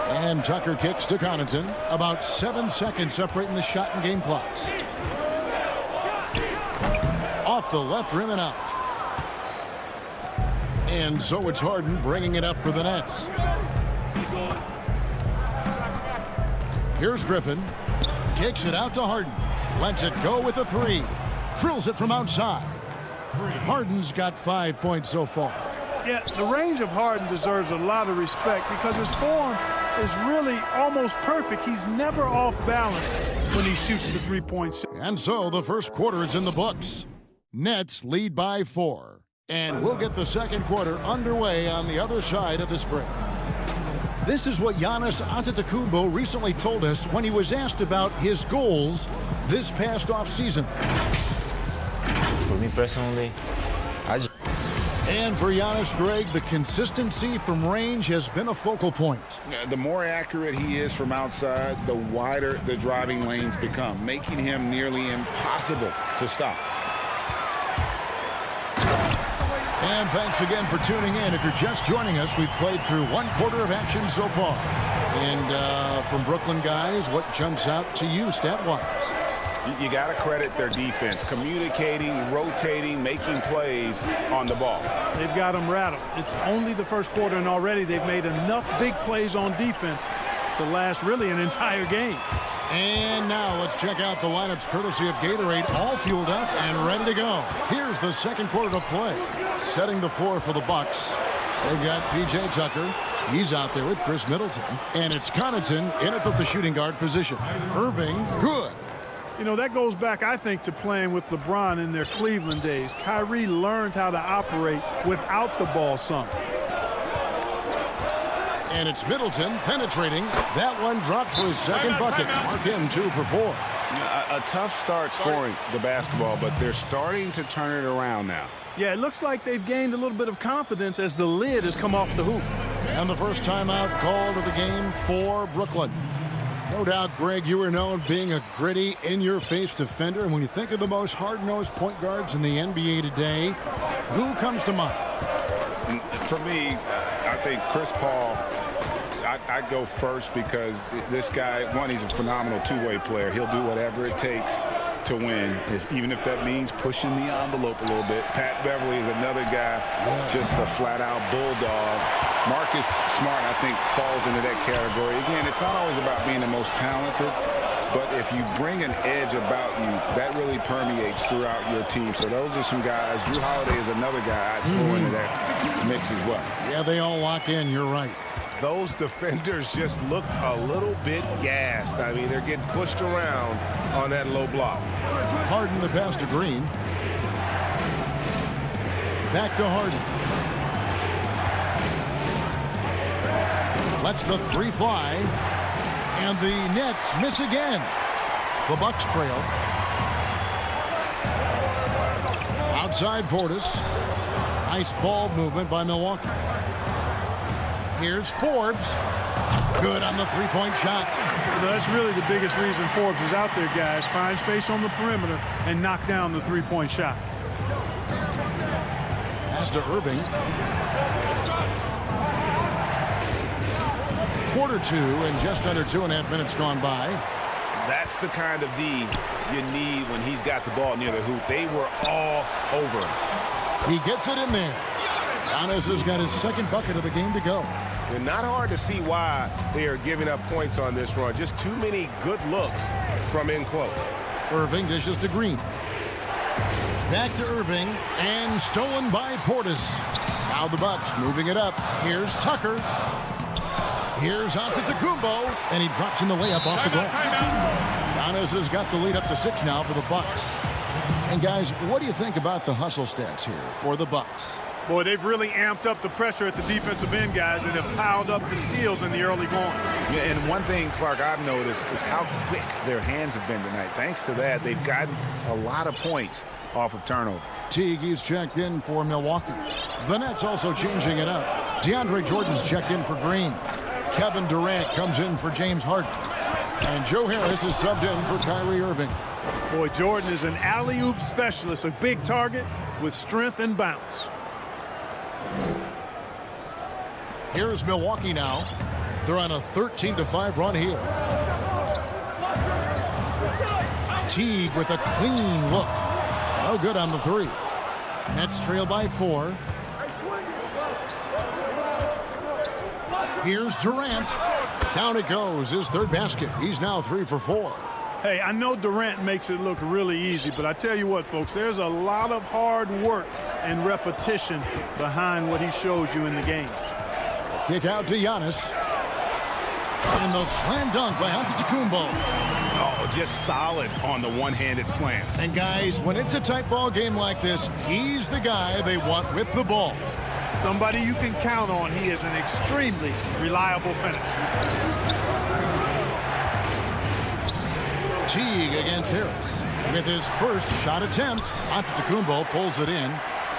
And Tucker kicks to Connaughton. About 7 seconds separating the shot and game clocks. Off the left rim and out. And so it's Harden bringing it up for the Nets. Here's Griffin. Kicks it out to Harden. Lets it go with a 3. Drills it from outside. Harden's got 5 points so far. Yeah, the range of Harden deserves a lot of respect because his form is really almost perfect. He's never off balance when he shoots the 3-point shot. And so the first quarter is in the books. Nets lead by 4. And we'll get the second quarter underway on the other side of this break. This is what Giannis Antetokounmpo recently told us when he was asked about his goals this past offseason. For me personally, And for Giannis, Greg, the consistency from range has been a focal point. The more accurate he is from outside, the wider the driving lanes become, making him nearly impossible to stop. And thanks again for tuning in. If you're just joining us, we've played through 1 quarter of action so far. And from Brooklyn guys, what jumps out to you stat-wise? You got to credit their defense, communicating, rotating, making plays on the ball. They've got them rattled. It's only the first quarter, and already they've made enough big plays on defense to last really an entire game. And now let's check out the lineups courtesy of Gatorade, all fueled up and ready to go. Here's the second quarter to play. Setting the floor for the Bucks. They've got P.J. Tucker. He's out there with Chris Middleton. And it's Connaughton in at the shooting guard position. Irving, good. You know, that goes back, I think, to playing with LeBron in their Cleveland days. Kyrie learned how to operate without the ball some. And it's Middleton penetrating. That one dropped for his second bucket. Mark him 2 for 4. A tough start scoring the basketball, but they're starting to turn it around now. Yeah, it looks like they've gained a little bit of confidence as the lid has come off the hoop. And the first timeout called of the game for Brooklyn. No doubt, Greg, you were known being a gritty, in-your-face defender. And when you think of the most hard-nosed point guards in the NBA today, who comes to mind? For me, I think Chris Paul, I'd go first because this guy, one, he's a phenomenal two-way player. He'll do whatever it takes to win, even if that means pushing the envelope a little bit. Pat Beverly is another guy, just a flat-out bulldog. Marcus Smart, I think, falls into that category. Again, it's not always about being the most talented, but if you bring an edge about you, that really permeates throughout your team. So those are some guys. Drew Holiday is another guy I'd throw into that mix as well. Yeah, they all lock in. You're right. Those defenders just look a little bit gassed. I mean, they're getting pushed around on that low block. Harden the pass to Green. Back to Harden. Lets the 3 fly. And the Nets miss again. The Bucks trail. Outside Portis. Nice ball movement by Milwaukee. Here's Forbes. Good on the 3-point shot. That's really the biggest reason Forbes is out there, guys. Find space on the perimeter and knock down the 3-point shot. Pass to Irving. Quarter 2 and just under 2.5 minutes gone by. That's the kind of D you need when he's got the ball near the hoop. They were all over him. He gets it in there. Giannis has got his second bucket of the game to go. And not hard to see why they are giving up points on this run. Just too many good looks from in close. Irving dishes to Green. Back to Irving, and stolen by Portis. Now the Bucks moving it up. Here's Tucker. Here's Antetokounmpo, and he drops in the layup off the glass. Giannis has got the lead up to 6 now for the Bucks. And guys, what do you think about the hustle stats here for the Bucks? Boy, they've really amped up the pressure at the defensive end, guys, and have piled up the steals in the early going. Yeah, and one thing, Clark, I've noticed is how quick their hands have been tonight. Thanks to that, they've gotten a lot of points off of turnover. Teague, he's checked in for Milwaukee. The Nets also changing it up. DeAndre Jordan's checked in for Green. Kevin Durant comes in for James Harden. And Joe Harris is subbed in for Kyrie Irving. Boy, Jordan is an alley-oop specialist, a big target with strength and bounce. Here's Milwaukee now. They're on a 13-5 run here. Teague with a clean look. No good on the 3. Nets trail by 4. Here's Durant. Down it goes. His 3rd basket. He's now 3 for 4. Hey, I know Durant makes it look really easy, but I tell you what, folks, there's a lot of hard work and repetition behind what he shows you in the games. Kick out to Giannis. And the slam dunk by Antetokounmpo. Oh, just solid on the one-handed slam. And guys, when it's a tight ball game like this, he's the guy they want with the ball. Somebody you can count on. He is an extremely reliable finisher. Teague against Harris. With his first shot attempt, Antetokounmpo pulls it in.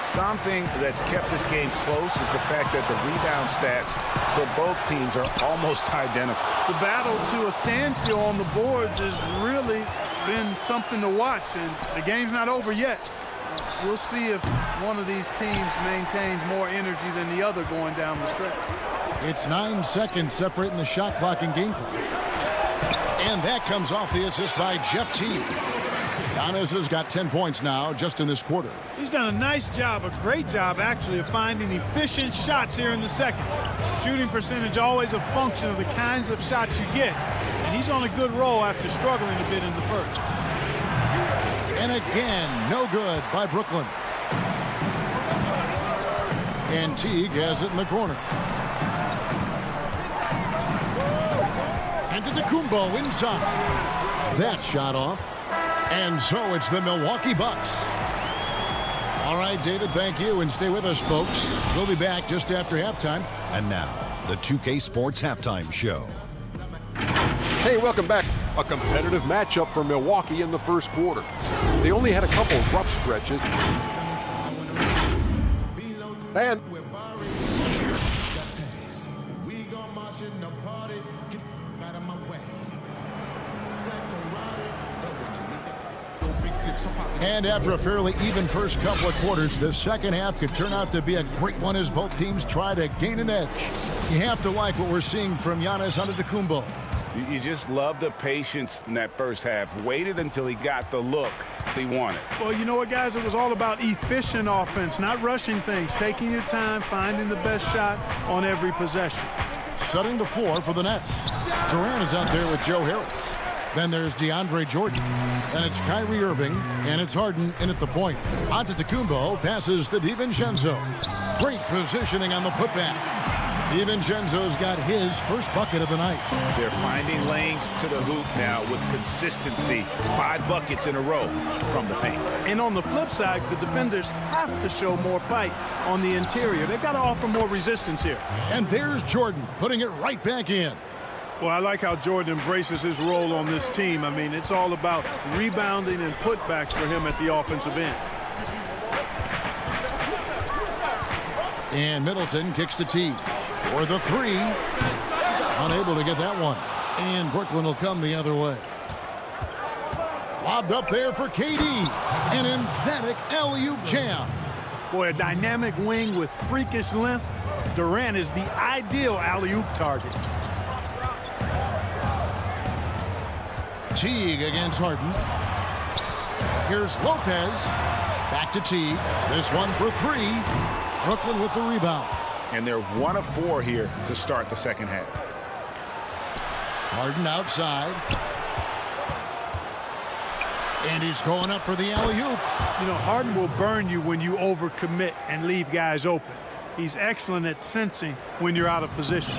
Something that's kept this game close is the fact that the rebound stats for both teams are almost identical. The battle to a standstill on the boards has really been something to watch, and the game's not over yet. We'll see if one of these teams maintains more energy than the other going down the stretch. It's 9 seconds separating the shot clock and game clock. And that comes off the assist by Jeff Teague. Giannis has got 10 points now just in this quarter. He's done a nice job, a great job actually, of finding efficient shots here in the second. Shooting percentage always a function of the kinds of shots you get. And he's on a good roll after struggling a bit in the first. And again, no good by Brooklyn. And Teague has it in the corner. Antetokounmpo inside. That shot off. And so it's the Milwaukee Bucks. All right, David, thank you. And stay with us, folks. We'll be back just after halftime. And now, the 2K Sports Halftime Show. Hey, welcome back. A competitive matchup for Milwaukee in the first quarter. They only had a couple of rough stretches. And And after a fairly even first couple of quarters, the second half could turn out to be a great one as both teams try to gain an edge. You have to like what we're seeing from Giannis Antetokounmpo. You just love the patience in that first half. Waited until he got the look he wanted. Well, you know what, guys? It was all about efficient offense, not rushing things, taking your time, finding the best shot on every possession. Setting the floor for the Nets. Durant is out there with Joe Harris. Then there's DeAndre Jordan. And it's Kyrie Irving. And it's Harden in at the point. Antetokounmpo passes to DiVincenzo. Great positioning on the putback. DiVincenzo's got his first bucket of the night. They're finding lanes to the hoop now with consistency. 5 buckets in a row from the paint. And on the flip side, the defenders have to show more fight on the interior. They've got to offer more resistance here. And there's Jordan putting it right back in. Well, I like how Jordan embraces his role on this team. I mean, it's all about rebounding and putbacks for him at the offensive end. And Middleton kicks to Teague for the 3. Unable to get that one. And Brooklyn will come the other way. Lobbed up there for KD. An emphatic alley-oop jam. Boy, a dynamic wing with freakish length. Durant is the ideal alley-oop target. Teague against Harden. Here's Lopez. Back to Teague. This one for 3. Brooklyn with the rebound. And they're 1 of 4 here to start the second half. Harden outside. And he's going up for the alley-oop. You know, Harden will burn you when you overcommit and leave guys open. He's excellent at sensing when you're out of position.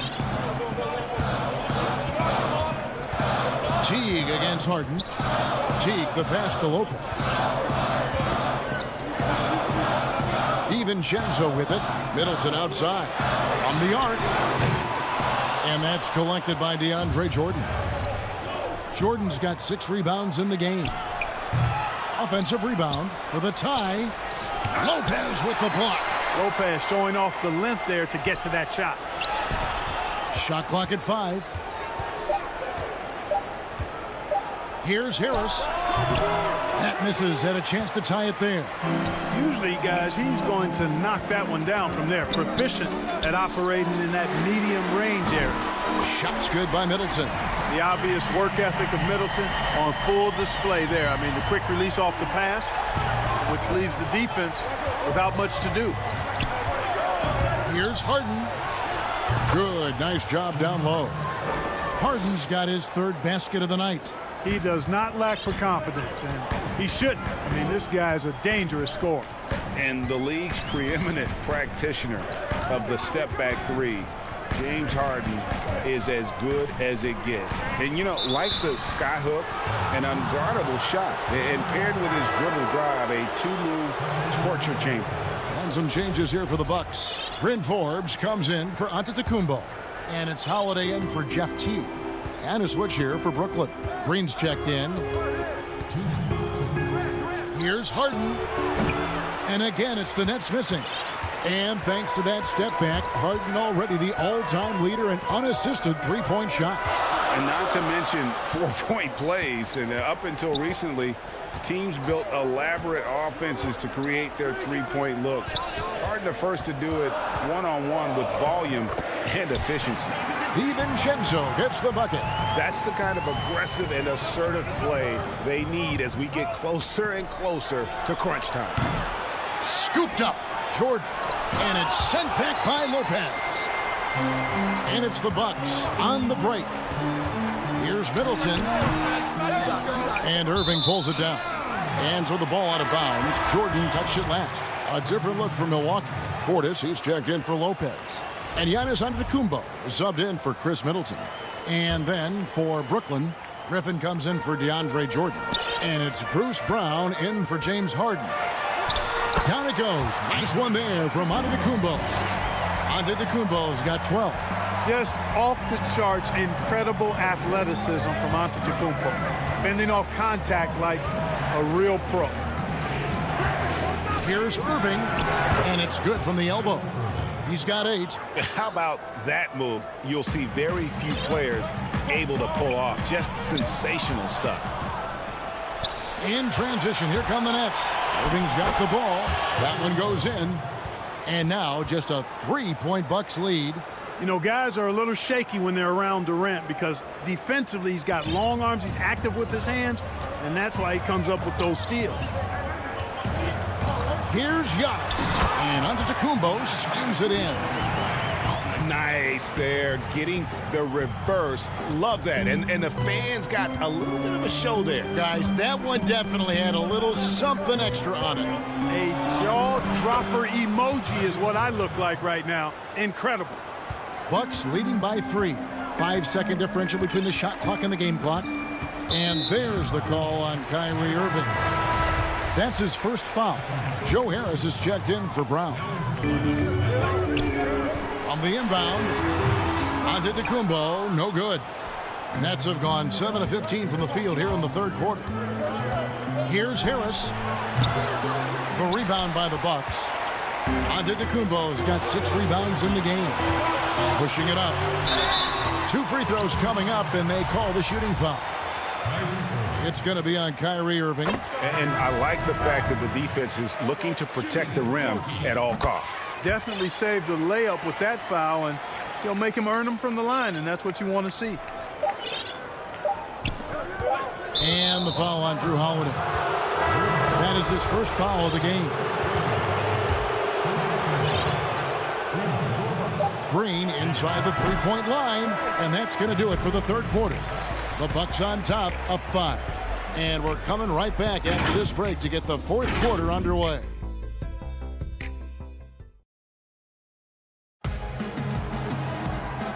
Teague against Harden. Teague the pass to Lopez. DiVincenzo with it. Middleton outside. From the arc. And that's collected by DeAndre Jordan. Jordan's got 6 rebounds in the game. Offensive rebound for the tie. Lopez with the block. Lopez showing off the length there to get to that shot. Shot clock at 5. Here's Harris. That misses. Had a chance to tie it there. Usually, guys, he's going to knock that one down from there. Proficient at operating in that medium range area. Shot's good by Middleton. The obvious work ethic of Middleton on full display there. I mean, the quick release off the pass, which leaves the defense without much to do. Here's Harden. Good. Nice job down low. Harden's got his 3rd basket of the night. He does not lack for confidence, and he shouldn't. I mean, this guy's a dangerous scorer. And the league's preeminent practitioner of the step-back 3, James Harden, is as good as it gets. And, you know, like the skyhook, an unguardable shot. And paired with his dribble drive, a 2-move torture chamber. And some changes here for the Bucks. Bryn Forbes comes in for Antetokounmpo. And it's Holiday in for Jeff Teague. And a switch here for Brooklyn. Green's checked in. Here's Harden. And again, it's the Nets missing. And thanks to that step back, Harden already the all-time leader in unassisted 3-point shots. And not to mention 4-point plays. And up until recently, teams built elaborate offenses to create their 3-point looks. Harden the first to do it one-on-one with volume and efficiency. DiVincenzo gets the bucket. That's the kind of aggressive and assertive play they need as we get closer and closer to crunch time. Scooped up. Jordan. And it's sent back by Lopez. And it's the Bucks on the break. Here's Middleton. And Irving pulls it down. Hands with the ball out of bounds. Jordan touched it last. A different look for Milwaukee. Portis, he's checked in for Lopez. And Giannis Antetokounmpo subbed in for Chris Middleton. And then for Brooklyn, Griffin comes in for DeAndre Jordan. And it's Bruce Brown in for James Harden. Down it goes. Nice one there from Antetokounmpo. Antetokounmpo's got 12. Just off the charts, incredible athleticism from Antetokounmpo. Fending off contact like a real pro. Here's Irving. And it's good from the elbow. He's got 8. How about that move? You'll see very few players able to pull off. Just sensational stuff. In transition, here come the Nets. Irving's got the ball. That one goes in. And now just a 3-point Bucks lead. You know, guys are a little shaky when they're around Durant because defensively he's got long arms, he's active with his hands, and that's why he comes up with those steals. Here's Giannis. And Antetokounmpo slams it in. Nice there, getting the reverse. Love that. And the fans got a little bit of a show there. Guys, that one definitely had a little something extra on it. A jaw-dropper emoji is what I look like right now. Incredible. Bucks leading by 3. 5-second differential between the shot clock and the game clock. And there's the call on Kyrie Irving. That's his first foul. Joe Harris is checked in for Brown. On the inbound, Antetokounmpo, no good. Nets have gone 7 of 15 from the field here in the 3rd quarter. Here's Harris. The rebound by the Bucks. Antetokounmpo's got 6 rebounds in the game. Pushing it up. 2 free throws coming up, and they call the shooting foul. It's going to be on Kyrie Irving. And I like the fact that the defense is looking to protect the rim at all costs. Definitely saved a layup with that foul, and he'll make him earn them from the line, and that's what you want to see. And the foul on Drew Holiday. That is his first foul of the game. Green inside the 3-point line, and that's going to do it for the 3rd quarter. The Bucks on top, up 5. And we're coming right back after this break to get the fourth quarter underway.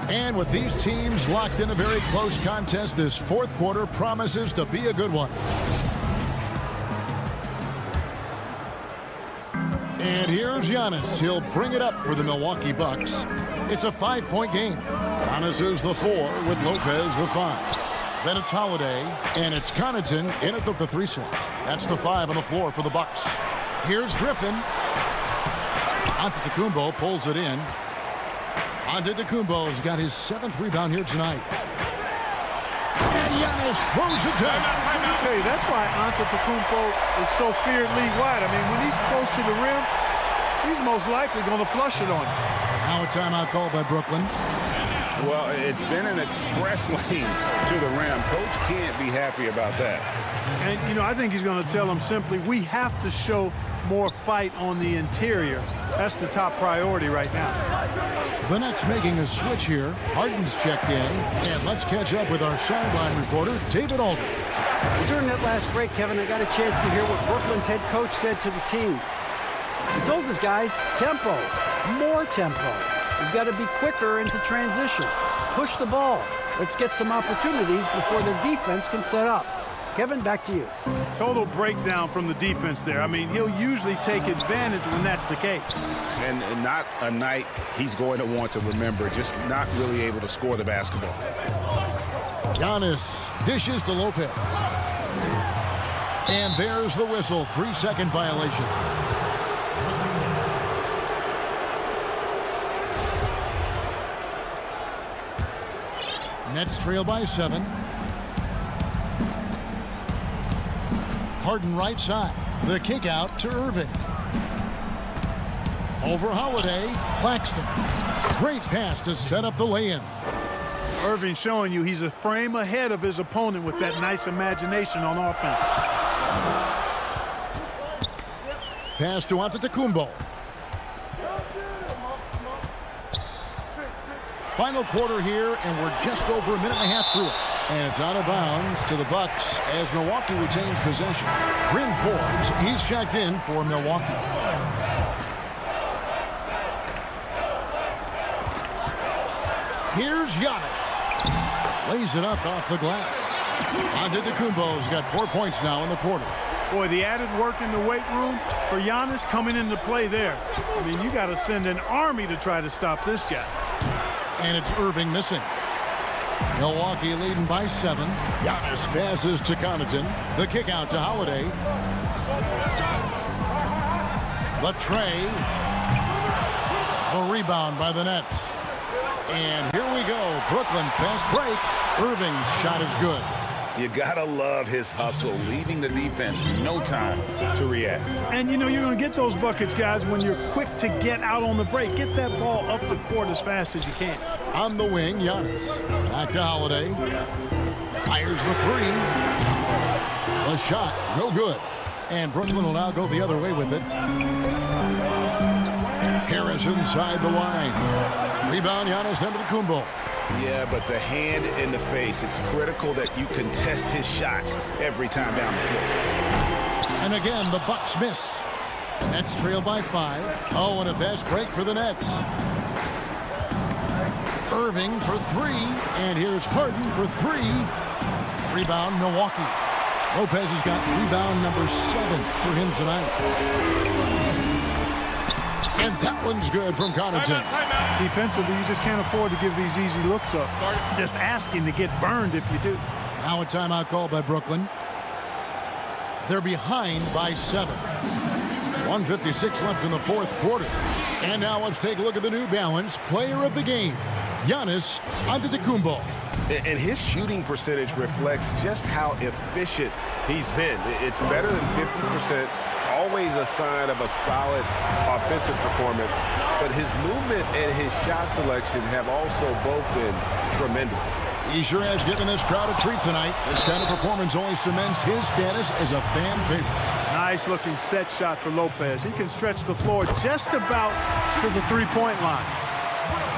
And with these teams locked in a very close contest, this fourth quarter promises to be a good one. And here's Giannis. He'll bring it up for the Milwaukee Bucks. It's a 5-point game. Giannis is the 4 with Lopez the 5. Then it's Holiday, and it's Connaughton in at the 3 slot. That's the 5 on the floor for the Bucks. Here's Griffin. Antetokounmpo pulls it in. Antetokounmpo's got his 7th rebound here tonight. And Giannis throws it down. I tell you, that's why Antetokounmpo is so feared league-wide. I mean, when he's close to the rim, he's most likely going to flush it on you. Now a timeout called by Brooklyn. Well, it's been an express lane to the rim. Coach can't be happy about that. And, you know, I think he's going to tell them simply, we have to show more fight on the interior. That's the top priority right now. The Nets making a switch here. Harden's checked in. And let's catch up with our sideline reporter, David Aldridge. During that last break, Kevin, I got a chance to hear what Brooklyn's head coach said to the team. He told his guys, tempo, more tempo. We've got to be quicker into transition. Push the ball. Let's get some opportunities before their defense can set up. Kevin, back to you. Total breakdown from the defense there. I mean, he'll usually take advantage when that's the case. And not a night he's going to want to remember, just not really able to score the basketball. Giannis dishes to Lopez. And there's the whistle. 3-second violation. Nets trail by 7. Harden right side. The kick out to Irving. Over Holiday. Claxton. Great pass to set up the lay-in. Irving showing you he's a frame ahead of his opponent with that nice imagination on offense. Pass to Antetokounmpo. Final quarter here, and we're just over a minute and a half through it. And it's out of bounds to the Bucks as Milwaukee retains possession. Bryn Forbes, he's checked in for Milwaukee. Here's Giannis. Lays it up off the glass. Antetokounmpo's got 4 points now in the quarter. Boy, the added work in the weight room for Giannis coming into play there. I mean, you got to send an army to try to stop this guy. And it's Irving missing. Milwaukee leading by 7. Giannis passes to Connaughton. The kick out to Holiday. The tray. The rebound by the Nets. And here we go. Brooklyn fast break. Irving's shot is good. You gotta love his hustle, leaving the defense no time to react. And you know you're going to get those buckets, guys, when you're quick to get out on the break. Get that ball up the court as fast as you can. On the wing, Giannis. Back to Holiday. Fires the 3. A shot, no good. And Brooklyn will now go the other way with it. Harris inside the line. Rebound, Giannis Antetokounmpo. Yeah, but the hand in the face, it's critical that you contest his shots every time down the floor. And again, the Bucks miss. Nets trail by 5. Oh, and a fast break for the Nets. Irving for 3, and here's Harden for 3. Rebound, Milwaukee. Lopez has got rebound number 7 for him tonight. And that one's good from Connaughton. Defensively, you just can't afford to give these easy looks up. Just asking to get burned if you do. Now a timeout called by Brooklyn. They're behind by 7. 1:56 left in the fourth quarter. And now let's take a look at the New Balance player of the game, Giannis Antetokounmpo. And his shooting percentage reflects just how efficient he's been. It's better than 50%. Always a sign of a solid offensive performance. But his movement and his shot selection have also both been tremendous. He sure has given this crowd a treat tonight. This kind of performance always cements his status as a fan favorite. Nice looking set shot for Lopez. He can stretch the floor just about to the 3-point line.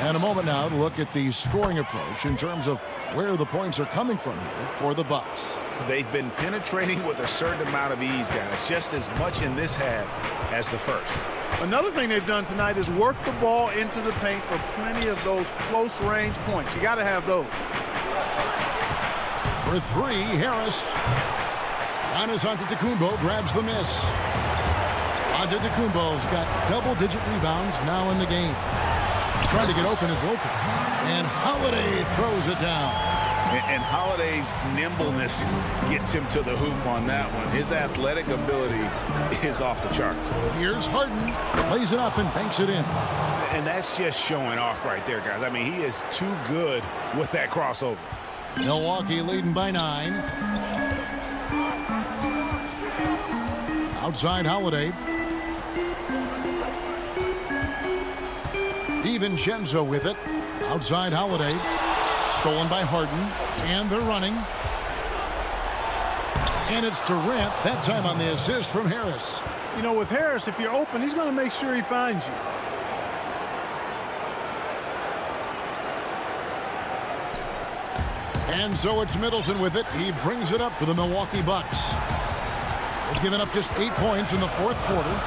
And a moment now to look at the scoring approach in terms of where the points are coming from here for the Bucks. They've been penetrating with a certain amount of ease, guys, just as much in this half as the first. Another thing they've done tonight is work the ball into the paint for plenty of those close-range points. You got to have those. For three, Harris. Giannis Antetokounmpo grabs the miss. Antetokounmpo's got double-digit rebounds now in the game. Trying to get open is Lopez. And Holiday throws it down. And Holiday's nimbleness gets him to the hoop on that one. His athletic ability is off the charts. Here's Harden. Lays it up and banks it in. And that's just showing off right there, guys. I mean, he is too good with that crossover. Milwaukee leading by 9. Outside Holiday. DiVincenzo with it. Outside Holiday. Stolen by Harden. And they're running. And it's Durant. That time on the assist from Harris. You know, with Harris, if you're open, he's going to make sure he finds you. And so it's Middleton with it. He brings it up for the Milwaukee Bucks. They've given up just 8 points in the fourth quarter.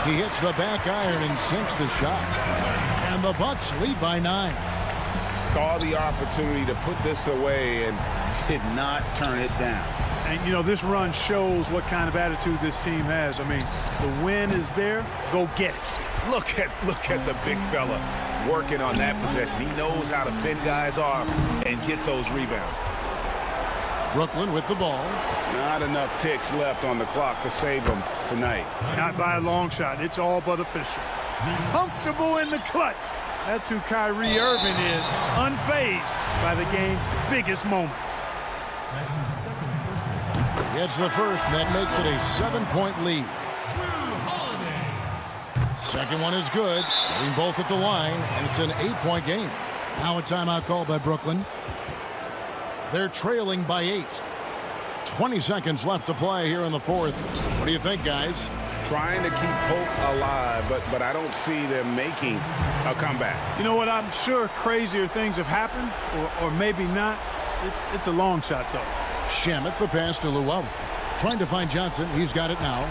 He hits the back iron and sinks the shot. And the Bucks lead by 9. Saw the opportunity to put this away and did not turn it down. And, you know, this run shows what kind of attitude this team has. I mean, the win is there. Go get it. Look at the big fella working on that possession. He knows how to fend guys off and get those rebounds. Brooklyn with the ball. Not enough ticks left on the clock to save them tonight. Not by a long shot. It's all but official. Comfortable in the clutch. That's who Kyrie Irving is, unfazed by the game's biggest moments. Gets the first, and that makes it a 7-point lead. Second one is good. Getting both at the line, and it's an 8-point game. Now a timeout called by Brooklyn. They're trailing by 8. 20 seconds left to play here in the fourth. What do you think, guys? Trying to keep hope alive, but I don't see them making a comeback. You know what? I'm sure crazier things have happened, or maybe not. It's a long shot, though. Shamet, the pass to Luau. Trying to find Johnson. He's got it now.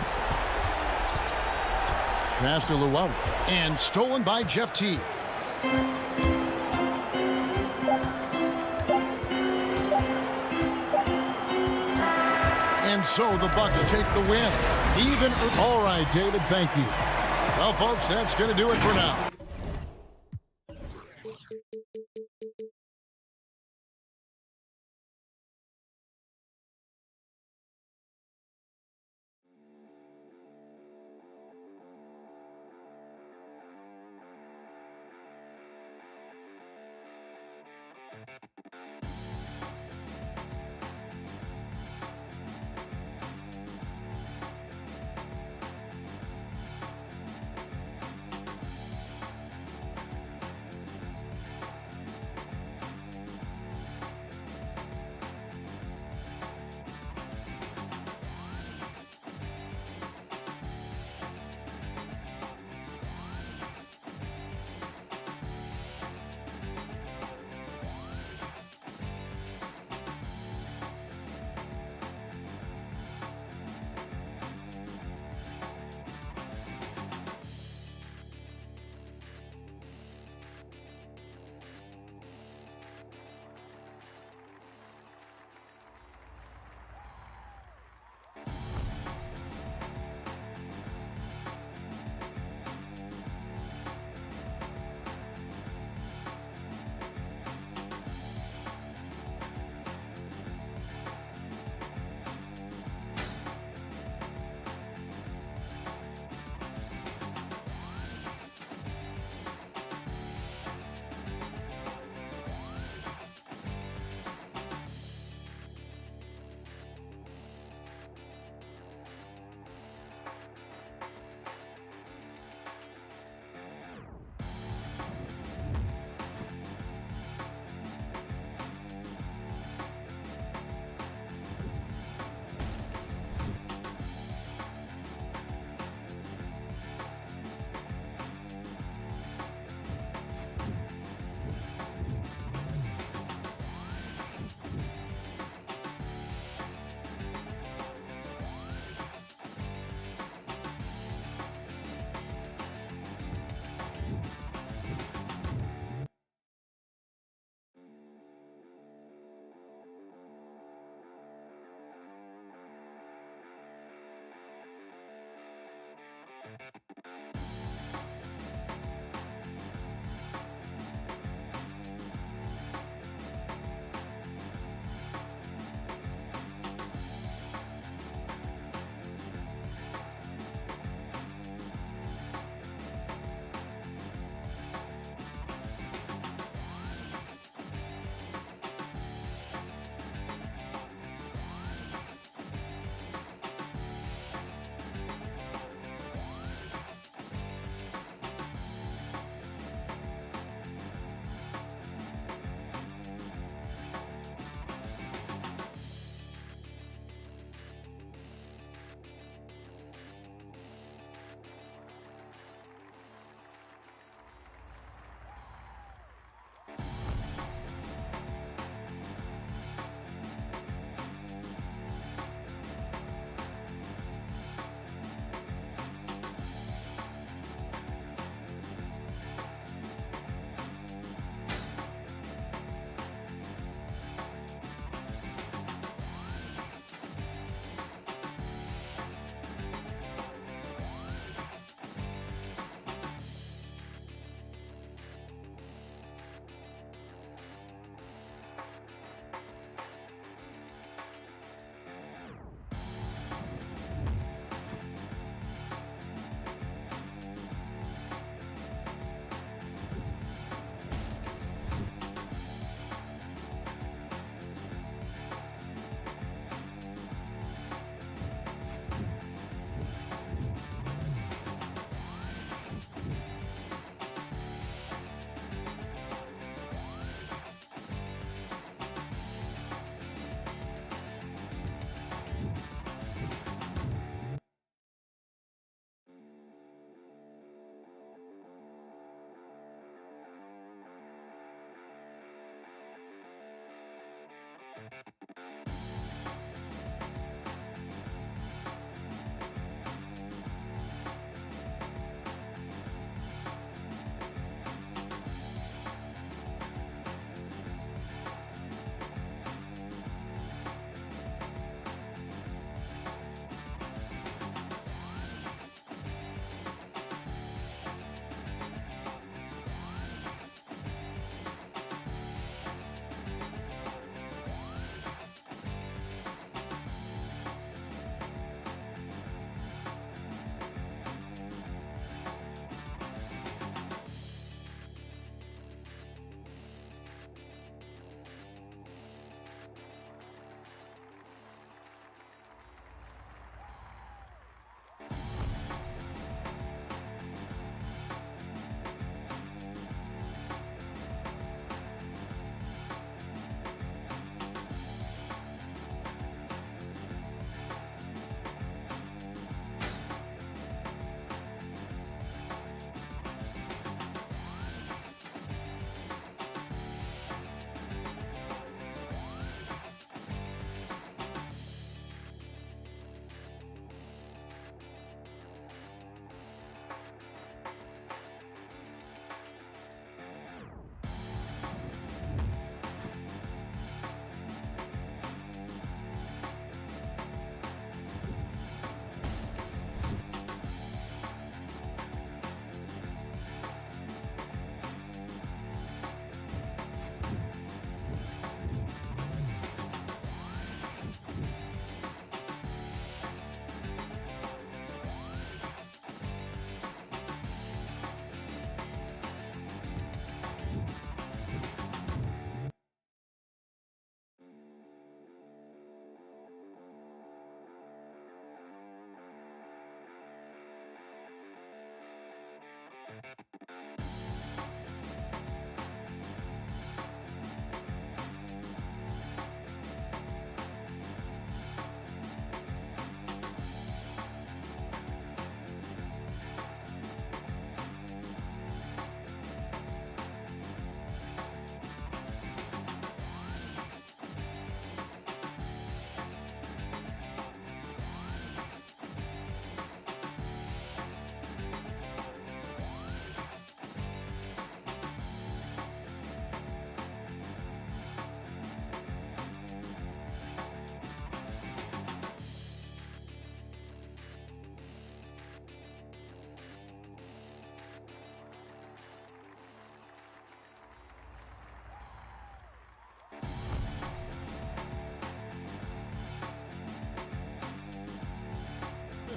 Pass to Luau. And stolen by Jeff T. And so the Bucks take the win. All right, David, thank you. Well, folks, that's going to do it for now.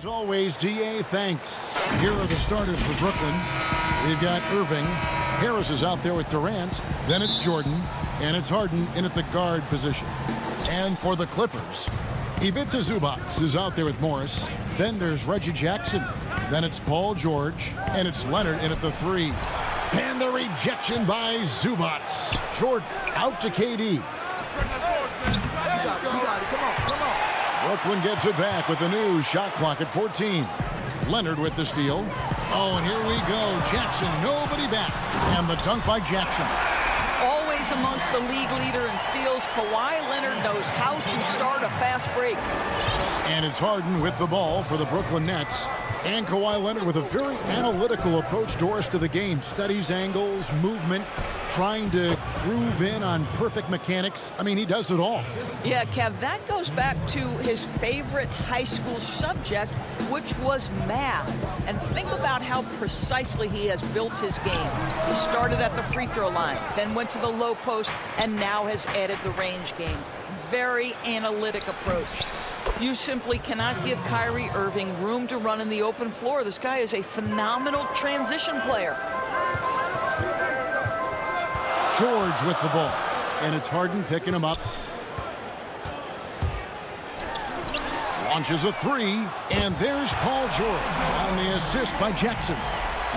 As always, DA, thanks. Here are the starters for Brooklyn. We've got Irving. Harris is out there with Durant. Then it's Jordan. And it's Harden in at the guard position. And for the Clippers, Ivica Zubac is out there with Morris. Then there's Reggie Jackson. Then it's Paul George. And it's Leonard in at the 3. And the rejection by Zubac. Jordan out to KD. Brooklyn gets it back with the new shot clock at 14. Leonard with the steal. Oh, and here we go. Jackson, nobody back. And the dunk by Jackson. Always amongst the league leader in steals, Kawhi Leonard knows how to start a fast break. And it's Harden with the ball for the Brooklyn Nets. And Kawhi Leonard with a very analytical approach, Doris, to the game. Studies angles, movement, trying to groove in on perfect mechanics. I mean, he does it all. Yeah, Kev, that goes back to his favorite high school subject, which was math. And think about how precisely he has built his game. He started at the free throw line, then went to the low post, and now has added the range game. Very analytic approach. You simply cannot give Kyrie Irving room to run in the open floor. This guy is a phenomenal transition player. George with the ball. And it's Harden picking him up. Launches a 3. And there's Paul George on the assist by Jackson.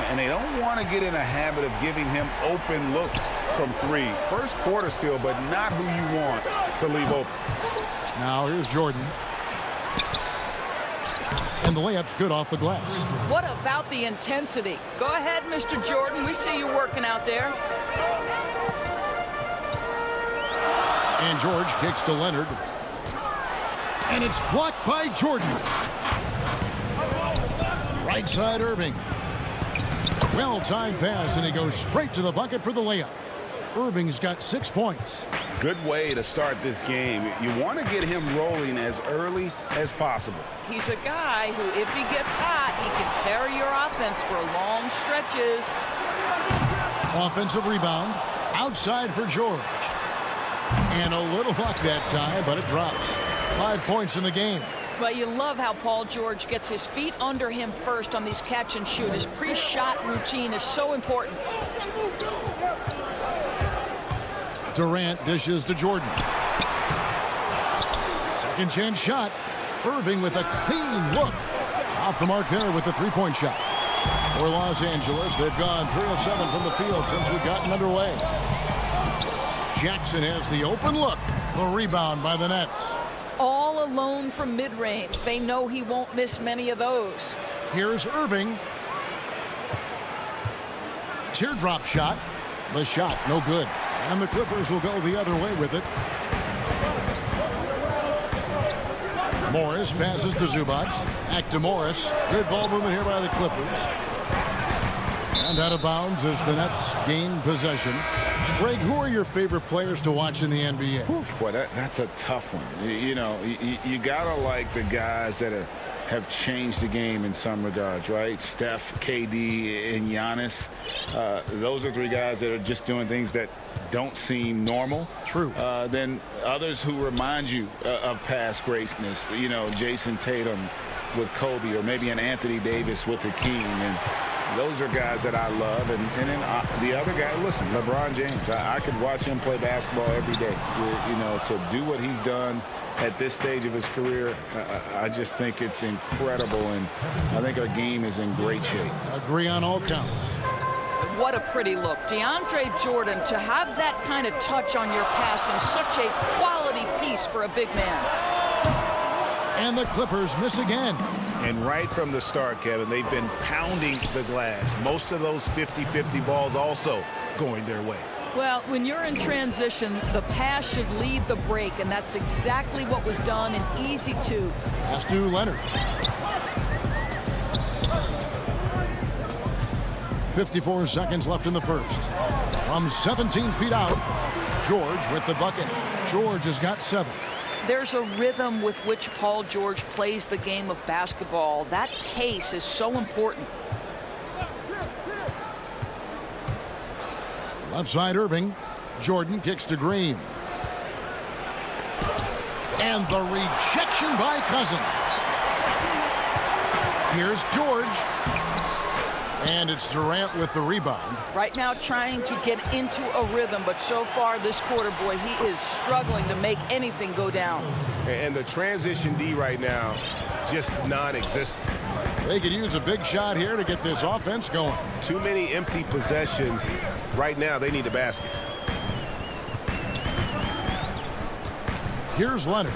And they don't want to get in a habit of giving him open looks from 3. First quarter still, but not who you want to leave open. Now here's Jordan. And the layup's good off the glass. What about the intensity? Go ahead, Mr. Jordan. We see you working out there. And George kicks to Leonard. And it's blocked by Jordan. Right side Irving. Well-timed pass, and he goes straight to the bucket for the layup. Irving's got 6 points. Good way to start this game. You want to get him rolling as early as possible. He's a guy who, if he gets hot, he can carry your offense for long stretches. Offensive rebound. Outside for George. And a little luck that time, but it drops. 5 points in the game. But you love how Paul George gets his feet under him first on these catch and shoot. His pre-shot routine is so important. Durant dishes to Jordan. Second chance shot. Irving with a clean look. Off the mark there with the three-point shot. For Los Angeles, they've gone 3 of 7 from the field since we've gotten underway. Jackson has the open look. The rebound by the Nets. All alone from mid-range. They know he won't miss many of those. Here's Irving. Teardrop shot. The shot, no good. And the Clippers will go the other way with it. Morris passes to Zubac. Back to Morris. Good ball movement here by the Clippers. And out of bounds as the Nets gain possession. Greg, who are your favorite players to watch in the NBA? Boy, that's a tough one. You know, you gotta like the guys that have changed the game in some regards, right? Steph, KD, and Giannis. Those are 3 guys that are just doing things that don't seem normal. True. Then others who remind you of past greatness. You know, Jason Tatum with Kobe, or maybe an Anthony Davis with the King. And those are guys that I love. And then the other guy, listen, LeBron James. I could watch him play basketball every day. You know, to do what he's done at this stage of his career, I just think it's incredible, and I think our game is in great shape. Agree on all counts. What a pretty look. DeAndre Jordan, to have that kind of touch on your passing, such a quality piece for a big man. And the Clippers miss again. And right from the start, Kevin, they've been pounding the glass. Most of those 50-50 balls also going their way. Well, when you're in transition, the pass should lead the break, and that's exactly what was done in easy 2. Pass to Leonard. 54 seconds left in the first. From 17 feet out, George with the bucket. George has got 7. There's a rhythm with which Paul George plays the game of basketball. That pace is so important. Left side Irving. Jordan kicks to Green. And the rejection by Cousins. Here's George. And it's Durant with the rebound. Right now trying to get into a rhythm, but so far this quarter, boy, he is struggling to make anything go down. And the transition D right now, just non-existent. They could use a big shot here to get this offense going. Too many empty possessions. Right now, they need a basket. Here's Leonard.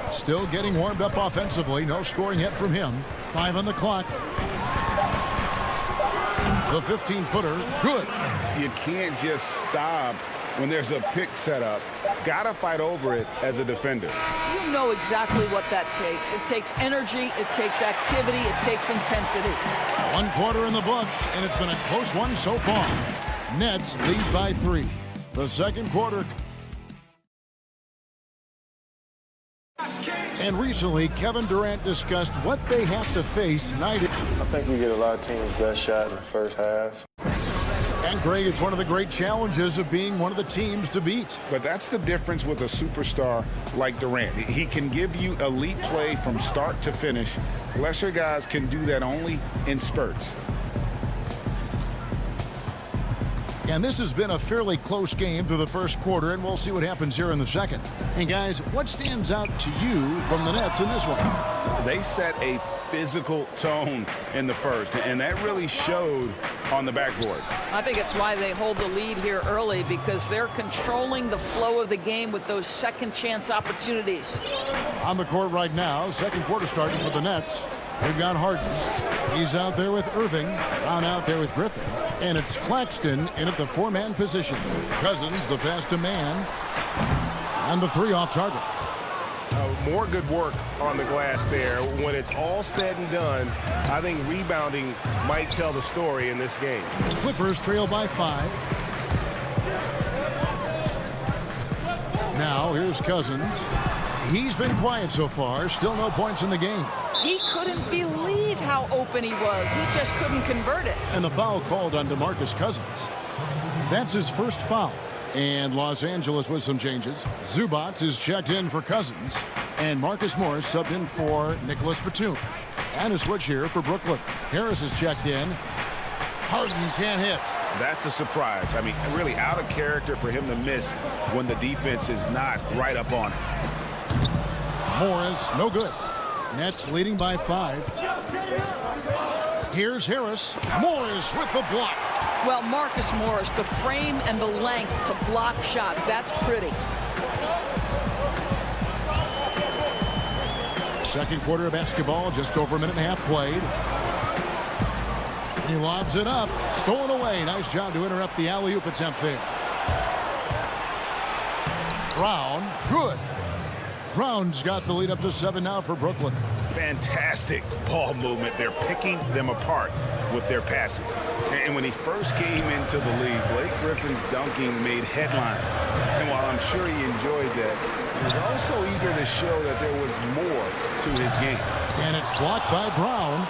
Still getting warmed up offensively. No scoring yet from him. 5 on the clock. The 15-footer, good. You can't just stop when there's a pick set up. Gotta fight over it as a defender. You know exactly what that takes. It takes energy, it takes activity, it takes intensity. 1 quarter in the books, and it's been a close one so far. Nets lead by 3. The second quarter. And recently, Kevin Durant discussed what they have to face tonight. I think we get a lot of teams' best shot in the first half. And Greg, it's one of the great challenges of being one of the teams to beat. But that's the difference with a superstar like Durant. He can give you elite play from start to finish. Lesser guys can do that only in spurts. And this has been a fairly close game through the first quarter, and we'll see what happens here in the second. And guys, what stands out to you from the Nets in this one? They set a physical tone in the first, and that really showed on the backboard. I think it's why they hold the lead here early, because they're controlling the flow of the game with those second chance opportunities. On the court right now, second quarter starting for the Nets. We've got Harden. He's out there with Irving. Brown out there with Griffin. And it's Claxton in at the 4-man position. Cousins, the pass to man. And the 3 off target. More good work on the glass there. When it's all said and done, I think rebounding might tell the story in this game. Clippers trail by 5. Now, here's Cousins. He's been quiet so far. Still no points in the game. He couldn't believe how open he was. He just couldn't convert it. And the foul called on DeMarcus Cousins. That's his first foul. And Los Angeles with some changes. Zubac is checked in for Cousins. And Marcus Morris subbed in for Nicholas Batum. And a switch here for Brooklyn. Harris is checked in. Harden can't hit. That's a surprise. I mean, really out of character for him to miss when the defense is not right up on him. Morris, no good. Nets leading by 5. Here's Harris. Morris with the block. Well, Marcus Morris, the frame and the length to block shots. That's pretty. Second quarter of basketball, just over a minute and a half played. He lobs it up. Stolen away. Nice job to interrupt the alley-oop attempt there. Brown, good. Brown's got the lead up to 7 now for Brooklyn. Fantastic ball movement. They're picking them apart with their passing. And when he first came into the league, Blake Griffin's dunking made headlines. And while I'm sure he enjoyed that, he was also eager to show that there was more to his game. And it's blocked by Brown.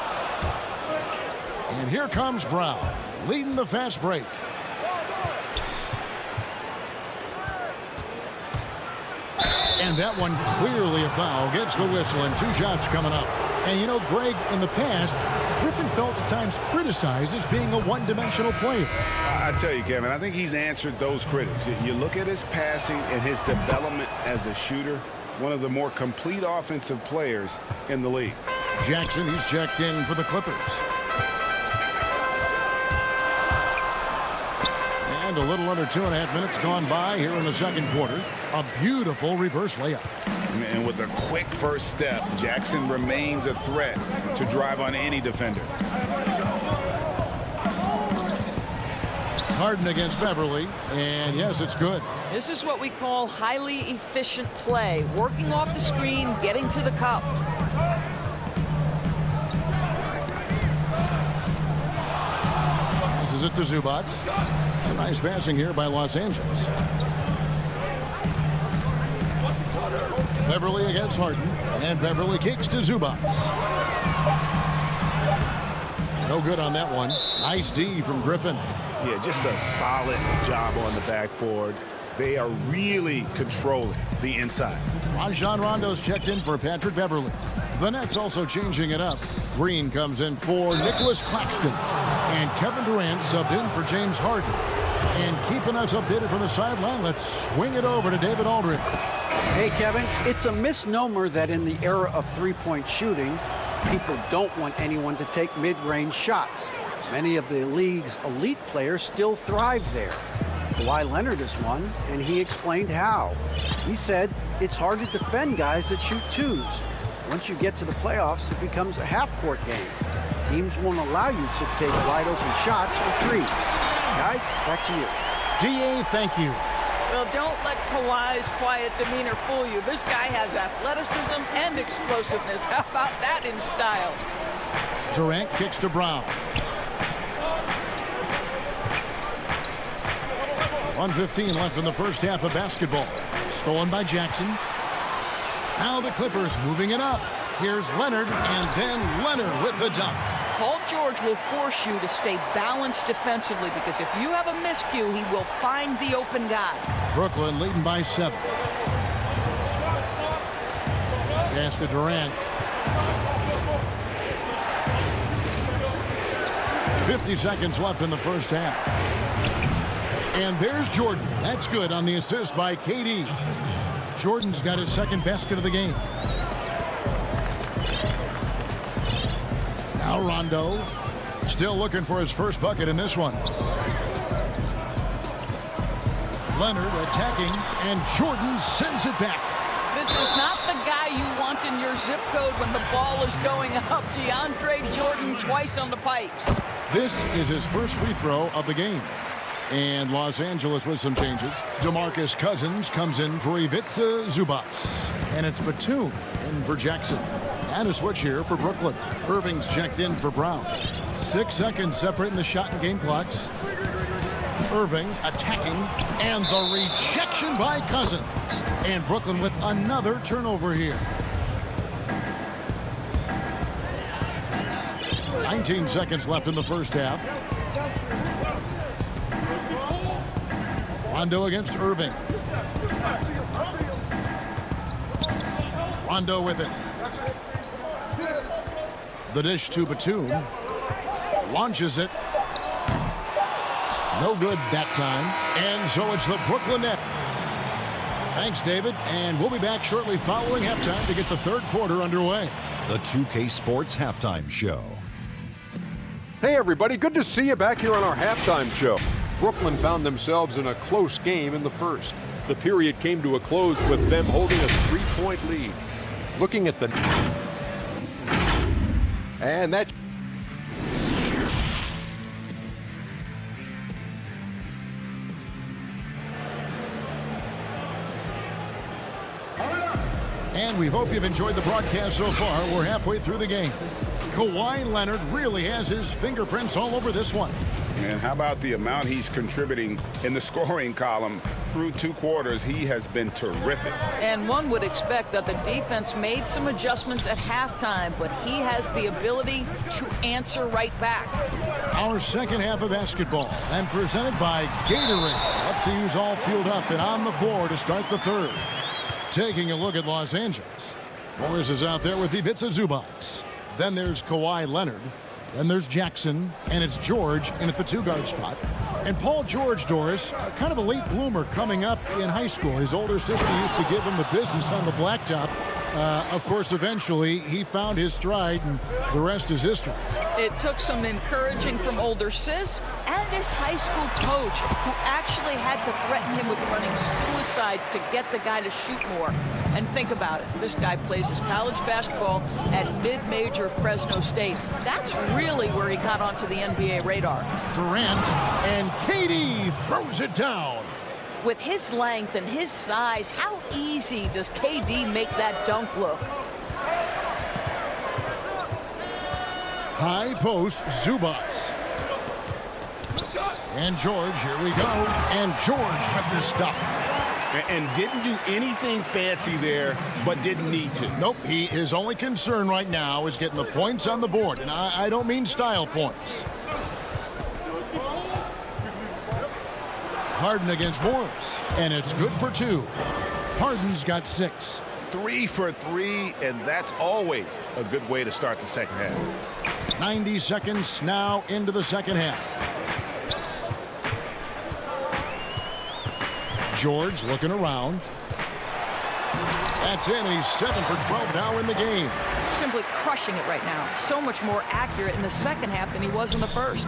And here comes Brown, leading the fast break. And that one clearly a foul. Gets the whistle and 2 shots coming up. And you know, Greg, in the past, Griffin felt at times criticized as being a one-dimensional player. I tell you, Kevin, I think he's answered those critics. You look at his passing and his development as a shooter, one of the more complete offensive players in the league. Jackson, he's checked in for the Clippers. And a little under 2.5 minutes gone by here in the second quarter. A beautiful reverse layup. And with a quick first step, Jackson remains a threat to drive on any defender. Harden against Beverly, and yes, it's good. This is what we call highly efficient play. Working off the screen, getting to the cup. Passes it to Zubac. A nice passing here by Los Angeles. Beverly against Harden, and Beverly kicks to Zubac. No good on that one. Nice D from Griffin. Yeah, just a solid job on the backboard. They are really controlling the inside. Rajon Rondo's checked in for Patrick Beverly. The Nets also changing it up. Green comes in for Nicholas Claxton. And Kevin Durant subbed in for James Harden. And keeping us updated from the sideline, let's swing it over to David Aldridge. Hey, Kevin, it's a misnomer that in the era of three-point shooting, people don't want anyone to take mid-range shots. Many of the league's elite players still thrive there. Kawhi Leonard is one, and he explained how. He said it's hard to defend guys that shoot twos. Once you get to the playoffs, it becomes a half-court game. Teams won't allow you to take wide open shots or threes. Guys, back to you. GA, thank you. Well, don't let Kawhi's quiet demeanor fool you. This guy has athleticism and explosiveness. How about that in style? Durant kicks to Brown. 1:15 left in the first half of basketball. Stolen by Jackson. Now the Clippers moving it up. Here's Leonard, and then Leonard with the dunk. Paul George will force you to stay balanced defensively because if you have a miscue, he will find the open guy. Brooklyn leading by 7. Pass to Durant. 50 seconds left in the first half. And there's Jordan. That's good on the assist by KD. Jordan's got his second basket of the game. Now Rondo. Still looking for his first bucket in this one. Leonard attacking, and Jordan sends it back. This is not the guy you want in your zip code when the ball is going up. DeAndre Jordan twice on the pipes. This is his first free throw of the game. And Los Angeles with some changes. DeMarcus Cousins comes in for Ivica Zubac. And it's Batum in for Jackson. And a switch here for Brooklyn. Irving's checked in for Brown. 6 seconds separating the shot and game clocks. Irving attacking. And the rejection by Cousins. And Brooklyn with another turnover here. 19 seconds left in the first half. Rondo against Irving. Rondo with it. The dish to Batum. Launches it. No good that time. And so it's the Brooklyn Nets. Thanks, David. And we'll be back shortly following halftime to get the third quarter underway. The 2K Sports Halftime Show. Hey, everybody. Good to see you back here on our halftime show. Brooklyn found themselves in a close game in the first. The period came to a close with them holding a 3-point lead. Looking at the... And that... And we hope you've enjoyed the broadcast so far. We're halfway through the game. Kawhi Leonard really has his fingerprints all over this one. And how about the amount he's contributing in the scoring column through 2 quarters? He has been terrific. And one would expect that the defense made some adjustments at halftime, but he has the ability to answer right back. Our second half of basketball and presented by Gatorade. Let's see who's all fueled up and on the floor to start the third. Taking a look at Los Angeles. Morris is out there with Ivica Zubac. Then there's Kawhi Leonard. Then there's Jackson, and it's George in at the 2-guard spot. And Paul George, Doris, kind of a late bloomer coming up in high school. His older sister used to give him the business on the blacktop. Of course, eventually, he found his stride, and the rest is history. It took some encouraging from older sis and his high school coach, who actually had to threaten him with running suicides to get the guy to shoot more. And think about it. This guy plays his college basketball at mid-major Fresno State. That's really where he got onto the NBA radar. Durant, and KD throws it down. With his length and his size, how easy does KD make that dunk look? High post, Zubac. And George, here we go. And George with this stuff. And didn't do anything fancy there, but didn't need to. Nope, his only concern right now is getting the points on the board. And I don't mean style points. Harden against Morris, and it's good for 2. Harden's got 6. 3 for 3, and that's always a good way to start the second half. 90 seconds now into the second half. George looking around. That's in, and he's 7 for 12 now in the game. Simply crushing it right now. So much more accurate in the second half than he was in the first.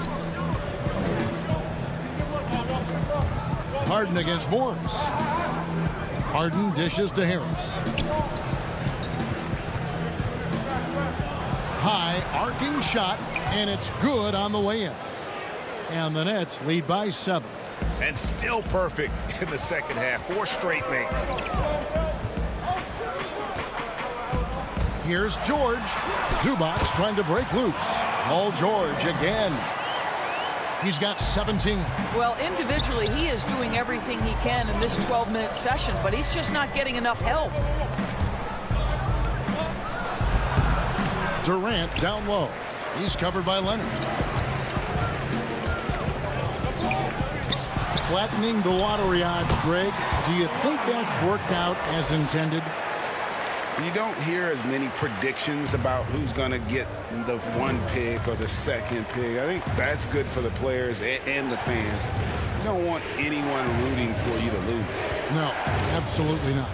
Harden against Morris. Harden dishes to Harris. High arcing shot, and it's good on the way in. And the Nets lead by 7. And still perfect in the second half. 4 straight makes. Here's George. Zubac trying to break loose. Paul George again. He's got 17. Well, individually, he is doing everything he can in this 12-minute session, but he's just not getting enough help. Durant down low. He's covered by Leonard. Flattening the lottery odds, Greg. Do you think that's worked out as intended? You don't hear as many predictions about who's going to get the 1 pick or the 2nd pick. I think that's good for the players and the fans. You don't want anyone rooting for you to lose. No, absolutely not.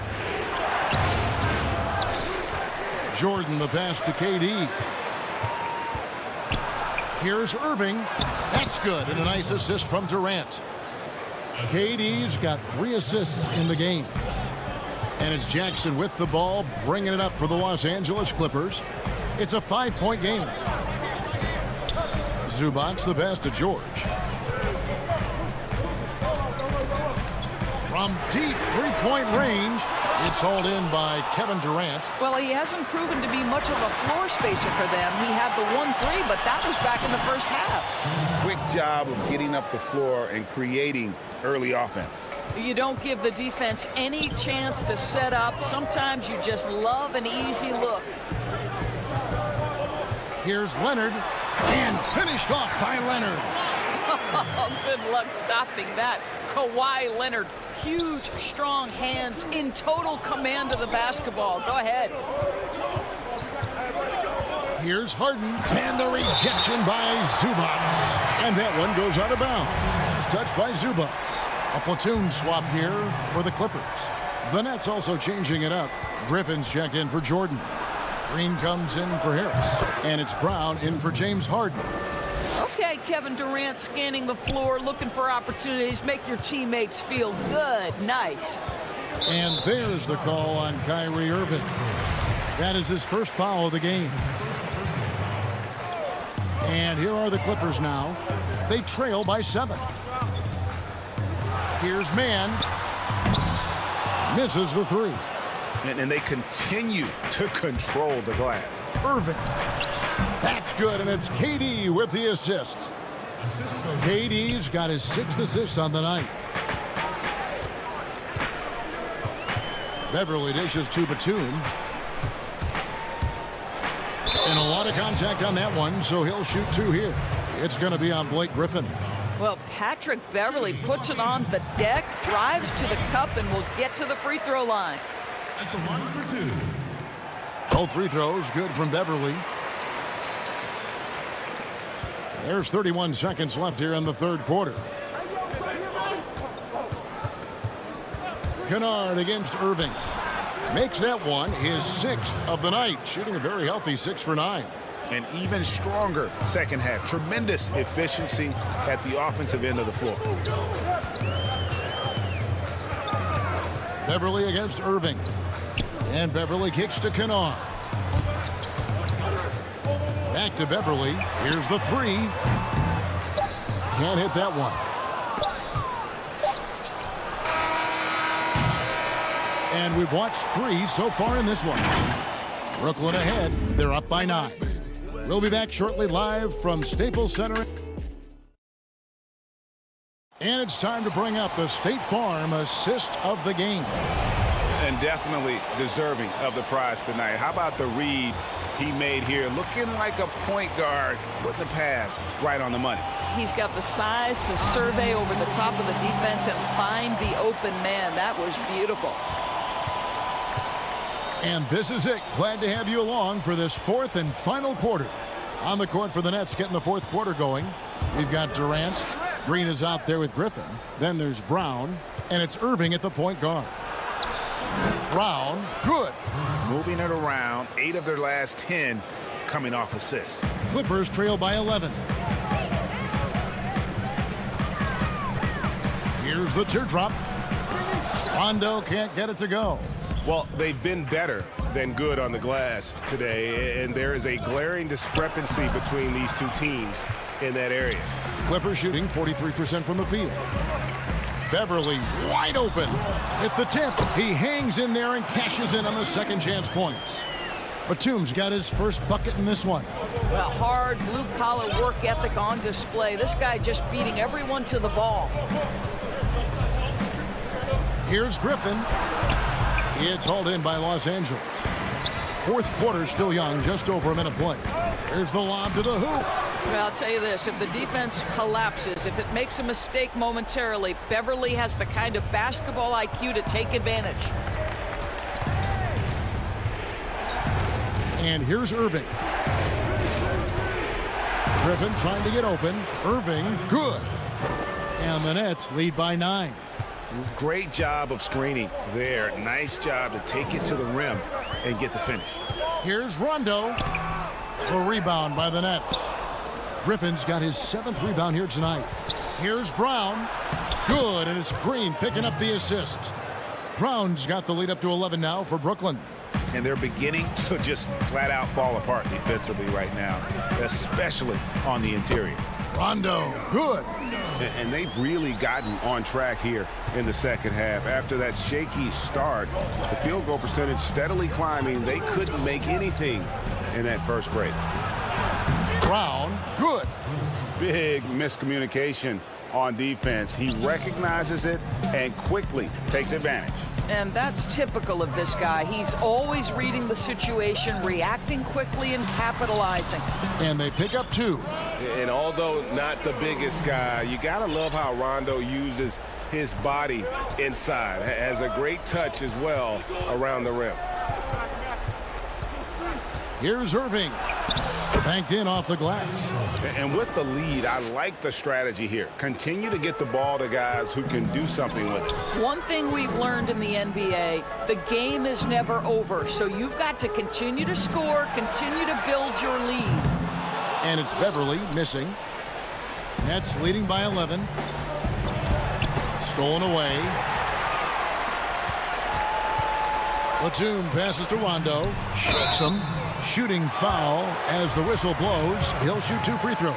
Jordan, the pass to KD. Here's Irving. That's good, and a nice assist from Durant. KD's got 3 assists in the game. And it's Jackson with the ball, bringing it up for the Los Angeles Clippers. It's a 5-point game. Zubac the pass to George. From deep 3-point range, it's hauled in by Kevin Durant. Well, he hasn't proven to be much of a floor spacer for them. He had the 1-3, but that was back in the first half. Quick job of getting up the floor and creating early offense. You don't give the defense any chance to set up. Sometimes you just love an easy look. Here's Leonard, and finished off by Leonard. Good luck stopping that. Kawhi Leonard, huge, strong hands, in total command of the basketball. Go ahead. Here's Harden, and the rejection by Zubac. And that one goes out of bounds. Touched by Zubac. A platoon swap here for the Clippers. The Nets also changing it up. Griffin's checked in for Jordan. Green comes in for Harris. And it's Brown in for James Harden. Okay, Kevin Durant scanning the floor, looking for opportunities. Make your teammates feel good. Nice. And there's the call on Kyrie Irving. That is his first foul of the game. And here are the Clippers now. They trail by 7. Here's Mann. Misses the 3. And they continue to control the glass. Irving. That's good, and it's KD with the assist. KD's got his 6th assist on the night. Beverly dishes to Batum. And a lot of contact on that one, so he'll shoot 2 here. It's going to be on Blake Griffin. Well, Patrick Beverly puts it on the deck, drives to the cup, and will get to the free throw line. At the line for 2. Both free throws good from Beverly. There's 31 seconds left here in the 3rd quarter. Kennard against Irving. Makes that one his 6th of the night, shooting a very healthy 6 for 9. An even stronger second half. Tremendous efficiency at the offensive end of the floor. Beverly against Irving. And Beverly kicks to Kennard. Back to Beverly. Here's the 3. Can't hit that one. And we've watched 3 so far in this one. Brooklyn ahead. They're up by 9. We'll be back shortly live from Staples Center. And it's time to bring up the State Farm assist of the game. And definitely deserving of the prize tonight. How about the read he made here? Looking like a point guard, putting the pass right on the money. he's got the size to survey over the top of the defense and find the open man. That was beautiful. And this is it. Glad to have you along for this fourth and final quarter. On the court for the Nets, getting the fourth quarter going. We've got Durant. Green is out there with Griffin. Then there's Brown. And it's Irving at the point guard. Brown, good. Moving it around. 8 of their last 10 coming off assists. Clippers trail by 11. Here's the teardrop. Rondo can't get it to go. Well, they've been better than good on the glass today, and there is a glaring discrepancy between these two teams in that area. Clippers shooting 43% from the field. Beverly wide open at the tip. He hangs in there and cashes in on the second chance points. Batum's got his first bucket in this one. Well, hard blue-collar work ethic on display. This guy just beating everyone to the ball. Here's Griffin. It's hauled in by Los Angeles. Fourth quarter still young, just over a minute play. Here's the lob to the hoop. Well, I'll tell you this, if the defense collapses, if it makes a mistake momentarily, Beverly has the kind of basketball IQ to take advantage. And here's Irving. Griffin trying to get open. Irving, good. And the Nets lead by 9. Great job of screening there. Nice job to take it to the rim and get the finish. Here's Rondo. The rebound by the Nets. Griffin's got his 7th rebound here tonight. Here's Brown. Good, and it's Green picking up the assist. Brown's got the lead up to 11 now for Brooklyn. And they're beginning to just flat out fall apart defensively right now, especially on the interior. Rondo, good. And they've really gotten on track here in the second half. After that shaky start, the field goal percentage steadily climbing. They couldn't make anything in that first break. Brown, good. Big miscommunication on defense. He recognizes it and quickly takes advantage. And that's typical of this guy. He's always reading the situation, reacting quickly, and capitalizing. And they pick up 2. And although not the biggest guy, you got to love how Rondo uses his body inside. Has a great touch as well around the rim. Here's Irving. Banked in off the glass. And with the lead, I like the strategy here. Continue to get the ball to guys who can do something with it. One thing we've learned in the NBA, the game is never over. So you've got to continue to score, continue to build your lead. And it's Beverly missing. Nets leading by 11. Stolen away. Batum passes to Rondo. Shoots him. Shooting foul as the whistle blows. He'll shoot 2 free throws.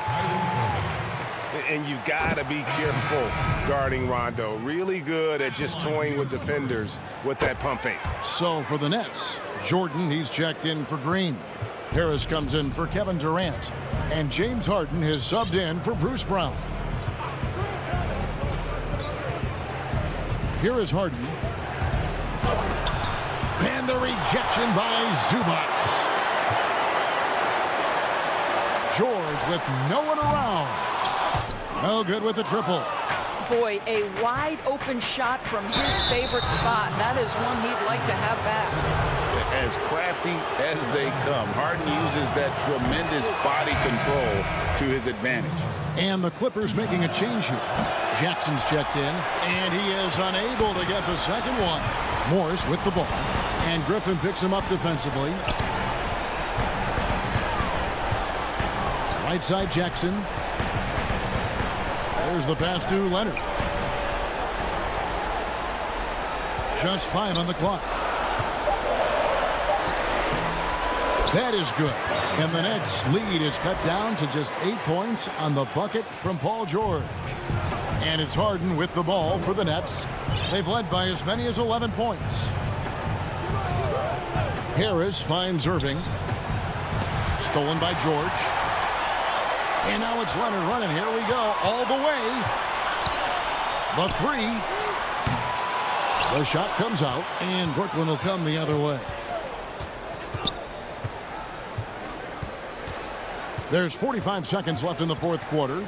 And you've got to be careful guarding Rondo. Really good at just toying with defenders with that pump fake. So for the Nets, Jordan, he's checked in for Green. Harris comes in for Kevin Durant. And James Harden has subbed in for Bruce Brown. Here is Harden. And the rejection by Zubac. George with no one around. No good with the triple. Boy, a wide open shot from his favorite spot. That is one he'd like to have back. As crafty as they come, Harden uses that tremendous body control to his advantage. And the Clippers making a change here. Jackson's checked in, and he is unable to get the second one. Morris with the ball, and Griffin picks him up defensively. Right side Jackson. There's the pass to Leonard. Just 5 on the clock. That is good. And the Nets' lead is cut down to just 8 points on the bucket from Paul George. And it's Harden with the ball for the Nets. They've led by as many as 11 points. Harris finds Irving. Stolen by George. And now it's Leonard running. Here we go. All the way. The 3. The shot comes out. And Brooklyn will come the other way. There's 45 seconds left in the fourth quarter.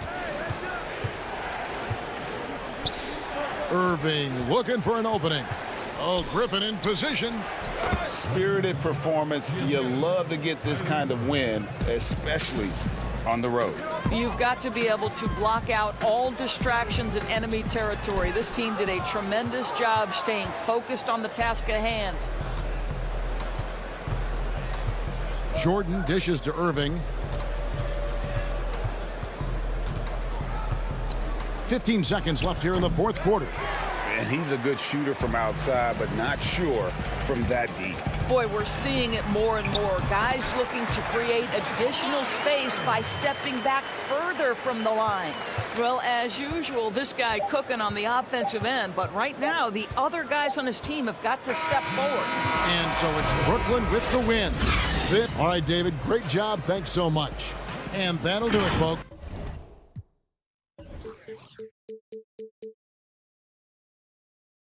Irving looking for an opening. Oh, Griffin in position. Spirited performance. You love to get this kind of win, especially on the road. You've got to be able to block out all distractions in enemy territory. This team did a tremendous job staying focused on the task at hand. Jordan dishes to Irving. 15 seconds left here in the fourth quarter. And he's a good shooter from outside, but not sure from that deep. Boy, we're seeing it more and more. Guys looking to create additional space by stepping back further from the line. Well, as usual, this guy cooking on the offensive end, but right now the other guys on his team have got to step forward. And so it's Brooklyn with the win. All right, David, great job. Thanks so much. And that'll do it, folks.